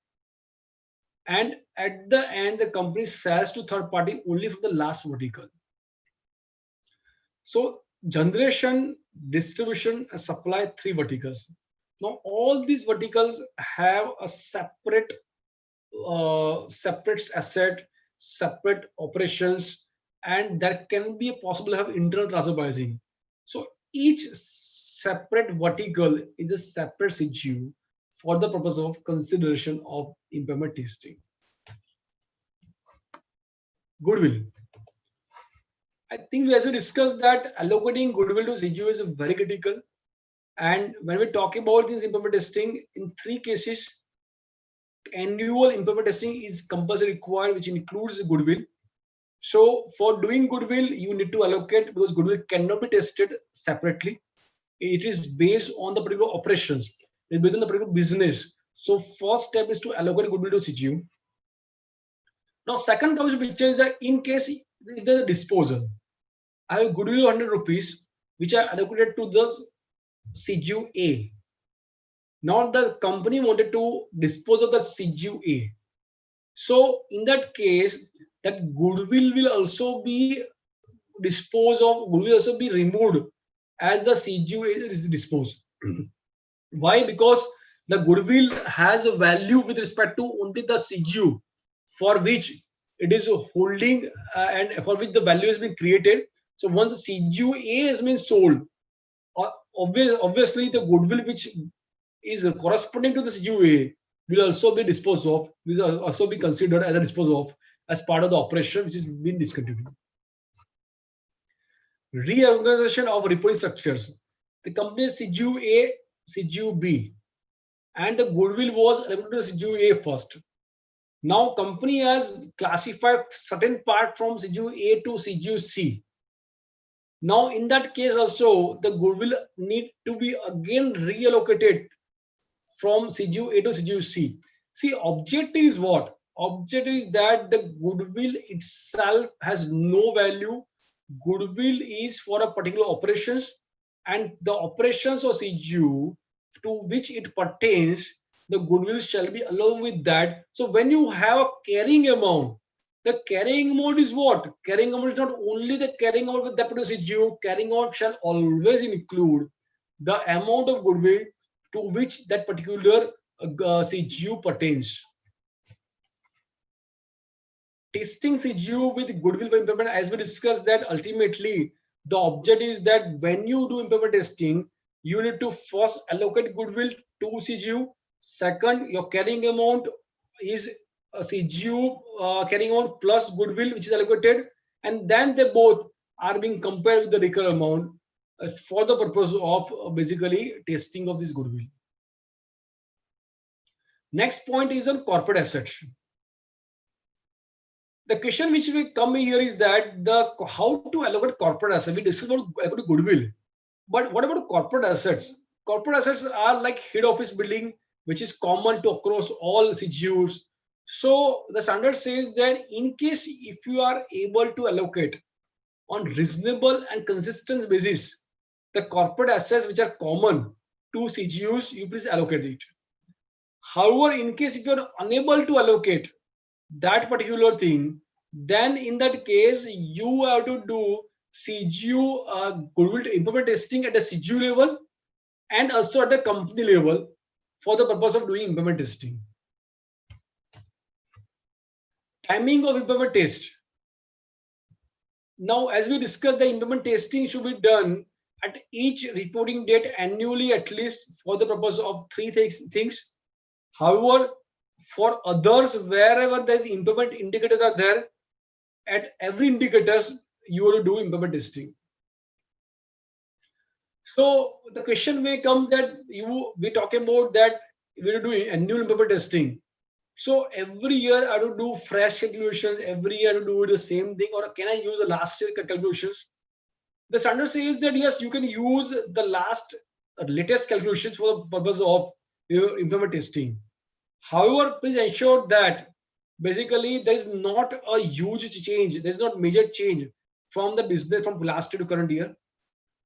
and at the end, the company sells to third party only for the last vertical. So, generation, distribution, and supply 3 verticals. Now, all these verticals have a separate asset, separate operations, and there can be a possible have internal transfer pricing. So each separate vertical is a separate CGU for the purpose of consideration of impairment testing. Goodwill. I think as we discussed that allocating goodwill to CGU is very critical. And when we talk about this impairment testing, in 3 cases, annual impairment testing is compulsory required, which includes goodwill. So for doing goodwill, you need to allocate, because goodwill cannot be tested separately. It is based on the particular operations, it's based on the particular business. So first step is to allocate goodwill to CGU. Now second comes picture is that in case if there's a disposal, I have goodwill of 100 rupees, which are allocated to the CGU A. Now the company wanted to dispose of the CGU A. So in that case, that goodwill will also be disposed of, goodwill will also be removed as the CGU A is disposed. Why? Because the goodwill has a value with respect to only the CGU for which it is holding and for which the value has been created. So once the CGU A has been sold, obviously the goodwill which is corresponding to the CGU A will also be disposed of, will also be considered as a disposed of as part of the operation which is being discontinued. Reorganization of reporting structures. The company CGU A, CGU B, and the goodwill was allocated to CGU A first. Now company has classified certain part from CGU A to CGU C. Now in that case also the goodwill need to be again reallocated from CGU A to CGU C. See, objective is what? Objective is that the goodwill itself has no value. Goodwill is for a particular operations, and the operations of CGU to which it pertains, the goodwill shall be along with that. So when you have a carrying amount, the carrying amount is what? Carrying amount is not only the carrying amount with that particular CGU, carrying amount shall always include the amount of goodwill to which that particular CGU pertains. Testing CGU with goodwill for impairment, as we discussed, that ultimately the objective is that when you do impairment testing, you need to first allocate goodwill to CGU. Second, your carrying amount is a CGU carrying amount plus goodwill which is allocated, and then they both are being compared with the recurring amount for the purpose of basically testing of this goodwill. Next point is on corporate assets. The question which will come here is that how to allocate corporate assets. We discussed about goodwill, but what about corporate assets? Corporate assets are like head office building, which is common to across all CGUs. So the standard says that in case if you are able to allocate on reasonable and consistent basis the corporate assets which are common to CGUs, you please allocate it. However, in case if you are unable to allocate that particular thing, then in that case you have to do CGU goodwill impairment testing at the CGU level and also at the company level for the purpose of doing impairment testing. Timing of impairment test. Now, as we discussed, the impairment testing should be done at each reporting date annually, at least for the purpose of 3 things. However, for others, wherever there is impairment indicators are there, at every indicators you will do impairment testing. So the question may comes that we talk about that we will do annual impairment testing. So every year I will do fresh calculations, every year I will do the same thing, or can I use the last year calculations? The standard says that yes, you can use the latest calculations for the purpose of your impairment testing. However, please ensure that basically there is not a huge change, there is not major change from the business from last year to current year.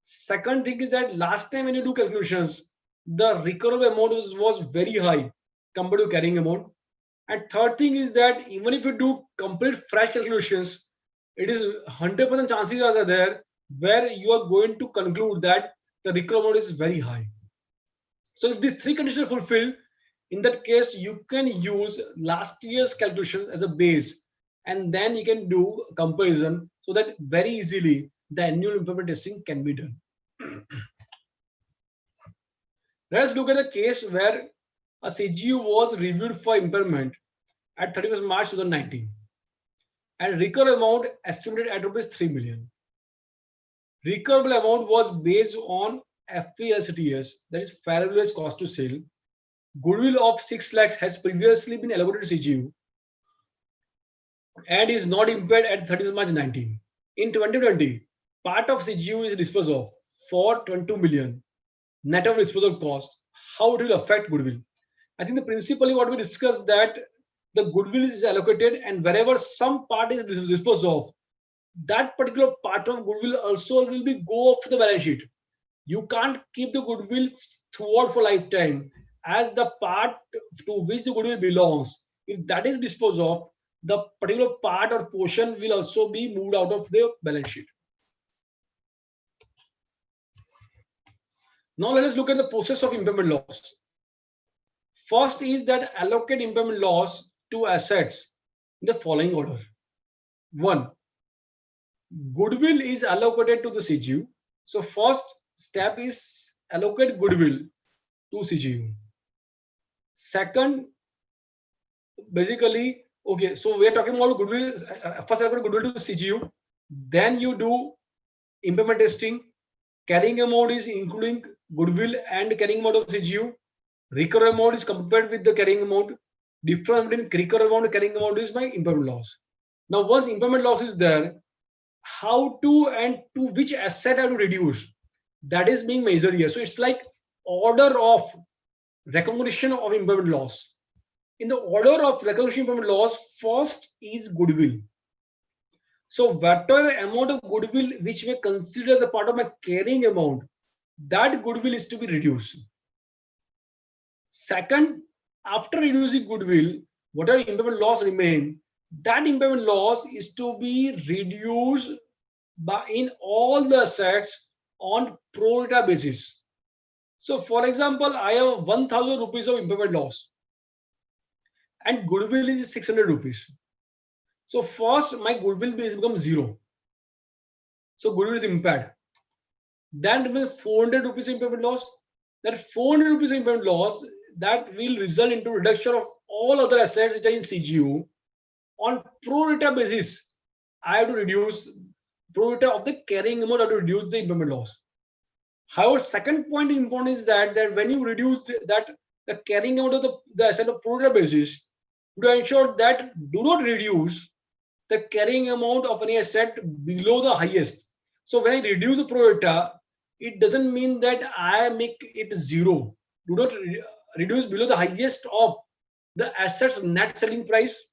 Second thing is that last time when you do calculations, the recoverable amount was very high compared to carrying amount. And third thing is that even if you do complete fresh calculations, it is 100% chances are there where you are going to conclude that the recoverable amount is very high. So if these 3 conditions are fulfilled, in that case, you can use last year's calculation as a base, and then you can do comparison so that very easily the annual impairment testing can be done. Let's look at a case where a CGU was reviewed for impairment at 31st March 2019. and recoverable amount estimated at rupees 3 million. Recoverable amount was based on FVLCTS, that is fair value cost to sale. Goodwill of 6 lakhs has previously been allocated to CGU and is not impaired at 30th March 19. In 2020, part of CGU is disposed of for 22 million net of disposal cost. How it will affect goodwill? I think the principally what we discussed that the goodwill is allocated, and wherever some part is disposed of, that particular part of goodwill also will be go off the balance sheet. You can't keep the goodwill throughout for lifetime, as the part to which the goodwill belongs, if that is disposed of, the particular part or portion will also be moved out of the balance sheet. Now let us look at the process of impairment loss. First is that allocate impairment loss to assets in the following order. 1. Goodwill is allocated to the CGU. So first step is allocate goodwill to CGU. Second, basically, okay, so we are talking about goodwill. First allocate goodwill to CGU. Then you do impairment testing. Carrying amount is including goodwill and carrying amount of CGU. Recovery amount is compared with the carrying amount. Difference between recovery amount and carrying amount is my impairment loss. Now, once impairment loss is there, how to and to which asset I have to reduce, that is being measured here. So it's like order of recognition of impairment loss. In the order of recognition of impairment loss, first is goodwill. So whatever amount of goodwill which we consider as a part of my carrying amount, that goodwill is to be reduced. Second, after reducing goodwill, whatever impairment loss remain, that impairment loss is to be reduced by in all the assets on pro rata basis. So for example, I have 1,000 rupees of impairment loss and goodwill is 600 rupees. So first my goodwill base becomes 0. So goodwill is impaired. Then remains 400 rupees impairment loss. That 400 rupees impairment loss, that will result into reduction of all other assets which are in CGU. On pro rata basis, I have to reduce pro rata of the carrying amount. I have to reduce the impairment loss. However, second point important is that when you reduce the carrying amount of the asset of pro rata basis, to ensure that do not reduce the carrying amount of any asset below the highest. So when I reduce the pro rata, it doesn't mean that I make it 0. Do not reduce below the highest of the asset's net selling price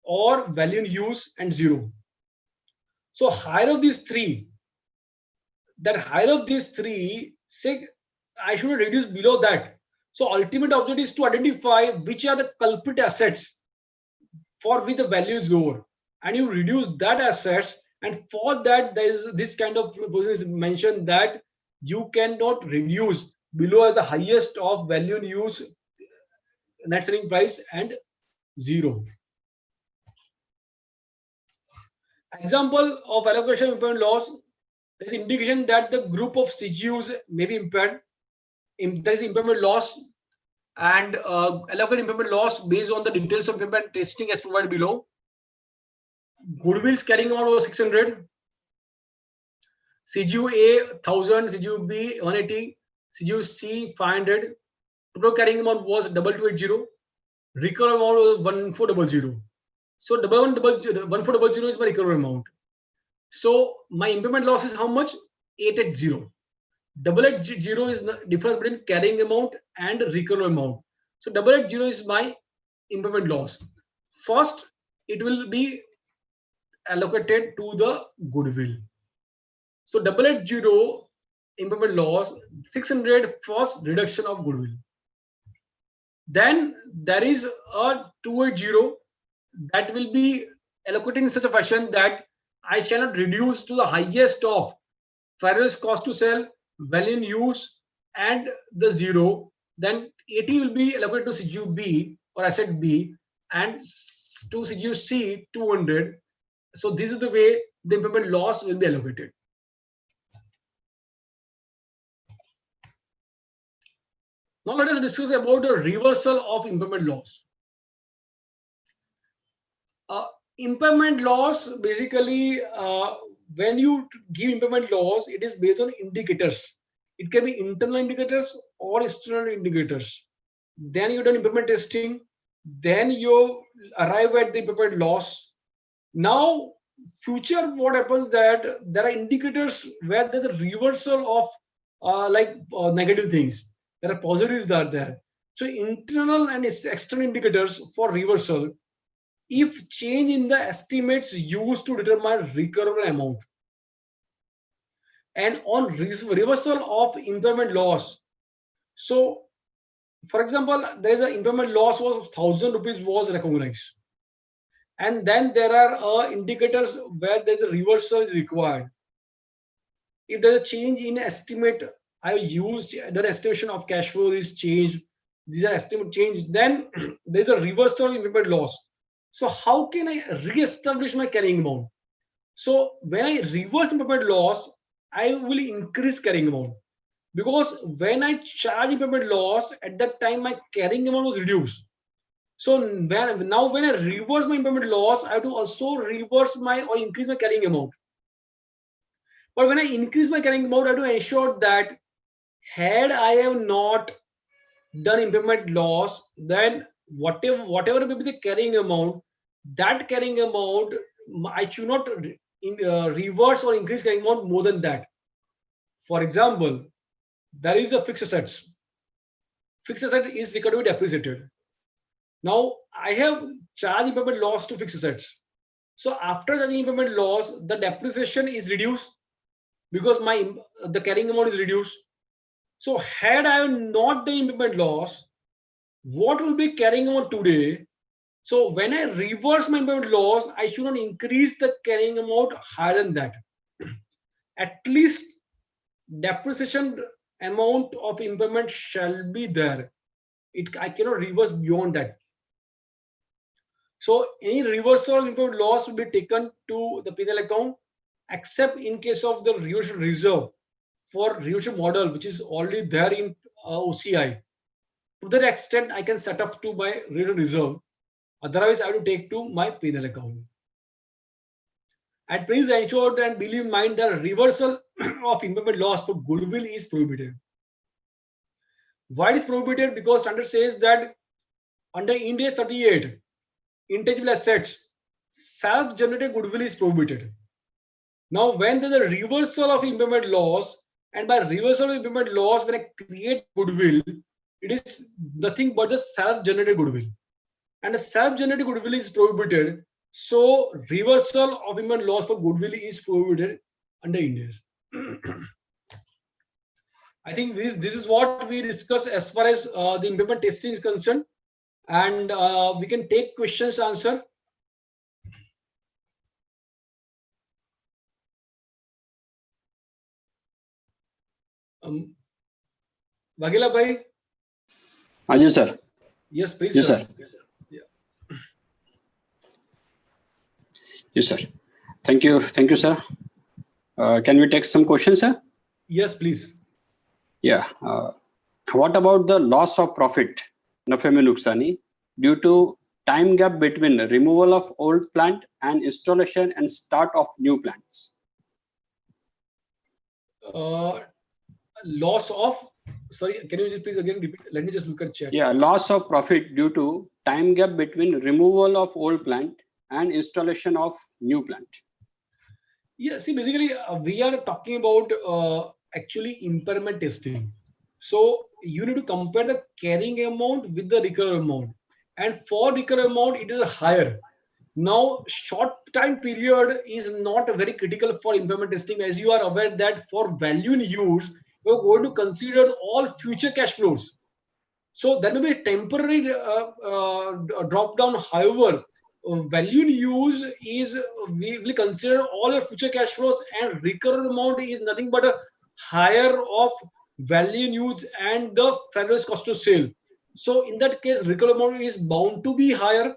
or value in use and 0. So higher of these three, say I should reduce below that. So ultimate objective is to identify which are the culprit assets for which the value is lower, and you reduce that assets. And for that, there is this kind of proposition is mentioned that you cannot reduce below as the highest of value in use, net selling price and 0. Example of allocation of impairment loss, there is indication that the group of CGUs may be impaired. There is impairment loss and allocate impairment loss based on the details of impairment testing as provided below. Goodwill's carrying amount was 600. CGU A 1000, CGU B 180, CGU C 500. Total carrying amount was 2280. Recovery amount was 1400. So 1400 is my recovery amount. So my impairment loss is how much? 880. 880 is the difference between carrying amount and recovery amount. So 880 is my impairment loss. First, it will be allocated to the goodwill. So 880 impairment loss, 600 first reduction of goodwill. Then there is a 280 that will be allocated in such a fashion that I cannot reduce to the highest of fair value cost to sell, value in use, and the 0. Then 80 will be allocated to CGU B or asset B, and to CGU C 200. So this is the way the impairment loss will be allocated. Now let us discuss about the reversal of impairment loss. impairment loss, basically, when you give impairment loss, it is based on indicators. It can be internal indicators or external indicators. Then you done impairment testing. Then you arrive at the impairment loss. Now, future, what happens that there are indicators where there's a reversal of negative things. There are positives that are there. So internal and external indicators for reversal, if change in the estimates used to determine recoverable amount, and on reversal of impairment loss. So, for example, there is an impairment loss was 1,000 rupees was recognized, and then there are indicators where there's a reversal is required. If there's a change in estimate, I use the estimation of cash flow is changed. These are estimate change. Then there's a reversal of impairment loss. So how can I re-establish my carrying amount? So when I reverse impairment loss, I will increase carrying amount, because when I charge impairment loss, at that time my carrying amount was reduced. So when I reverse my impairment loss, I have to also reverse my or increase my carrying amount. But when I increase my carrying amount, I have to ensure that had I have not done impairment loss, then whatever may be the carrying amount, that carrying amount I should not reverse or increase carrying amount more than that. For example, there is a fixed assets. Fixed asset is required to be depreciated. Now I have charged impairment loss to fixed assets. So after charging impairment loss, the depreciation is reduced because the carrying amount is reduced. So had I not done impairment loss, what will be carrying amount today? So when I reverse my impairment loss, I should not increase the carrying amount higher than that. At least depreciation amount of impairment shall be there. I cannot reverse beyond that. So any reversal of impairment loss will be taken to the P&L account, except in case of the reversion reserve for reversion model, which is already there in OCI. To that extent, I can set up to my reversion reserve. Otherwise, I have to take to my P&L account. And please ensure and believe in mind that reversal of impairment loss for goodwill is prohibited. Why it is prohibited? Because standard says that under Ind AS 38, intangible assets, self-generated goodwill is prohibited. Now, when there's a reversal of impairment loss, and by reversal of impairment loss, when I create goodwill, it is nothing but the self-generated goodwill. And the self-generated goodwill is prohibited. So reversal of impairment loss for goodwill is prohibited under Ind AS. I think this is what we discuss as far as the impairment testing is concerned, and we can take questions answer. Vagila bhai. Yes, sir. Yes, please. Yes, sir. sir. Yes, sir. Thank you, sir. Can we take some questions, sir? Yes, please. Yeah. What about the loss of profit, nafe mein nuksani, due to time gap between removal of old plant and installation and start of new plants? Loss of, sorry, can you please again repeat? Let me just look at chat. Yeah, loss of profit due to time gap between removal of old plant and installation of new plant. Yeah, see, basically, we are talking about actually impairment testing. So you need to compare the carrying amount with the recovery amount. And for recovery amount, it is higher. Now, short time period is not very critical for impairment testing, as you are aware that for value in use, we're going to consider all future cash flows. So there may be a temporary drop down. However, value in use is we will consider all your future cash flows, and recurrent amount is nothing but a higher of value in use and the fair value cost to sale. So in that case, recurrent amount is bound to be higher,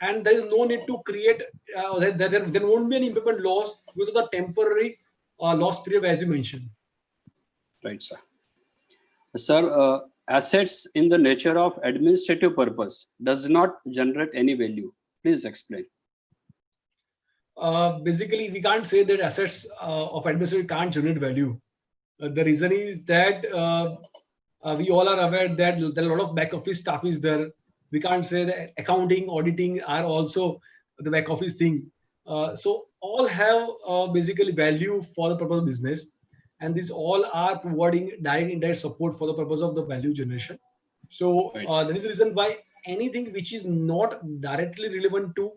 and there is no need to create there won't be any impairment loss because of the temporary loss period as you mentioned. Right, sir. Sir, assets in the nature of administrative purpose does not generate any value. Please explain. basically we can't say that assets of adversary can't generate value. The reason is that we all are aware that there are a lot of back office staff is there. We can't say that accounting, auditing are also the back office thing. So all have basically value for the purpose of business, and these all are providing direct and indirect support for the purpose of the value generation. So that is the reason why anything which is not directly relevant to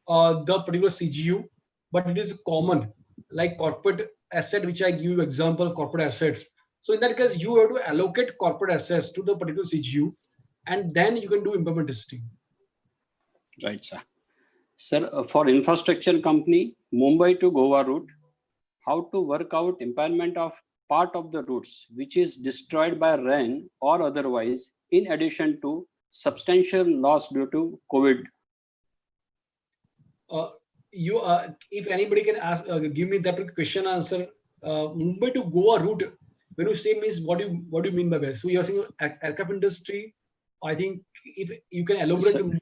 the particular CGU, but it is common, like corporate asset, which I give you example of corporate assets. So in that case, you have to allocate corporate assets to the particular CGU, and then you can do impairment testing. Right, sir. Sir, for infrastructure company, Mumbai to Goa route, how to work out impairment of part of the routes which is destroyed by rain or otherwise, in addition to substantial loss due to COVID? If anybody can ask, give me that question answer. Mumbai to Goa route, when you say means what do you mean by that? So you're saying aircraft industry. I think if you can elaborate,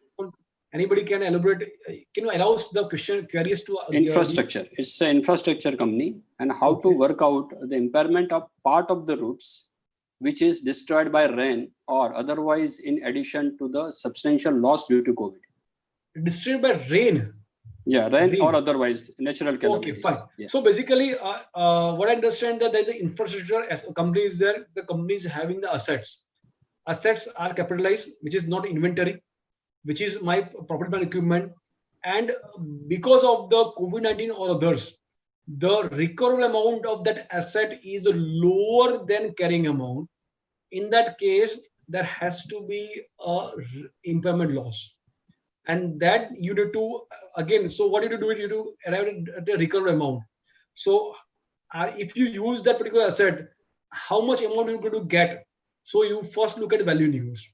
anybody can elaborate. Can you allow the question queries to infrastructure? It's an infrastructure company, and how to work out the impairment of part of the routes which is destroyed by rain or otherwise, in addition to the substantial loss due to COVID. Destroyed by rain. Yeah, rain or otherwise, natural calamities. Okay, fine. Yeah. So basically, what I understand that there's an infrastructure as a company is there. The company is having the assets. Assets are capitalized, which is not inventory, which is my property and equipment. And because of the COVID-19 or others, the recoverable amount of that asset is lower than carrying amount. In that case, there has to be a impairment loss. And that you need to, again, so what you do is you do arrive at a recovered amount. So if you use that particular asset, how much amount you're going to get? So you first look at value in use.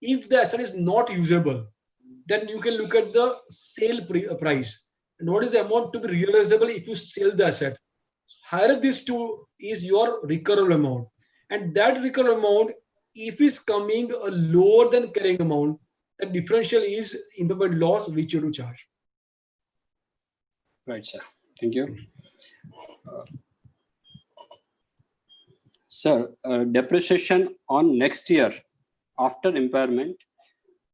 If the asset is not usable, then you can look at the sale price. And what is the amount to be realizable if you sell the asset? So higher these two is your recoverable amount. And that recoverable amount, if is coming lower than carrying amount, the differential is impairment loss which you have to charge. Right, sir. Thank you. Sir, depreciation on next year after impairment,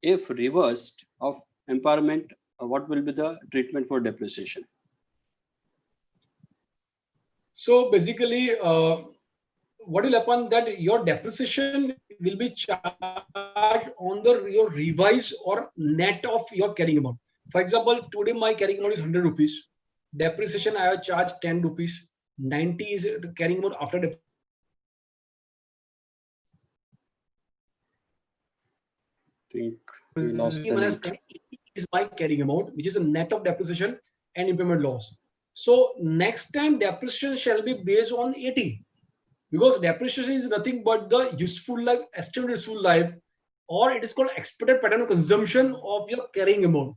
if reversed of impairment, what will be the treatment for depreciation? So basically, what will happen that your depreciation will be charged on your revise or net of your carrying amount. For example, today my carrying amount is 100 rupees. Depreciation I have charged 10 rupees. 90 is carrying amount after depreciation. I think we lost the is my carrying amount, which is a net of depreciation and impairment loss. So next time depreciation shall be based on 80. Because depreciation is nothing but the useful life, estimated useful life, or it is called expected pattern of consumption of your carrying amount.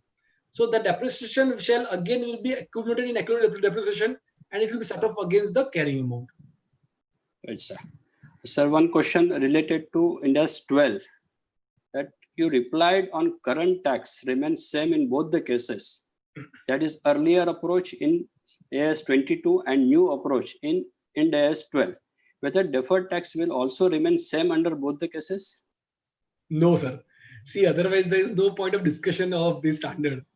So the depreciation shall again will be accumulated in accumulated depreciation, and it will be set off against the carrying amount. Right, sir. Sir, one question related to Ind AS 12, that you replied on current tax remains same in both the cases. That is earlier approach in AS 22 and new approach in Ind AS 12. Whether deferred tax will also remain same under both the cases? No, sir. See, otherwise there is no point of discussion of this standard.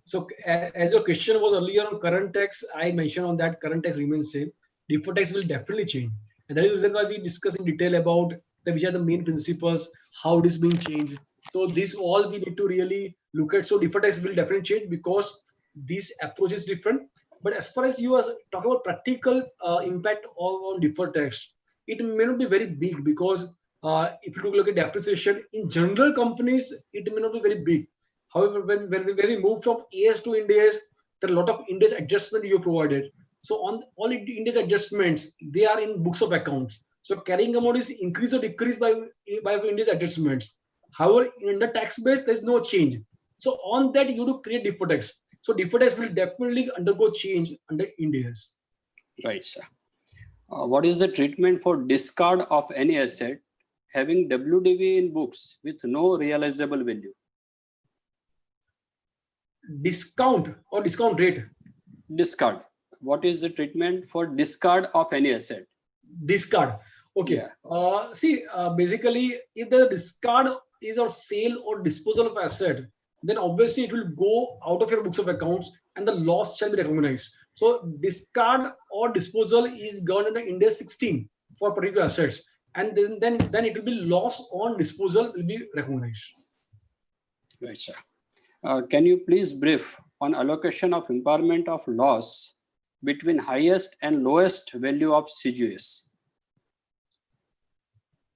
So as your question was earlier on current tax, I mentioned on that current tax remains same. Deferred tax will definitely change. And that is the reason why we discuss in detail about which are the main principles, how it is being changed. So this all we need to really look at. So deferred tax will definitely change because this approach is different. But as far as you are talking about practical impact on deferred tax, it may not be very big because if you look at depreciation in general companies, it may not be very big. However, when we move from AS to Ind AS, there are a lot of Ind AS adjustment you provided. So on all Ind AS adjustments, they are in books of accounts. So carrying amount is increased or decreased by Ind AS adjustments. However, in the tax base, there is no change. So on that, you do create deferred tax. So deferred tax will definitely undergo change under Ind AS. Right, sir. What is the treatment for discard of any asset having WDV in books with no realizable value? Discount or discount rate? Discard. What is the treatment for discard of any asset? Discard. Okay. Yeah. Basically, if the discard is or sale or disposal of asset, then obviously it will go out of your books of accounts and the loss shall be recognized. So discard or disposal is governed under Ind AS 16 for particular assets, and then it will be loss on disposal will be recognized. Right, sir. Can you please brief on allocation of impairment of loss between highest and lowest value of CGS?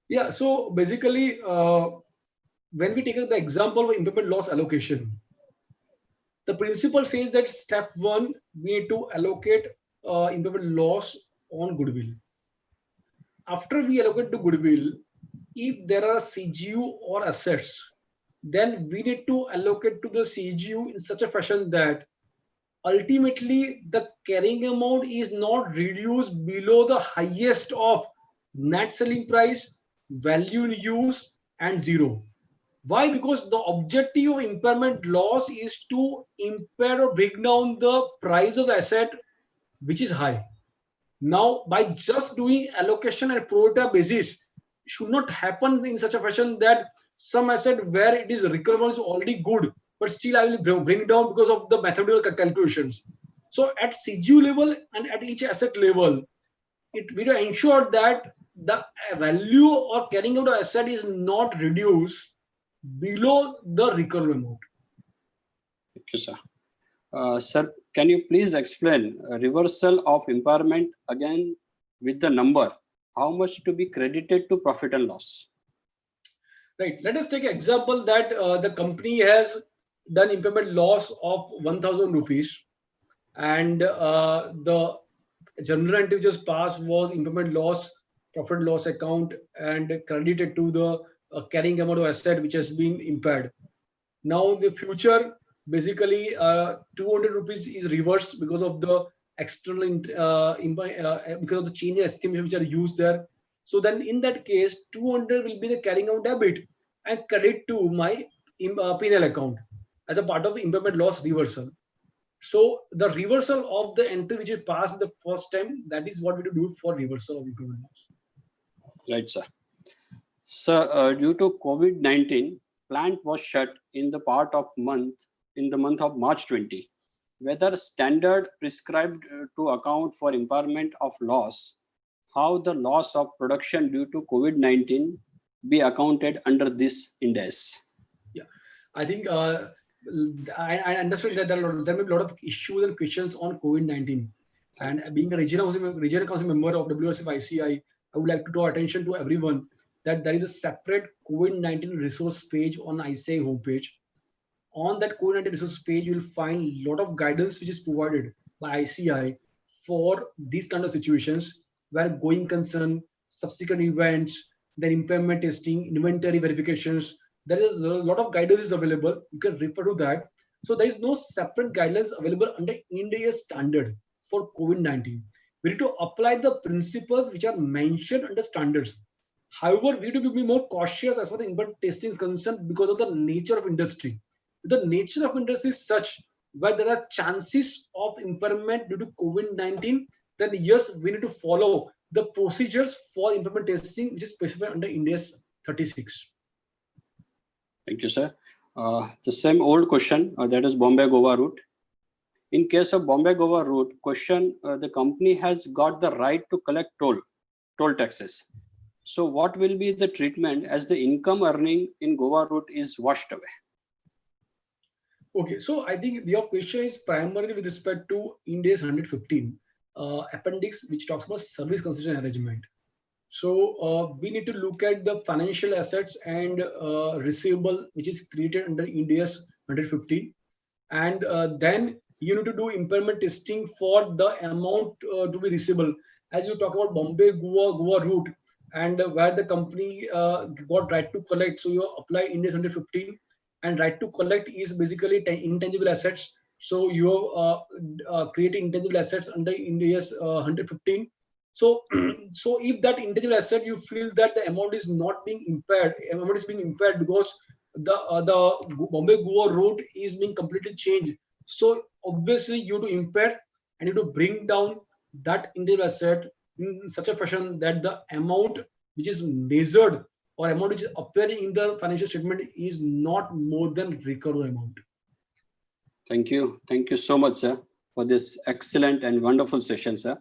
Yeah, so basically, when we take the example of impairment loss allocation, the principle says that step one, we need to allocate impairment loss on goodwill. After we allocate to goodwill, if there are CGU or assets, then we need to allocate to the CGU in such a fashion that ultimately the carrying amount is not reduced below the highest of net selling price, value in use, and zero. Why? Because the objective of impairment loss is to impair or break down the price of the asset which is high. Now, by just doing allocation at pro rata basis, should not happen in such a fashion that some asset where it is recoverable is already good, but still I will bring down because of the mathematical calculations. So at CGU level and at each asset level, we to ensure that the value or carrying out of asset is not reduced below the recoverable amount. Thank you, sir. Sir, can you please explain reversal of impairment again with the number? How much to be credited to profit and loss? Right. Let us take an example that the company has done impairment loss of 1,000 rupees, and the general entry just passed was impairment loss, profit loss account, and credited to the carrying amount of asset which has been impaired. Now the future, basically 200 rupees is reversed because of the external because of the change in estimation which are used there. So then in that case, 200 will be the carrying out debit and credit to my P&L account as a part of impairment loss reversal. So the reversal of the entry which is passed the first time, that is what we do for reversal of impairment loss. Right, sir. Sir, due to COVID-19, plant was shut in the month of March 20. Whether standard prescribed to account for impairment of loss, how the loss of production due to COVID-19 be accounted under this Ind AS? Yeah, I think I understand that there may be a lot of issues and questions on COVID-19. And being a regional council member of WSF ICI, I would like to draw attention to everyone that there is a separate COVID-19 resource page on ICI homepage. On that COVID-19 resource page, you will find a lot of guidance which is provided by ICI for these kind of situations where going concern, subsequent events, then impairment testing, inventory verifications. There is a lot of guidance available. You can refer to that. So there is no separate guidelines available under Ind AS standard for COVID-19. We need to apply the principles which are mentioned under standards. However, we need to be more cautious as far as impairment testing is concerned because of the nature of industry. The nature of industry is such where there are chances of impairment due to COVID-19, then yes, we need to follow the procedures for impairment testing, which is specified under Ind AS 36. Thank you, sir. The same old question, that is Bombay-Goa route. In case of Bombay-Goa route, question, the company has got the right to collect toll taxes. So what will be the treatment as the income earning in Goa route is washed away? Okay, so I think your question is primarily with respect to Ind AS 115 appendix, which talks about service concession arrangement. So we need to look at the financial assets and receivable, which is created under Ind AS 115, and then you need to do impairment testing for the amount to be receivable. As you talk about Bombay-Goa route, and where the company got right to collect, so you apply Ind AS 115. And right to collect is basically intangible assets. So you have created intangible assets under Ind AS 115. So, so if that intangible asset you feel that the amount is not being impaired, amount is being impaired because the Bombay Goa route is being completely changed. So obviously you to impair, and you to bring down that intangible asset in such a fashion that the amount which is measured or amount which is appearing in the financial statement is not more than recoverable amount. Thank you. Thank you so much, sir, for this excellent and wonderful session, sir.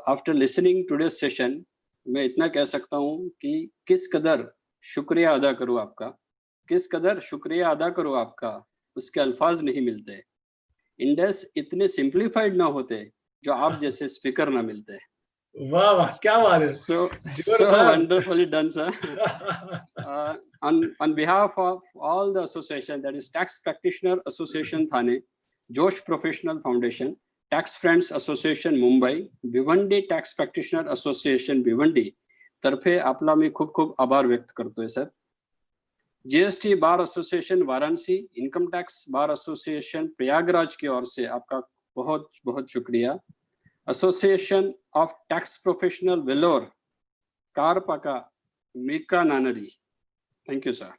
After listening today's session, मैं इतना कह सकता हूँ कि किस कदर शुक्रिया अदा करूँ आपका, किस कदर शुक्रिया अदा करूँ आपका, उसके अल्फाज नहीं मिलते. इंडेस इतने सिंप्लीफाइड ना होते जो आप जैसे स्पीकर ना मिलते. वाह वाह, क्या बात है. So wonderfully done, sir. On behalf of all the association, that is Tax Practitioner Association Thane, Josh Professional Foundation, Tax Friends Association Mumbai, Bhiwandi Tax Practitioner Association Bhiwandi तर्फे आपला मी खूप खूप आभार व्यक्त करतोय sir. GST bar association Varanasi, income tax bar association Prayagraj की ओर से आपका बहुत बहुत शुक्रिया. Association of tax professional Vellore कारपाका मीका नानरी, thank you sir.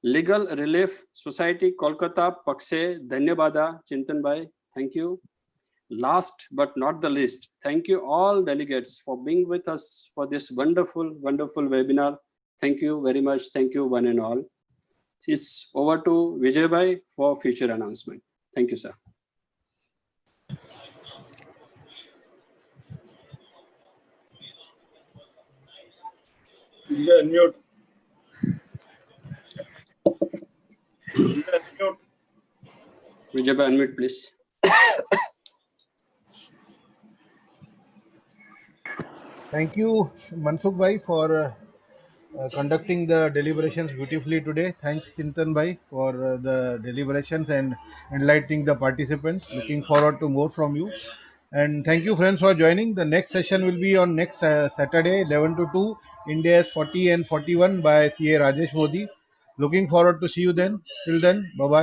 Legal relief society Kolkata पक्षे धन्यवादा चिंतन भाई, thank you. Last but not the least, thank you all delegates for being with us for this wonderful webinar. Thank you very much. Thank you one and all. It's over to Vijay bhai for future announcement. Thank you, sir. Unmute. Unmute. Vijay bhai, unmute please. Thank you, Mansukh Bhai, for conducting the deliberations beautifully today. Thanks, Chintan Bhai, for the deliberations and enlightening the participants. Looking forward to more from you. And thank you, friends, for joining. The next session will be on next Saturday, 11 to 2, IndAS 40 and 41 by CA Rajesh Modi. Looking forward to see you then. Till then, bye-bye.